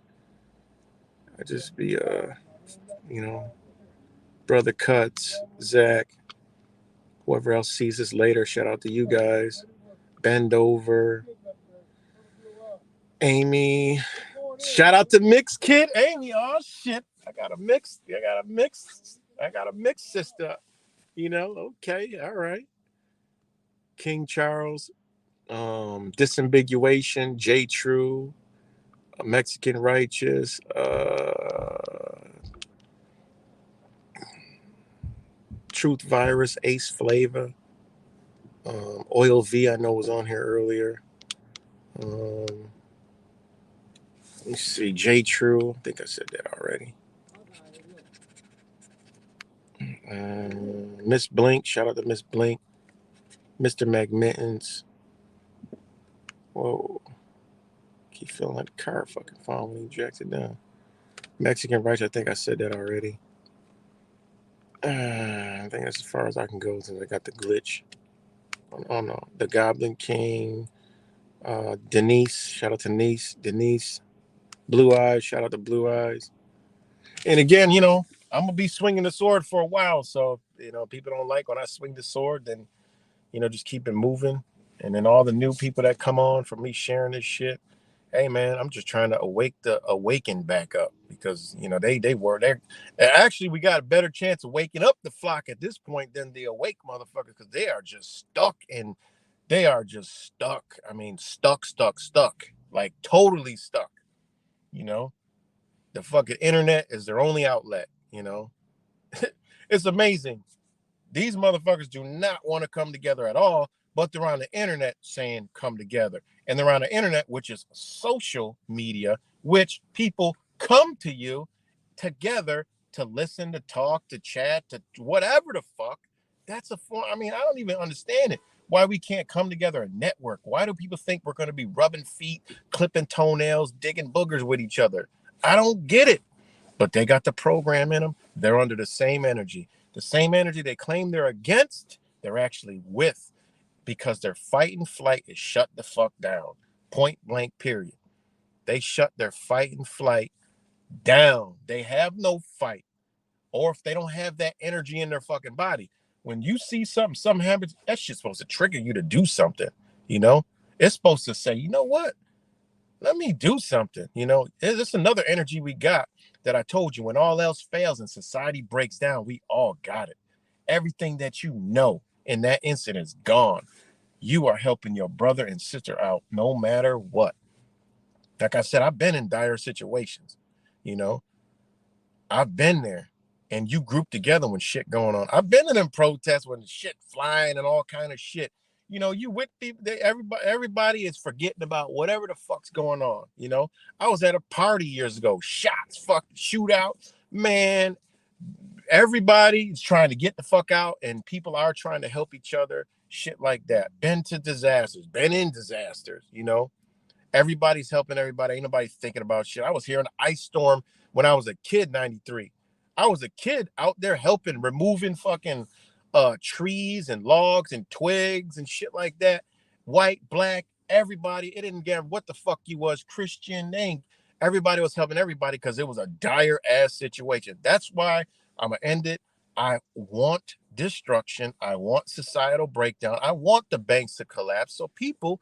I just be you know, brother Cuts, Zach, whoever else sees this later. Shout out to you guys. Bend over, Amy. Shout out to Mix Kid, Amy. Oh shit, I got a mix. I got a mix sister. Okay, all right. King Charles, Disambiguation, J True, Mexican Righteous, Truth Virus, Ace Flavor, Oil V, I know was on here earlier. Um, let me see, J True, I think I said that already. Miss Blink, shout out to Miss Blink, Mr. Magmittens. Whoa, keep feeling like the car fucking phone when he jacks it down. Mexican rice, I think I said that already. I think that's as far as I can go since I got the glitch. Oh no, the Goblin King, Denise. Shout out to Denise. Blue Eyes. Shout out to Blue Eyes. And again, I'm gonna be swinging the sword for a while. So people don't like when I swing the sword, then just keep it moving. And then all the new people that come on for me sharing this shit. Hey man, I'm just trying to awaken back up because they were there. Actually, we got a better chance of waking up the flock at this point than the awake motherfuckers because they are just stuck and they are just stuck. I mean, stuck, like totally stuck. You know, the fucking internet is their only outlet. It's amazing. These motherfuckers do not want to come together at all, but they're on the internet saying come together. And they're on the internet, which is social media, which people come to you together to listen, to talk, to chat, to whatever the fuck. That's a form. I mean, I don't even understand it. Why we can't come together and network? Why do people think we're going to be rubbing feet, clipping toenails, digging boogers with each other? I don't get it. But they got the program in them. They're under the same energy. The same energy they claim they're against, they're actually with because their fight and flight is shut the fuck down. Point blank, period. They shut their fight and flight down. They have no fight. Or if they don't have that energy in their fucking body, when you see something happens, that shit's supposed to trigger you to do something. You know, it's supposed to say, you know what? Let me do something. It's another energy we got that I told you when all else fails and society breaks down, we all got it. Everything that you know in that incident is gone. You are helping your brother and sister out no matter what. Like I said, I've been in dire situations. You know, I've been there. And you group together when shit going on. I've been in them protests when shit flying and all kind of shit. You with people, everybody is forgetting about whatever the fuck's going on. I was at a party years ago, shots, fucking shootout. Man, everybody's trying to get the fuck out, and people are trying to help each other, shit like that. Been to disasters, been in disasters. Everybody's helping everybody. Ain't nobody thinking about shit. I was here in an ice storm when I was a kid, 93. I was a kid out there helping, removing fucking trees and logs and twigs and shit like that. White, black, everybody. It didn't care what the fuck you was, Christian, name. Everybody was helping everybody because it was a dire ass situation. That's why I'm gonna end it. I want destruction. I want societal breakdown. I want the banks to collapse so people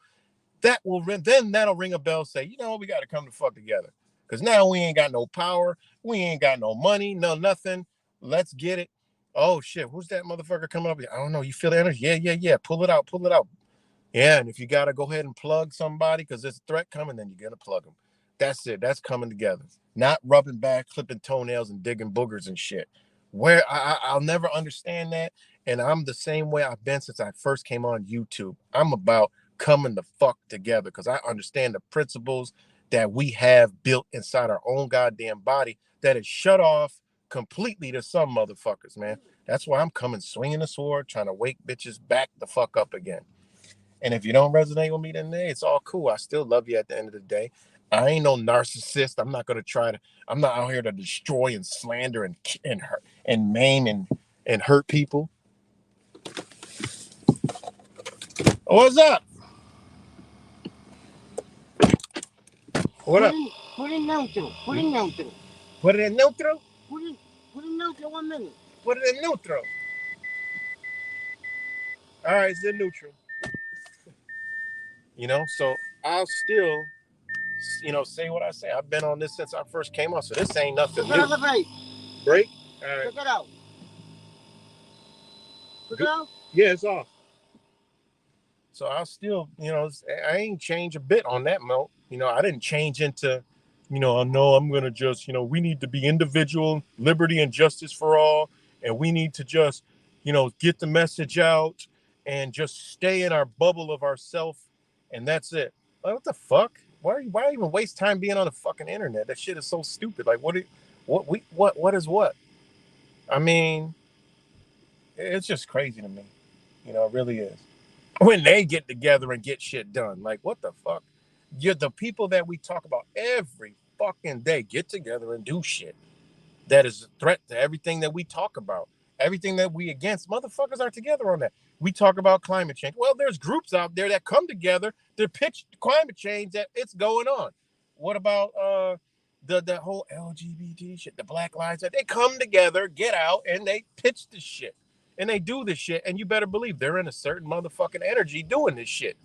that'll ring a bell. Say, we got to come to fuck together because now we ain't got no power, we ain't got no money, no nothing. Let's get it. Oh shit, who's that motherfucker coming up here? I don't know. You feel the energy? Yeah. Pull it out, pull it out. Yeah, and if you gotta go ahead and plug somebody because there's a threat coming, then you're gonna plug them. That's it. That's coming together. Not rubbing back, clipping toenails, and digging boogers and shit. Where I'll never understand that. And I'm the same way I've been since I first came on YouTube. I'm about coming the fuck together because I understand the principles that we have built inside our own goddamn body that is shut off completely to some motherfuckers, man. That's why I'm coming swinging the sword, trying to wake bitches back the fuck up again. And if you don't resonate with me, then hey, it's all cool. I still love you at the end of the day. I ain't no narcissist. I'm not gonna try to. I'm not out here to destroy and slander and hurt and maim and hurt people. What's up? What up? Put in neutral. Put in neutral. Put it in neutral. Put in, put in neutral 1 minute. Put it in neutral. All right, it's in neutral. So I'll still, say what I say. I've been on this since I first came on, so this ain't nothing Take new. out the break. Break. All right. Take it out. Take it out. Yeah, it's off. So I'll still, I ain't change a bit on that note. I didn't change into, I know I'm gonna just, we need to be individual, liberty and justice for all, and we need to just, get the message out and just stay in our bubble of ourself, and that's it. Like, what the fuck? Why even waste time being on the fucking internet? That shit is so stupid. Like, what is what? I mean, it's just crazy to me. It really is. When they get together and get shit done. Like, what the fuck? You're the people that we talk about every fucking day get together and do shit that is a threat to everything that we talk about, everything that we against. Motherfuckers are together on that. We talk about climate change. Well, there's groups out there that come together to pitch climate change that it's going on. What about the whole LGBT shit, the Black Lives? They come together, get out, and they pitch the shit, and they do this shit. And you better believe they're in a certain motherfucking energy doing this shit.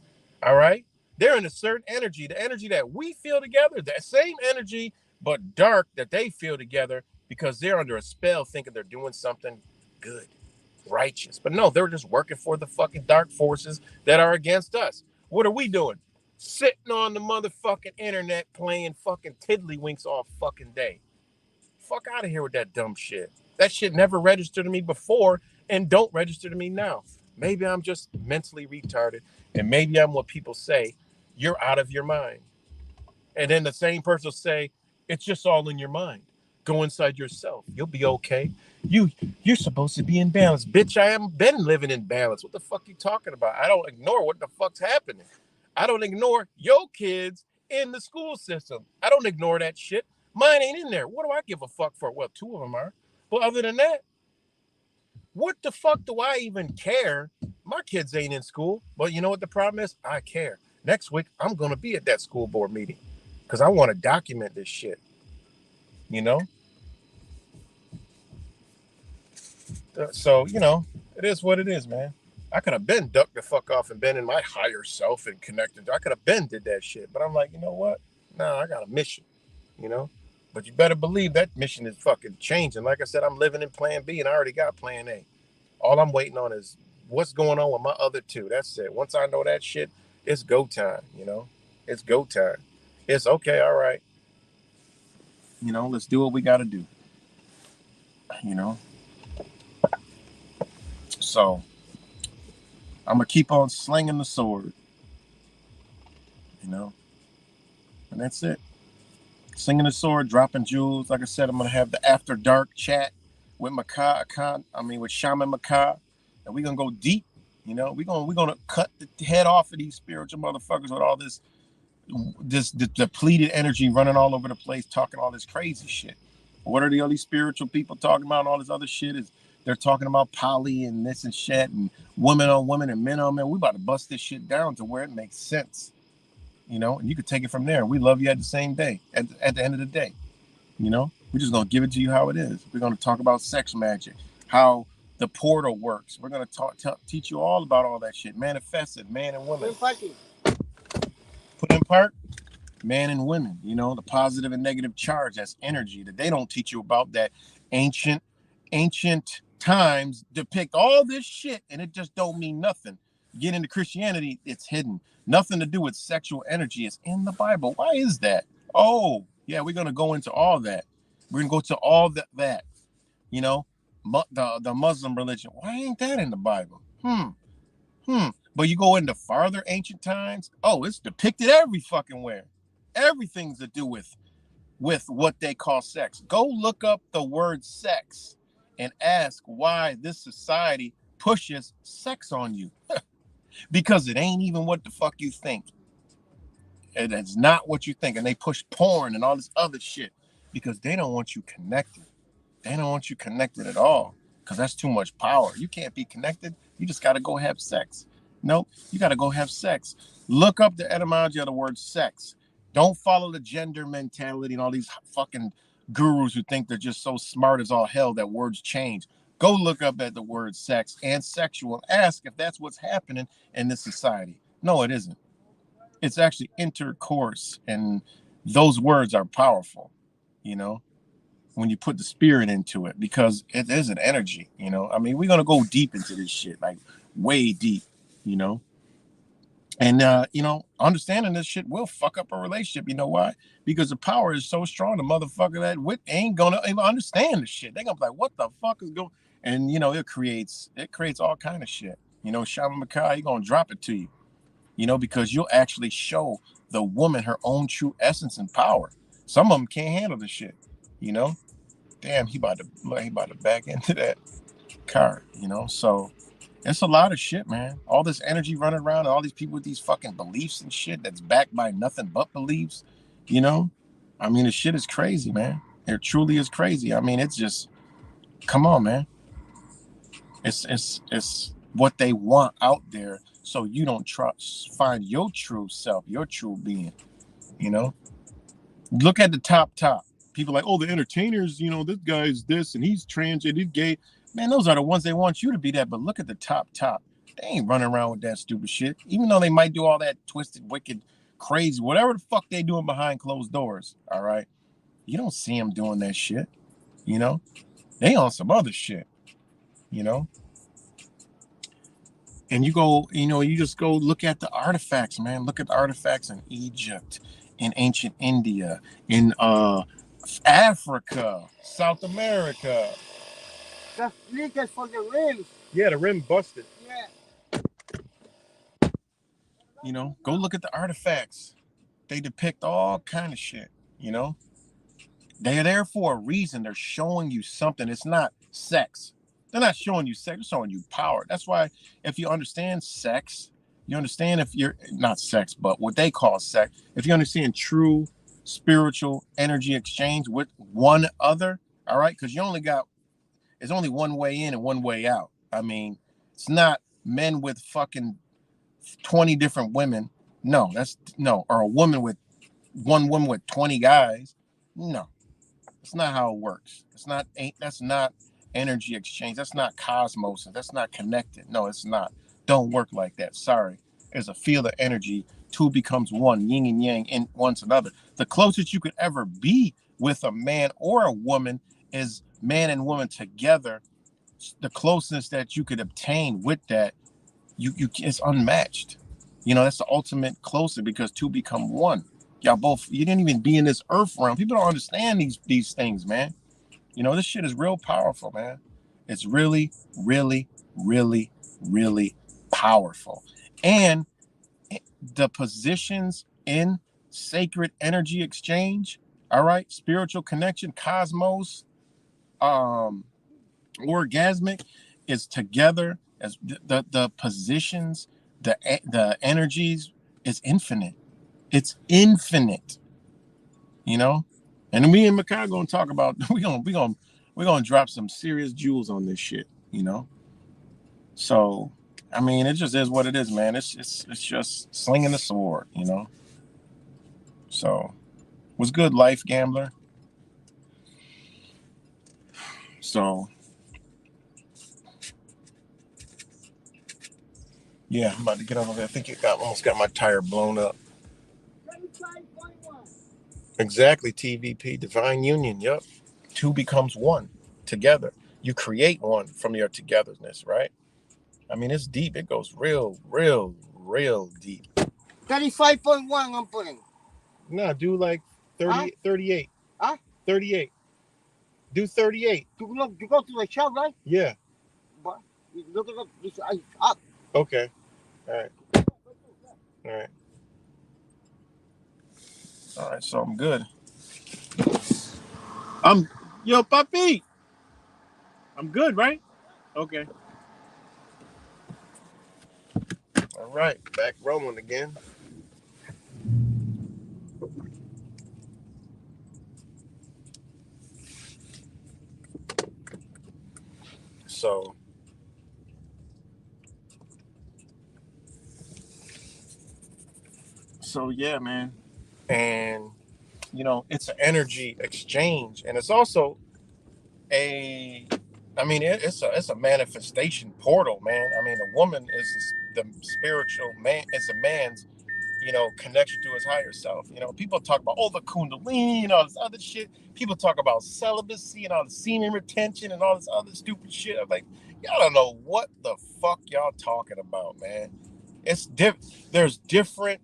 All right, they're in a certain energy, the energy that we feel together, that same energy but dark that they feel together because they're under a spell thinking they're doing something good, righteous. But no, they're just working for the fucking dark forces that are against us. What are we doing? Sitting on the motherfucking internet playing fucking tiddlywinks all fucking day. Fuck out of here with that dumb shit. That shit never registered to me before and don't register to me now. Maybe I'm just mentally retarded and maybe I'm what people say, you're out of your mind. And then the same person will say, it's just all in your mind. Go inside yourself. You'll be okay. You you're supposed to be in balance. Bitch, I haven't been living in balance. What the fuck you talking about? I don't ignore what the fuck's happening. I don't ignore your kids in the school system. I don't ignore that shit. Mine ain't in there. What do I give a fuck for? Well, two of them are. But other than that, what the fuck do I even care? My kids ain't in school. But you know what the problem is? I care. Next week, I'm going to be at that school board meeting because I want to document this shit. You know? So, it is what it is, man. I could have been ducked the fuck off and been in my higher self and connected. I could have been did that shit. But I'm like, you know what? Nah, I got a mission, you know? But you better believe that mission is fucking changing. Like I said, I'm living in plan B and I already got plan A. All I'm waiting on is what's going on with my other two. That's it. Once I know that shit, it's go time, It's go time. It's okay, all right. Let's do what we got to do, you know? So I'm going to keep on slinging the sword, and that's it. Slinging the sword, dropping jewels. Like I said, I'm going to have the after dark chat with with Shaman Makai, and we're going to go deep. We're gonna cut the head off of these spiritual motherfuckers with all this depleted energy running all over the place, talking all this crazy shit. What are the other spiritual people talking about? And all this other shit is they're talking about poly and this and shit and women on women and men on men. We about to bust this shit down to where it makes sense, and you could take it from there. We love you at the same day, at the end of the day, we're just going to give it to you how it is. We're going to talk about sex magic, how the portal works. We're going to teach you all about all that shit. Manifest it, man and women. Put in park, man and women, the positive and negative charge, that's energy that they don't teach you about, that ancient times depict all this shit and it just don't mean nothing. Get into Christianity, it's hidden. Nothing to do with sexual energy. It's in the Bible. Why is that? Oh, yeah, we're going to go into all that. We're going to go to all that, the Muslim religion. Why ain't that in the Bible? But you go into farther ancient times, oh, it's depicted every fucking where. Everything's to do with what they call sex. Go look up the word sex and ask why this society pushes sex on you. Because it ain't even what the fuck you think. It's not what you think. And they push porn and all this other shit because they don't want you connected. They don't want you connected at all because that's too much power. You can't be connected. You just got to go have sex. Nope, you got to go have sex. Look up the etymology of the word sex. Don't follow the gender mentality and all these fucking gurus who think they're just so smart as all hell that words change. Go look up at the word sex and sexual and ask if that's what's happening in this society. No, it isn't. It's actually intercourse, and those words are powerful, when you put the spirit into it, because it is an energy, I mean, we're going to go deep into this shit, like way deep, and, understanding this shit will fuck up a relationship. You know why? Because the power is so strong, the motherfucker that ain't going to even understand the shit. They're going to be like, what the fuck is going? And, it creates all kind of shit. Shaman Makai, he's going to drop it to you, because you'll actually show the woman her own true essence and power. Some of them can't handle the shit, Damn, he about to back into that car, So It's a lot of shit, man. All this energy running around, and all these people with these fucking beliefs and shit that's backed by nothing but beliefs. You know, I mean, the shit is crazy, man. It truly is crazy. I mean, it's just, come on, man. It's what they want out there, so you don't trust find your true self, your true being. You know, look at the top. People like, oh, the entertainers. You know, this guy's this and he's trans and he's gay. Man, those are the ones they want you to be that. But look at the top. They ain't running around with that stupid shit. Even though they might do all that twisted, wicked, crazy, whatever the fuck they doing behind closed doors. All right, you don't see them doing that shit. You know, they on some other shit. You know, and you go, you just go look at the artifacts, man. Look at the artifacts in Egypt, in ancient India, in Africa, South America. That's leakage for the rims. Yeah, the rim busted. Yeah. Go look at the artifacts. They depict all kind of shit. They're there for a reason. They're showing you something. It's not sex. They're not showing you sex. They're showing you power. That's why if you understand sex, you understand if you're not sex, but what they call sex. If you understand true spiritual energy exchange with one other, all right, because there's only one way in and one way out. I mean, it's not men with fucking 20 different women. No, or a woman with one woman with 20 guys. No. That's not how it works. That's not energy exchange. That's not cosmos. That's not connected. No, it's not. Don't work like that. Sorry. There's a field of energy. Two becomes one, yin and yang in one's another. The closest you could ever be with a man or a woman is man and woman together. The closeness that you could obtain with that, it's unmatched. That's the ultimate closer because two become one. You didn't even be in this earth realm. People don't understand these things, man. This shit is real powerful, man. It's really, really, really, really powerful. And the positions in sacred energy exchange, all right, spiritual connection, cosmos, orgasmic is together as the positions, the energies is infinite. It's infinite, And me and Makai gonna talk about we're gonna drop some serious jewels on this shit, So, I mean, it just is what it is, man. It's just slinging the sword, So, was good, life gambler. So, yeah, I'm about to get over there. I think almost got my tire blown up. Exactly, TVP, divine union. Yep. Two becomes one together. You create one from your togetherness, right? I mean, it's deep. It goes real, real, real deep. 35.1 I'm putting. No, do like 30, 38. Huh? 38. Do 38. You go to the shop, right? Yeah. But you look at this up. Okay. All right. All right, so I'm good. Yo, puppy. I'm good, right? Okay. All right, back rolling again. So yeah, man. And it's an energy exchange, and it's also it's a manifestation portal, man. I mean, a woman is the spiritual man, is a man's connection to his higher self. People talk about the kundalini and all this other shit. People talk about celibacy and all the semen retention and all this other stupid shit. I'm like, y'all don't know what the fuck y'all talking about, man. There's different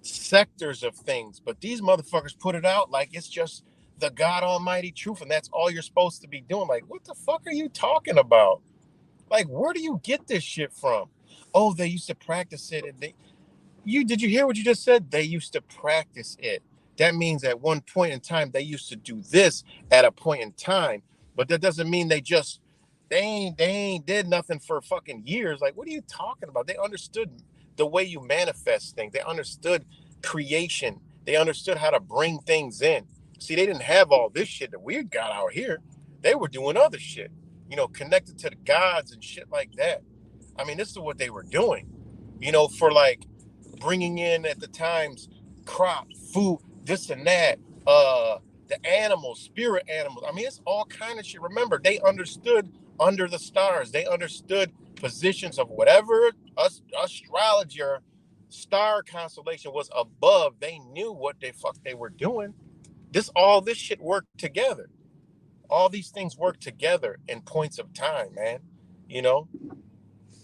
sectors of things, but these motherfuckers put it out like it's just the God Almighty truth, and that's all you're supposed to be doing. Like, what the fuck are you talking about? Like, where do you get this shit from? Oh, they used to practice it, and did you hear what you just said? They used to practice it. That means at one point in time they used to do this at a point in time, but that doesn't mean they just They ain't did nothing for fucking years. Like, what are you talking about? They understood the way you manifest things. They understood creation. They understood how to bring things in. See, they didn't have all this shit that we got out here. They were doing other shit, connected to the gods and shit like that. I mean, this is what they were doing, for like bringing in at the times crops, food, this and that, the animals, spirit animals. I mean, it's all kind of shit. Remember, they understood under the stars. They understood positions of whatever astrology or star constellation was above. They knew what the fuck they were doing. All this shit worked together. All these things work together in points of time, man. You know,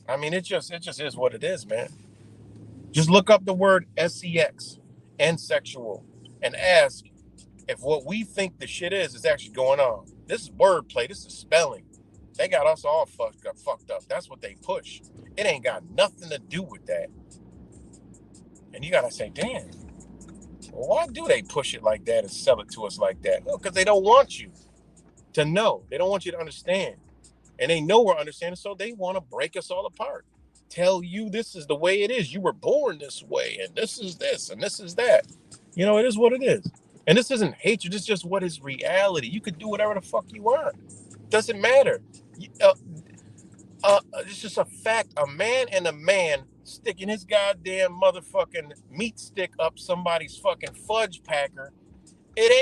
I mean, it just is what it is, man. Just look up the word sex and sexual and ask if what we think the shit is actually going on. This is wordplay. This is spelling. They got us all fucked up. That's what they push. It ain't got nothing to do with that. And you gotta say, damn, well, why do they push it like that and sell it to us like that? No, because they don't want you to know. They don't want you to understand. And they know we're understanding, so they want to break us all apart. Tell you this is the way it is. You were born this way, and this is this, and this is that. It is what it is. And this isn't hatred. It's just what is reality. You could do whatever the fuck you want. Doesn't matter. It's just a fact. A man sticking his goddamn motherfucking meat stick up somebody's fucking fudge packer.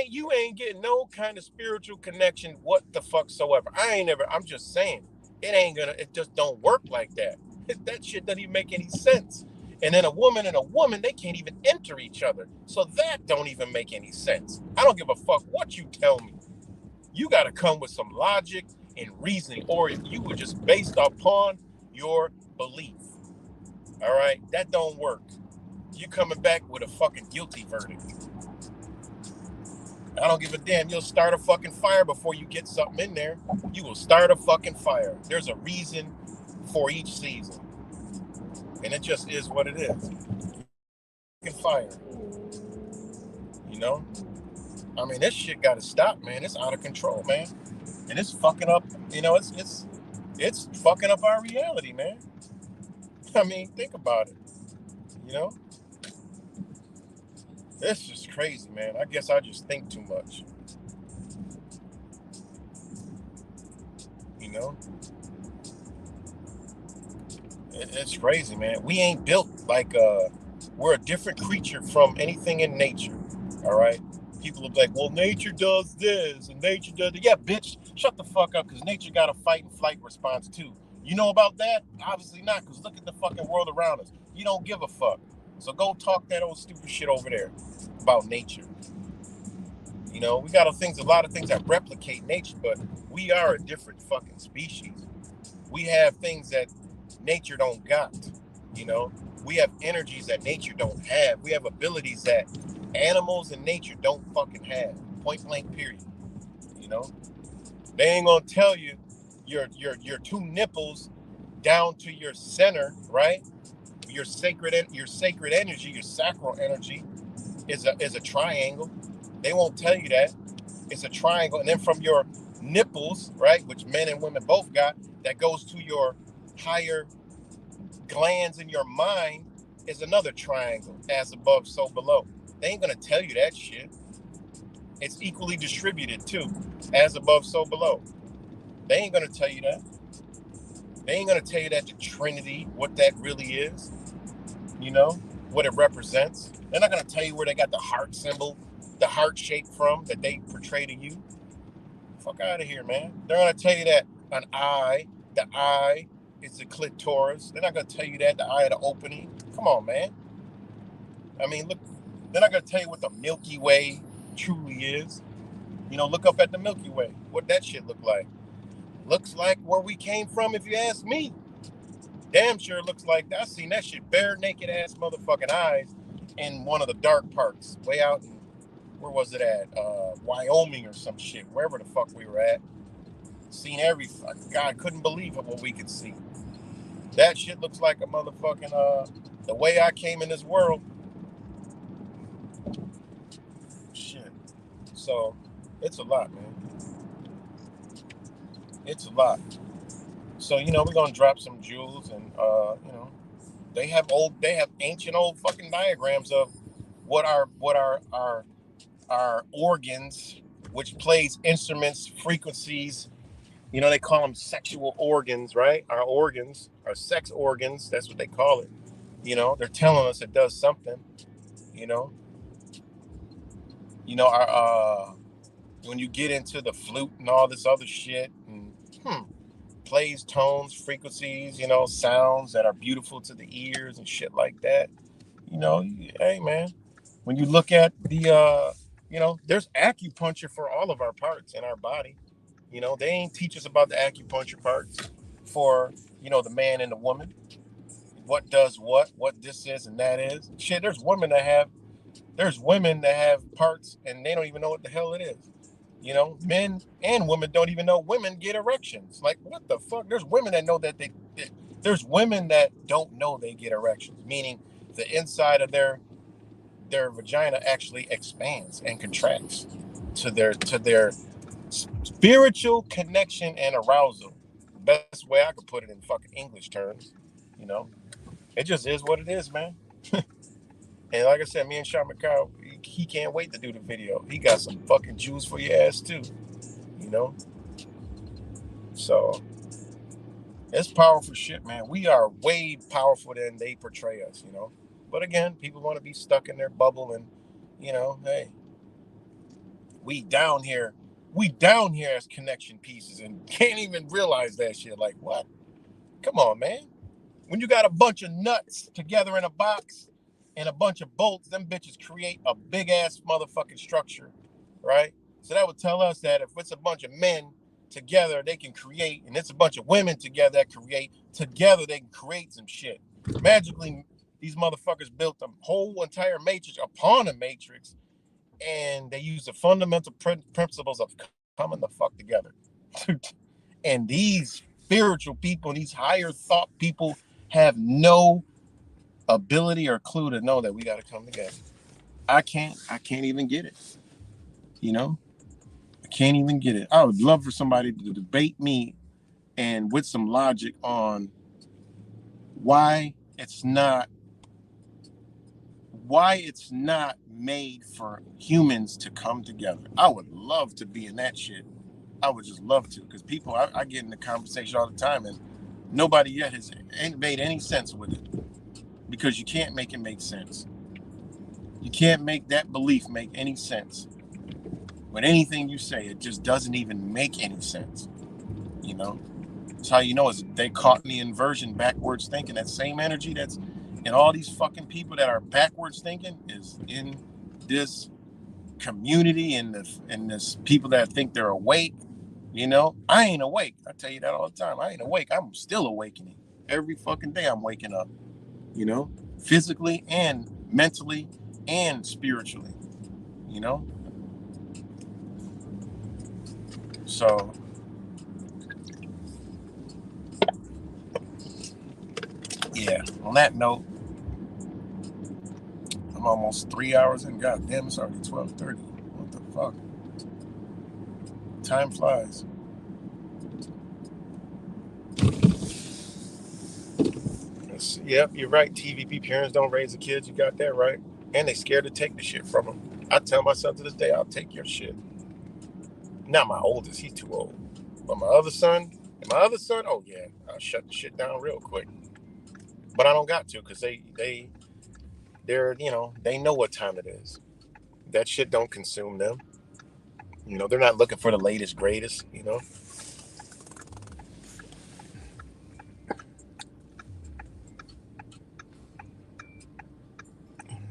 You ain't getting no kind of spiritual connection what the fuck soever. I'm just saying, it just don't work like that. That shit doesn't even make any sense. And then a woman and a woman, they can't even enter each other. So that don't even make any sense. I don't give a fuck what you tell me. You got to come with some logic and reasoning, or if you were just based upon your belief. All right, that don't work. You coming back with a fucking guilty verdict. I don't give a damn. You'll start a fucking fire before you get something in there. You will start a fucking fire. There's a reason for each season. And it just is what it is. Fucking fire. You know? I mean, this shit gotta stop, man. It's out of control, man. And it's fucking up, it's fucking up our reality, man. I mean, think about it. You know? It's just crazy, man. I guess I just think too much. You know? It's crazy, man. We ain't built like we're a different creature from anything in nature. All right. People are like, well, nature does this and nature does that. Yeah, bitch, shut the fuck up, because nature got a fight and flight response too. You know about that? Obviously not, because look at the fucking world around us. You don't give a fuck. So go talk that old stupid shit over there about nature. We got a lot of things that replicate nature, but we are a different fucking species. We have things that nature don't got. You know, we have energies that nature don't have. We have abilities that animals and nature don't fucking have. Point blank, period. You know, they ain't gonna tell you your two nipples down to your center, right? Your sacred energy, your sacral energy is a triangle. They won't tell you that. It's a triangle, and then from your nipples, right, which men and women both got, that goes to your higher glands in your mind, is another triangle, as above, so below. They ain't gonna tell you that shit. It's equally distributed too, as above, so below. They ain't gonna tell you that. They ain't gonna tell you that the Trinity, what that really is, what it represents. They're not gonna tell you where they got the heart symbol, the heart shape from that they portray to you. Fuck out of here, man. They're gonna tell you that the eye is the clitoris. They're not gonna tell you that the eye of the opening. Come on, man. I mean, look, they're not gonna tell you what the Milky Way truly is. Look up at the Milky Way. What that shit look like? Looks like where we came from, if you ask me. Damn sure looks like that. I seen that shit bare naked ass motherfucking eyes in one of the dark parks, way out in, where was it at? Wyoming or some shit, wherever the fuck we were at. Seen every, God, couldn't believe what we could see. That shit looks like a motherfucking, the way I came in this world. Shit. So, it's a lot, man. It's a lot. So we're gonna drop some jewels, and they have ancient old fucking diagrams of what our organs, which plays instruments, frequencies. They call them sexual organs, right? Our organs, our sex organs. That's what they call it. They're telling us it does something. You know, our when you get into the flute and all this other shit, and plays tones, frequencies, sounds that are beautiful to the ears and shit like that. Hey man, when you look at there's acupuncture for all of our parts in our body. They ain't teach us about the acupuncture parts for the man and the woman. What does what this is and that is. Shit, there's women that have parts and they don't even know what the hell it is. Men and women don't even know women get erections. Like, what the fuck? There's women that know that there's women that don't know they get erections, meaning the inside of their vagina actually expands and contracts to their spiritual connection and arousal. Best way I could put it in fucking English terms. You know, it just is what it is, man. And like I said, me and Sean McCall, he can't wait to do the video. He got some fucking juice for your ass too. You know, so it's powerful shit, man. We are way powerful than they portray us. But again, people want to be stuck in their bubble, and hey, we down here, we down here as connection pieces, and can't even realize that shit. Like, what? Come on, man. When you got a bunch of nuts together in a box and a bunch of bolts, them bitches create a big ass motherfucking structure, right? So that would tell us that if it's a bunch of men together, they can create, and it's a bunch of women together that create, together they can create some shit. Magically, these motherfuckers built a whole entire matrix upon a matrix, and they use the fundamental principles of coming the fuck together. And these spiritual people, these higher thought people, have no ability or clue to know that we got to come together. I can't even get it. You know, I can't even get it. I would love for somebody to debate me and with some logic on why it's not made for humans to come together. I would love to be in that shit. I would just love to, because people, I get in the conversation all the time, and nobody yet has made any sense with it, because you can't make it make sense. You can't make that belief make any sense. With anything you say, it just doesn't even make any sense. That's how you know is they caught in the inversion, backwards thinking. That same energy that's in all these fucking people that are backwards thinking is in this community, and this people that think they're awake. I ain't awake. I tell you that all the time. I ain't awake. I'm still awakening. Every fucking day I'm waking up, physically and mentally and spiritually, you know? So, yeah, on that note, I'm almost 3 hours in. God damn, it's already 12:30. What the fuck? Time flies. Yep, you're right. TVP parents don't raise the kids. You got that right. And they scared to take the shit from them. I tell my son to this day, I'll take your shit. Not my oldest, he's too old. But my other son, oh yeah, I'll shut the shit down real quick. But I don't got to, because they know what time it is. That shit don't consume them. They're not looking for the latest greatest.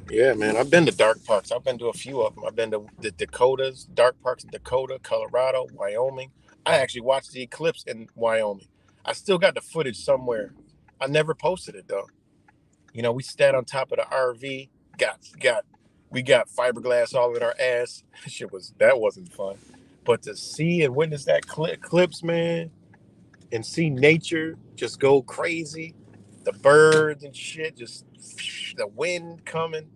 Yeah, man. I've been to dark parks. I've been to a few of them. I've been to the Dakotas, dark parks in Dakota, Colorado, Wyoming. I actually watched the eclipse in Wyoming. I still got the footage somewhere. I never posted it though. We sat on top of the RV, got we got fiberglass all in our ass. That wasn't fun. But to see and witness that eclipse, man, and see nature just go crazy, the birds and shit, just the wind coming.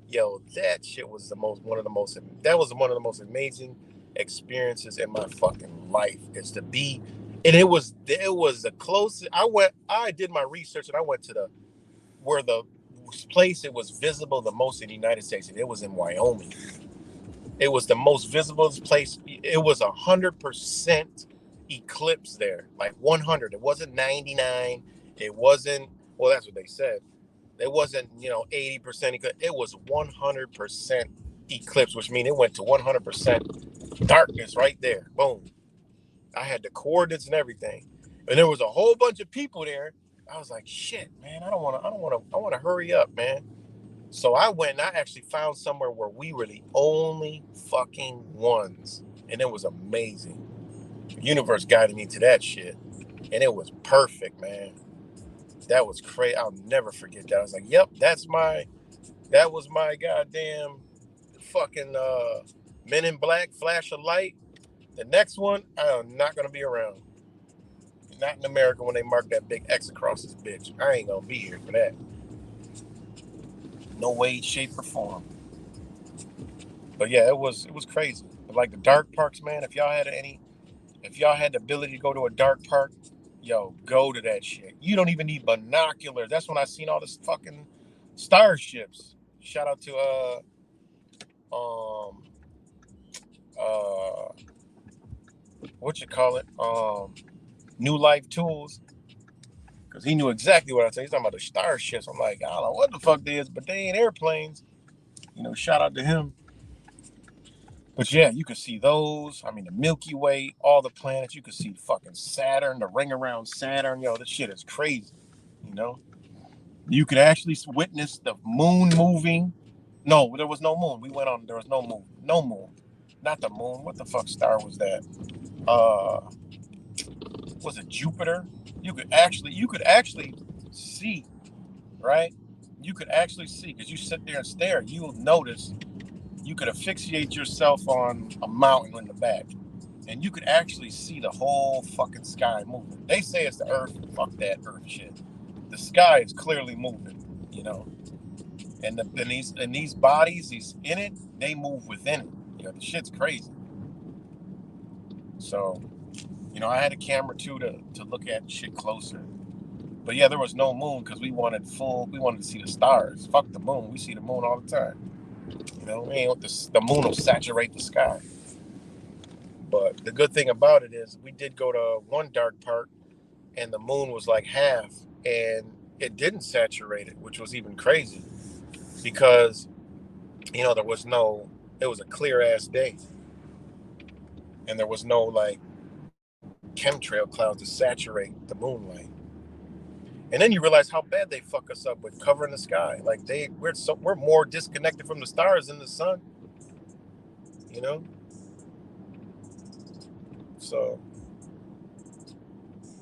Yo, that shit was that was one of the most amazing experiences in my fucking life. Is to be And it was the closest. I did my research and I went to where the place it was visible the most in the United States, and it was in Wyoming. It was the most visible place. It was 100% eclipse there, like 100. It wasn't 99. It wasn't. Well, that's what they said. It wasn't 80% eclipse. It was 100% eclipse, which means it went to 100% darkness right there. Boom. I had the coordinates and everything, and there was a whole bunch of people there. I was like, shit, man. I want to hurry up, man. So I went and I actually found somewhere where we were the only fucking ones. And it was amazing. The universe guided me to that shit. And it was perfect, man. That was crazy. I'll never forget that. I was like, yep, that was my goddamn fucking Men in Black flash of light. The next one, I'm not going to be around. Not in America when they mark that big X across this bitch. I ain't going to be here for that. No way, shape, or form. But yeah, it was crazy. But like the dark parks, man. If y'all had the ability to go to a dark park, yo, go to that shit. You don't even need binoculars. That's when I seen all this fucking starships. Shout out to um uh what you call it New Life Tools, because he knew exactly what I said. He's talking about the starships. I'm like, I don't know what the fuck they is, but they ain't airplanes. Shout out to him. But yeah, you could see those. I mean, the Milky Way, all the planets. You could see fucking Saturn, the ring around Saturn. Yo, this shit is crazy. You know, you could actually witness the moon moving. No, there was no moon. We went on. There was no moon. No moon. Not the moon. What the fuck star was that? Uh, was it Jupiter? You could actually see, right? You could actually see because you sit there and stare. You'll notice. You could asphyxiate yourself on a mountain in the back, and you could actually see the whole fucking sky moving. They say it's the Earth. Fuck that Earth shit. The sky is clearly moving, and these bodies, these in it, they move within it. The shit's crazy. So, I had a camera too to look at shit closer. But yeah, there was no moon because we wanted to see the stars. Fuck the moon. We see the moon all the time. We ain't want the moon will saturate the sky. But the good thing about it is we did go to one dark park and the moon was like half and it didn't saturate it, which was even crazy because, it was a clear ass day and there was no like chemtrail clouds to saturate the moonlight. And then you realize how bad they fuck us up with covering the sky. Like we're more disconnected from the stars than the sun, you know? So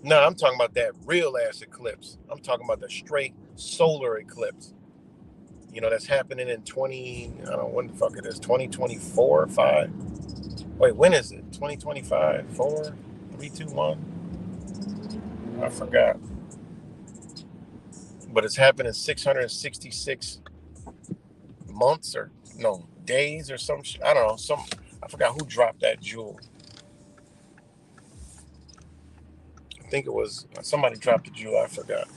no, I'm talking about that real ass eclipse. I'm talking about the straight solar eclipse. That's happening in I don't know when the fuck it is, 2024 or 5. Wait, when is it? 2025, 4, 3, 2, 1. I forgot. But it's happening 666 months or no days or some shit. I don't know. I forgot who dropped that jewel. I think it was somebody dropped the jewel. I forgot.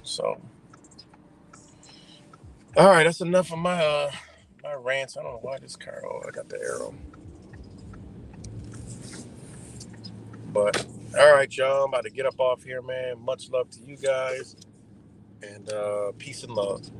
So, all right, that's enough of my rants. I don't know why this car. Oh, I got the arrow. But all right, y'all. I'm about to get up off here, man. Much love to you guys, and peace and love.